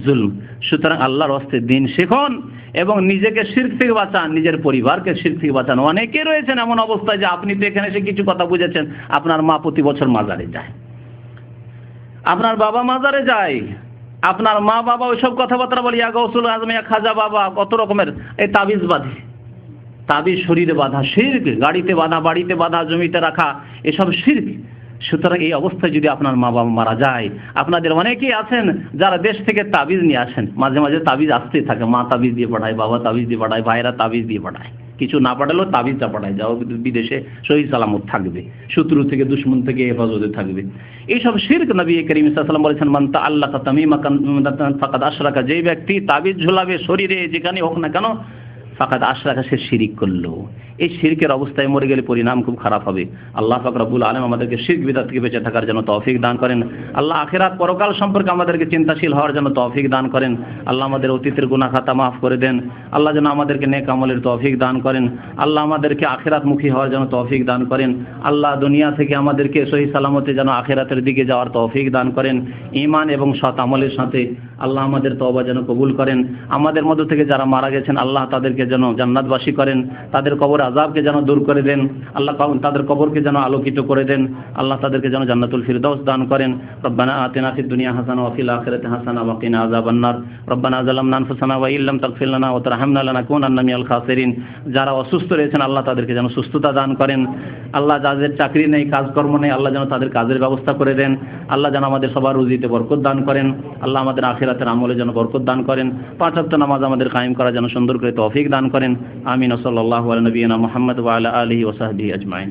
জুলম। সুতরাং আল্লাহর রাস্তায় দিন শিখুন এবং নিজেকে শিরক থেকে বাঁচান, নিজের পরিবারকে শিরক থেকে বাঁচান। অনেকে রয়েছেন এমন অবস্থায় যে আপনি তো এখানে এসে কিছু কথা বুঝেছেন, আপনার মা প্রতি বছর মাজারে যায়, আপনার বাবা মাজারে যায়, আপনার মা বাবা ওইসব কথাবার্তা বলে, ইয়া গাউসুল আজম, ইয়া খাজা বাবা, কত রকমের এই তাবিজ বাঁধে, তাবিজ শরীরে বাঁধা শিরক, গাড়িতে বাঁধা, বাড়িতে বাঁধা, জমিতে রাখা, এসব শিরক। সুতরাং এই অবস্থায় যদি আপনার মা বাবা মারা যায়, আপনাদের অনেকেই আছেন যারা দেশ থেকে তাবিজ নিয়ে আসেন, মাঝে মাঝে তাবিজ আসতেই থাকে, মা তাবিজ দিয়ে পাঠায়, বাবা তাবিজ দিয়ে পাঠায়, ভাইরা তাবিজ দিয়ে পাঠায়, কিছু না পাঠালেও তাবিজটা পাঠায়, যাও বিদেশে সহি সালামত থাকবে, শত্রু থেকে দুশমন থেকে হেফাজতে থাকবে। এইসব শিরক নবী করিম সাল্লাল্লাহু আলাইহি ওয়াসাল্লাম বলেছেন, মান তাআল্লাকা তামিমাতান ফাকাদ আশরাকা, যেই ব্যক্তি তাবিজ ঝুলাবে শরীরে যেখানে হোক না কেন, ফাকাদ আশরাকা, সে শিরিক করলো। এই শিরকের অবস্থায় মরে গেলে পরিণাম খুব খারাপ হবে। আল্লাহ পাক রব্বুল আলামিন আমাদেরকে শিরক বিদআত থেকে বেঁচে থাকার জন্য তৌফিক দান করেন। আল্লাহ আখিরাত পরকাল সম্পর্কে আমাদেরকে চিন্তাশীল হওয়ার জন্য তৌফিক দান করেন। আল্লাহ আমাদের অতীতের গুনাহ খাতা মাফ করে দেন। আল্লাহ যেন আমাদেরকে নেক আমলের তৌফিক দান করেন। আল্লাহ আমাদেরকে আখিরাতমুখী হওয়ার জন্য তৌফিক দান করেন। আল্লাহ দুনিয়া থেকে আমাদেরকে সহি সালামতে যেন আখিরাতের দিকে যাওয়ার তৌফিক দান করেন। ঈমান এবং সৎ আমলের সাথে আল্লাহ আমাদের তওবা যেন কবুল করেন। আমাদের মধ্য থেকে যারা মারা গেছেন আল্লাহ তাদেরকে যেন জান্নাতবাসী করেন। তাদের কবর আযাবকে যেন দূর করে দেন। আল্লাহ তাদের কবরকে যেন আলোকিত করে দেন। আল্লাহ তাদেরকে যেন জান্নাতুল ফিরদাউস দান করেন। রব্বানা আতিনা ফিদ দুনিয়া হাসানা ওয়া ফিল আখিরাতি হাসানা ওয়া কিনা আযাবান নার। রব্বানা যালামনা আনফুসানা ওয়া ইল্লাম তাগফির লানা ওয়া তারহামনা লানাকুনান্না মিনাল খাসিরিন। যারা অসুস্থ রয়েছেন আল্লাহ তাদেরকে যেন সুস্থতা দান করেন। আল্লাহ যাদের চাকরি নেই, কাজকর্ম নেই, আল্লাহ যেন তাদের কাজের ব্যবস্থা করে দেন। আল্লাহ যেন আমাদের সবার রুজিতে বরকত দান করেন। আল্লাহ আমাদের আখিরাতের আমলে যেন বরকত দান করেন। 5 ওয়াক্ত নামাজ আমাদের কায়েম করার জন্য সুন্দর করে তৌফিক দান করেন। আমিন। সাল্লাল্লাহু আলা নবিয়িনা মুহাম্মদ ওয়া আলা আলিহি ওয়া সাহবিহি আজমাইন।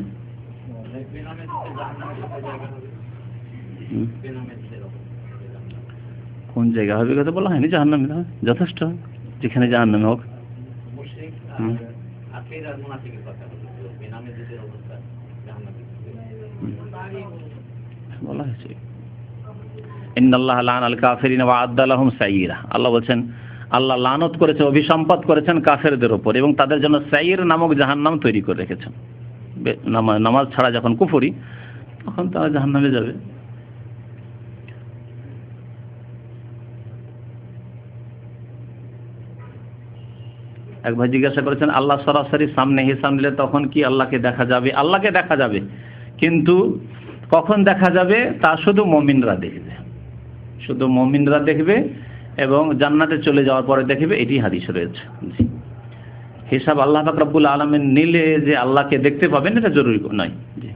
কোন জায়গা হবে কথা বলা হয়নি, জাহান্নামে যথেষ্ট, যেখানে জাহান্নামে হোক। বলা হয়েছে ইন্নাল্লাহা লা'নাল কাফিরিনা ওয়া আ'আদ্দা লাহুম সাইয়্যিরা। আল্লাহ বলেন আল্লাহ লানত করেছে, অভিসম্পাত করেছেন কাফেরদের উপর এবং তাদের জন্য সাইয়্যির নামক জাহান্নাম তৈরি করে রেখেছেন। নামাজ ছাড়া যখন কুফরি, তখন তারা জাহান্নামে যাবে। এক ভাই জিজ্ঞাসা করেছেন, আল্লাহ সরাসরি সামনে হিসাব নিলে তখন কি আল্লাহকে দেখা যাবে? আল্লাহকে দেখা যাবে, কিন্তু কখন দেখা যাবে তা শুধু মুমিনরা দেখবে, শুধু মুমিনরা দেখবে এবং জান্নাতে চলে যাওয়ার পরে দেখবে, এটি হাদিস রয়েছে। জি, হিসাব আল্লাহ পাক রব্বুল আলামিন নিলে যে আল্লাহকে দেখতে পাবেন এটা জরুরি নয়। জি,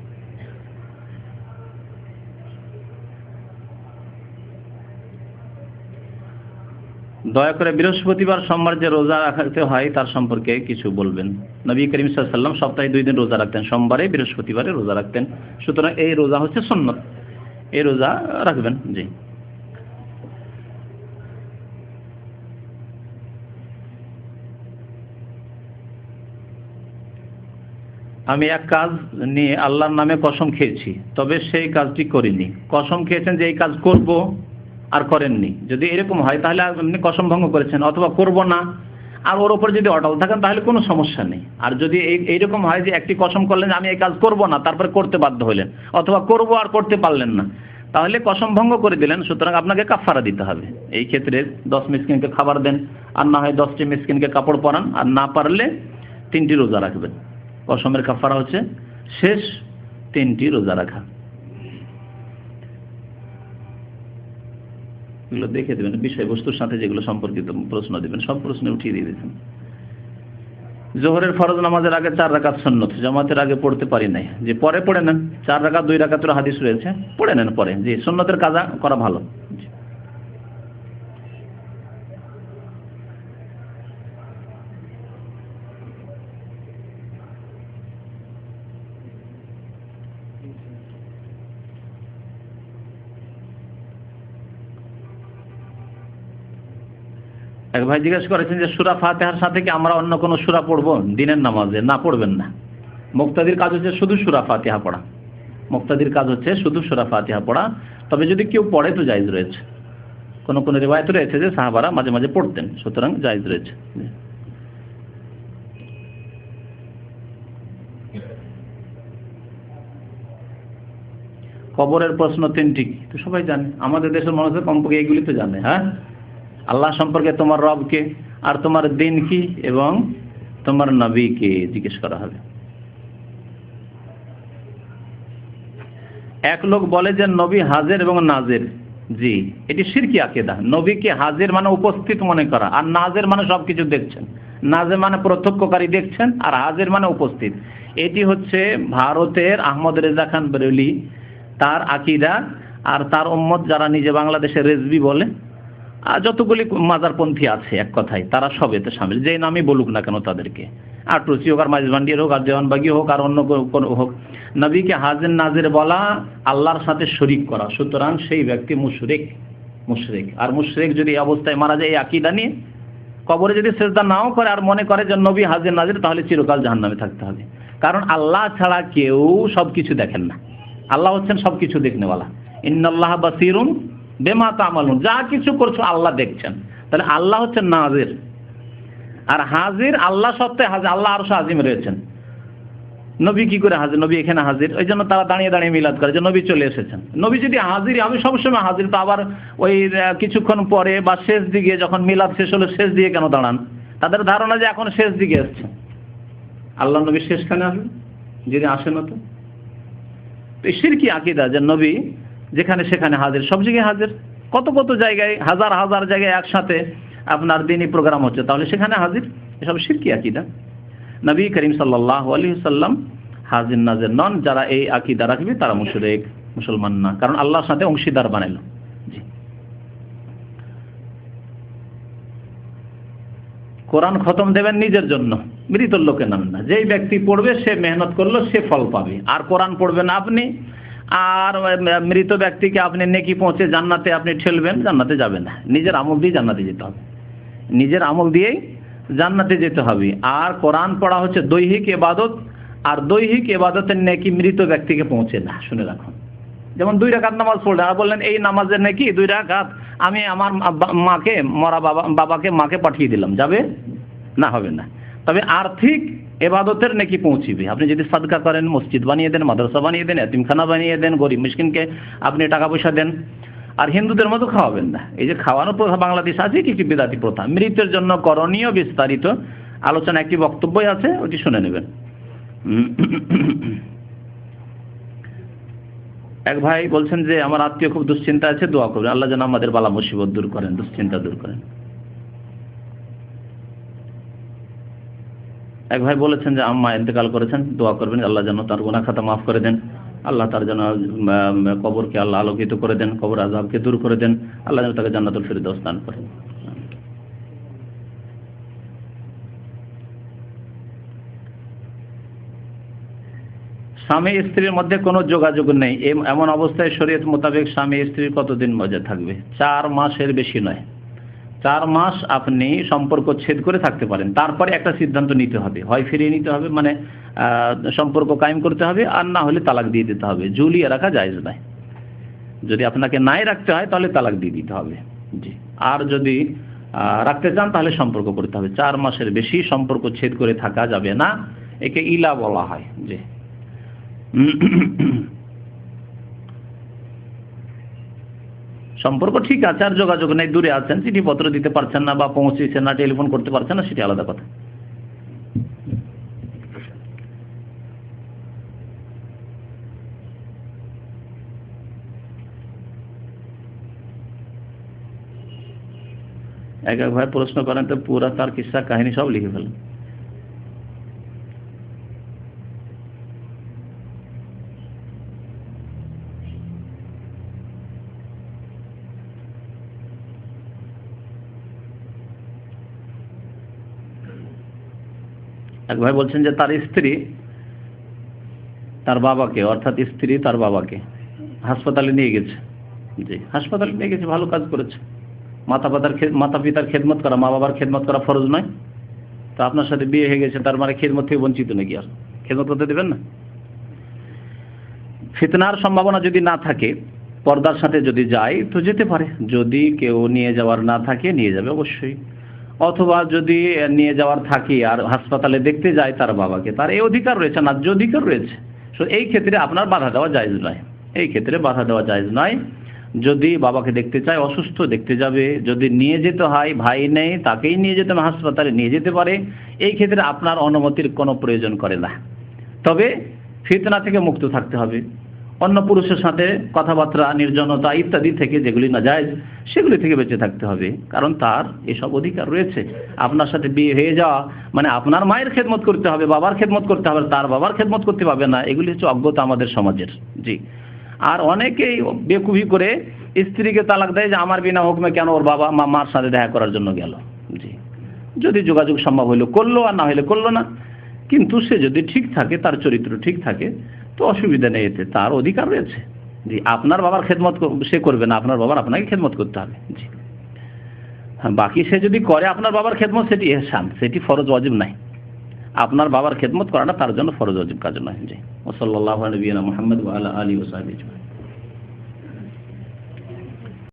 দয়া করে বৃহস্পতিবার সোমবার যে রোজা রাখতে হয় তার সম্পর্কে কিছু বলবেন। নবী করিম সাল্লাল্লাহু আলাইহি ওয়াসাল্লাম সপ্তাহে 2 দিন রোজা রাখতেন, সোমবারে বৃহস্পতিবারে রোজা রাখতেন। সুতরাং এই রোজা হচ্ছে সুন্নাত, এই রোজা রাখবেন। জি, আমি এক কাজ নিয়ে আল্লাহর নামে কসম খেয়েছি, তবে সেই কাজটি করিনি। কসম খেয়েছেন যে এই কাজ করব আর করেননি, যদি এরকম হয় তাহলে আপনি কসম ভঙ্গ করেছেন, অথবা করব না আর ওর উপর যদি অটল থাকেন তাহলে কোনো সমস্যা নেই। আর যদি এইরকম হয় যে একটি কসম করলেন যে আমি এই কাজ করব না, তারপরে করতে বাধ্য হলেন, অথবা করব আর করতে পারলেন না, তাহলে কসম ভঙ্গ করে দিলেন। সুতরাং আপনাকে কাফারা দিতে হবে। এই ক্ষেত্রে 10 মিসকিনকে খাবার দেন, আর না হয় 10টি মিসকিনকে কাপড় পরান, আর না পারলে 3টি রোজা রাখবেন। কসমের কাফারা হচ্ছে শেষ 3টি রোজা রাখা। এগুলো দেখে দেবেন, বিষয়বস্তুর সাথে যেগুলো সম্পর্কিত প্রশ্ন দেবেন সব প্রশ্নে উঠিয়ে দিয়ে দিয়েছেন। জোহরের ফরজ নামাজের আগে 4 রাকাত সুন্নত, জামাতের আগে পড়তে পারি নাই, যে পরে পড়ে নেন। 4 রাকাত 2 রাকাতের হাদিস রয়েছে, পড়ে নেন পরে। যে সুন্নতের কাজা করা ভালো। এক ভাই জিজ্ঞেস করেছেন যে সূরা ফাতিহার সাথে কি আমরা অন্য কোনো সূরা পড়বো দিনের নামাজে? না, পড়বেন না। মুক্তাদির কাজ হচ্ছে শুধু সূরা ফাতিহা পড়া। মুক্তাদির কাজ হচ্ছে শুধু সূরা ফাতিহা পড়া। তবে যদি কেউ পড়ে তো জায়েজ রয়েছে। কোন কোন রিওয়ায়াত রয়েছে যে সাহাবারা মাঝে মাঝে পড়তেন, সুতরাং জায়েজ রয়েছে। কবরের প্রশ্ন 3টি তো সবাই জানে, আমাদের দেশের মানুষের কমপক্ষে এগুলি তো জানে। হ্যাঁ, আল্লাহ সম্পর্কে তোমার রবকে, আর তোমার দিন কি, এবং তোমার নবীকে জিজ্ঞেস করা হবে। এক লোক বলে যে নবী হাজির এবং নাজির। জি, এটি শিরকি আকীদা। নবীকে হাজির মানে উপস্থিত মনে করা, আর নাজির মানে সবকিছু দেখছেন। নাজির মানে প্রত্যক্ষকারী দেখছেন, আর হাজির মানে উপস্থিত। এটি হচ্ছে ভারতের আহমদ রেজা খান বেরেলি তার আকীদা আর তার উম্মত যারা নিজে বাংলাদেশে রেজবি বলে, আর যতগুলি মাজারপন্থী আছে এক কথায় তারা সব এতে সামিল, যে নামই বলুক না কেন তাদেরকে, আটরসি হোক আর মাইজবান্ডির হোক আর দেওয়ানবাগি হোক আর অন্য কোনো হোক, নবীকে হাজির নাজির বলা আল্লাহর সাথে শরীক করা, সুতরাং সেই ব্যক্তি মুশরিক। আর মুশরিক যদি এই অবস্থায় মারা যায় এই আকীদা নিয়ে, কবরে যদি সিজদা নাও করে আর মনে করে যে নবী হাজির নাজির, তাহলে চিরকাল জাহান্নামে থাকতে হবে। কারণ আল্লাহ ছাড়া কেউ সবকিছু দেখেন না, আল্লাহ হচ্ছেন সবকিছু দেখনেওয়ালা। ইন্নাল্লাহ বাসীরুন বিমা তা'মালুন, যা কিছু করছো আল্লাহ দেখছেন। তাহলে আল্লাহ হচ্ছেন নাজির, আর হাজির আল্লাহ সত্ত্বে হাজির, আল্লাহ আরশে আজিমে রয়েছেন। নবী কি করে হাজির? নবী এখানে হাজির, ওই জন্য তারা দাঁড়িয়ে দাঁড়িয়ে মিলাদ করে যে নবী চলে এসেছেন। নবী যদি হাজির, আমি সবসময় হাজির, তো আবার ওই কিছুক্ষণ পরে বা শেষ দিকে যখন মিলাদ শেষ হলো শেষ দিকে কেন দাঁড়ান? তাদের ধারণা যে এখন শেষ দিকে এসছে, আল্লাহ নবী শেষখানে আসবে, যদি আসেন তো শিরকি আকীদা যে নবী যেখানে সেখানে হাজির, সব জায়গায় হাজির। কত কত জায়গায়, হাজার হাজার জায়গায় একসাথে আপনার দিনই প্রোগ্রাম হচ্ছে, তাহলে সেখানে হাজির, এসব শিরকি আকীদা। নবী করিম সাল্লাল্লাহু আলাইহি ওয়াসাল্লাম হাজির নাজির নন। যারা এই আকীদা রাখবে তারা মুশরিক, মুসলমান না, কারণ আল্লাহর সাথে অংশীদার বানাইলো। জি, কোরআন খতম দেবেন নিজের জন্য, মৃত লোকের নাম না। যেই ব্যক্তি পড়বে সে মেহনত করলো, সে ফল পাবে। আর কোরআন পড়বেন আপনি, আর মৃত ব্যক্তিকে আপনি নেকি পৌঁছে জান্নাতে আপনি ঠেলবেন, জান্নাতে যাবেন না। নিজের আমল দিয়ে জান্নাতে যেতে হবে, নিজের আমল দিয়েই জান্নাতে যেতে হবে। আর কোরআন পড়া হচ্ছে দৈহিক ইবাদত, আর দৈহিক ইবাদতের নেকি মৃত ব্যক্তিকে পৌঁছে না, শুনে রাখুন। যেমন 2 রাকাত নামাজ পড়লেন আর বললেন এই নামাজের নেকি 2 রাকাত আমি আমার মাকে, মরা বাবাকে মাকে পাঠিয়ে দিলাম, যাবে না? হবে না। তবে আর্থিক ইবাদতের নেকি পৌঁছিবে। আপনি যদি সাদকা করেন, মসজিদ বানিয়ে দেন, মাদ্রাসা বানিয়ে দেন, এতিমখানা বানিয়ে দেন, গরিব মিসকিনকে আপনি টাকা পয়সা দেন, আর হিন্দুদের মতো খাওয়াবেন না। এই যে খাওয়ানোর প্রথা বাংলাদেশে আছে, কি বিদাতি প্রথা, মৃতের জন্য করণীয় বিস্তারিত আলোচনা একটি বক্তব্যই আছে, ওটি শুনে নেবেন। এক ভাই বলছেন যে আমার আত্মীয় খুব দুশ্চিন্তা আছে, দোয়া করবেন, আল্লাহ যেন আমাদের বালা মুসিবত দূর করেন, দুশ্চিন্তা দূর করেন। এক ভাই বলেছেন যে আম্মা ইন্তেকাল করেছেন, দোয়া করবেন আল্লাহ যেন তার গুনাহ খাতা মাফ করে দেন, আল্লাহ তার যেন কবরকে আল্লাহ আলোকিত করে দেন, কবর আযাবকে দূর করে দেন, আল্লাহ যেন তাকে জান্নাতুল ফিরদাউস দান করেন। স্বামী স্ত্রীর মধ্যে কোনো যোগাযোগ নেই, এমন অবস্থায় শরীয়ত মোতাবেক স্বামী স্ত্রীর কতদিন মজা থাকবে? 4 মাসের বেশি নয়। 4 মাস আপনি সম্পর্ক ছেদ করে থাকতে পারেন, তারপরে একটা সিদ্ধান্ত নিতে হবে, হয় ফিরিয়ে নিতে হবে, মানে সম্পর্ক কায়েম করতে হবে, আর না হলে তালাক দিয়ে দিতে হবে। ঝুলিয়ে রাখা জায়েজ নয়। যদি আপনাকে নাই রাখতে হয় তাহলে তালাক দিয়ে দিতে হবে। জি, আর যদি রাখতে চান তাহলে সম্পর্ক করতে হবে। 4 মাসের বেশি সম্পর্ক ছেদ করে থাকা যাবে না, একে ইলা বলা হয়। জি, সম্পর্ক ঠিক আছে আর যোগাযোগ নেই, দূরে আছেন, চিঠিপত্র দিতে পারছেন না বা পৌঁছেছেন না, টেলিফোন করতে পারছেন না, সেটি আলাদা কথা। এক এক ভাই প্রশ্ন করেন তো পুরা তার কিস্সা কাহিনী সব লিখে ফেলেন। এক ভাই বলছেন যে তার স্ত্রী তার বাবাকে, অর্থাৎ স্ত্রী তার বাবাকে হাসপাতালে নিয়ে গেছে। জি, হাসপাতালে নিয়ে গেছে, ভালো কাজ করেছে। মাতা পিতার খেদমত করা, মা বাবার খেদমত করা ফরজ নয়? তো আপনার সাথে বিয়ে হয়ে গেছে, তার মানে খেদমত থেকে বঞ্চিত নাকি? আর খেদমত করতে দেবেন না? ফিতনার সম্ভাবনা যদি না থাকে, পর্দার সাথে যদি যায় তো যেতে পারে। যদি কেউ নিয়ে যাওয়ার না থাকে নিয়ে যাবে অবশ্যই। অথবা যদি নিয়ে যাওয়ার থাকে আর হাসপাতালে দেখতে যায় তার বাবাকে, তার এই অধিকার রয়েছে, ন্যায্য অধিকার রয়েছে। তো এই ক্ষেত্রে আপনার বাধা দেওয়া জায়েজ নয়, এই ক্ষেত্রে বাধা দেওয়া জায়েজ নয়। যদি বাবাকে দেখতে চায়, অসুস্থ দেখতে যাবে, যদি নিয়ে যেতে হয়, ভাই নেই তাকেই নিয়ে যেতে হবে, হাসপাতালে নিয়ে যেতে পারে, এই ক্ষেত্রে আপনার অনুমতির কোনো প্রয়োজন করে না। তবে ফিতনা থেকে মুক্ত থাকতে হবে, অন্য পুরুষের সাথে কথাবার্তা, নির্জনতা ইত্যাদি থেকে যেগুলি নাজায়েজ সেগুলি থেকে বেঁচে থাকতে হবে, কারণ তার এসব অধিকার রয়েছে। আপনার সাথে বিয়ে হয়ে যাওয়া মানে আপনার মায়ের খেদমত করতে হবে, বাবার খেদমত করতে হবে, তার বাবার খেদমত করতে পারবে না, এগুলি হচ্ছে অজ্ঞতা আমাদের সমাজের। জি, আর অনেকেই বেকুবি করে স্ত্রীকে তালাক দেয় যে আমার বিনা হুকুমে কেন ওর বাবা মার সাথে দেখা করার জন্য গেল। জি, যদি যোগাযোগ সম্ভব হইলো করলো, আর না হইলে করলো না। কিন্তু সে যদি ঠিক থাকে, তার চরিত্র ঠিক থাকে, তো অসুবিধা নেই, এতে তার অধিকার রয়েছে। জি, আপনার বাবার খেদমত সে করবে না, আপনার বাবার আপনাকে খেদমত করতে হবে। জি হ্যাঁ, বাকি সে যদি করে আপনার বাবার খেদমত, সেটি ইহসান, সেটি ফরজ ওয়াজিব নাই। আপনার বাবার খেদমত করাটা তার জন্য ফরজ ওয়াজিব কাজ নয়। জি, ওয়া সাল্লাল্লাহু আলা নবিয়িনা মুহাম্মদ ওয়া আলা আলিহি ওয়া সাহবিহি।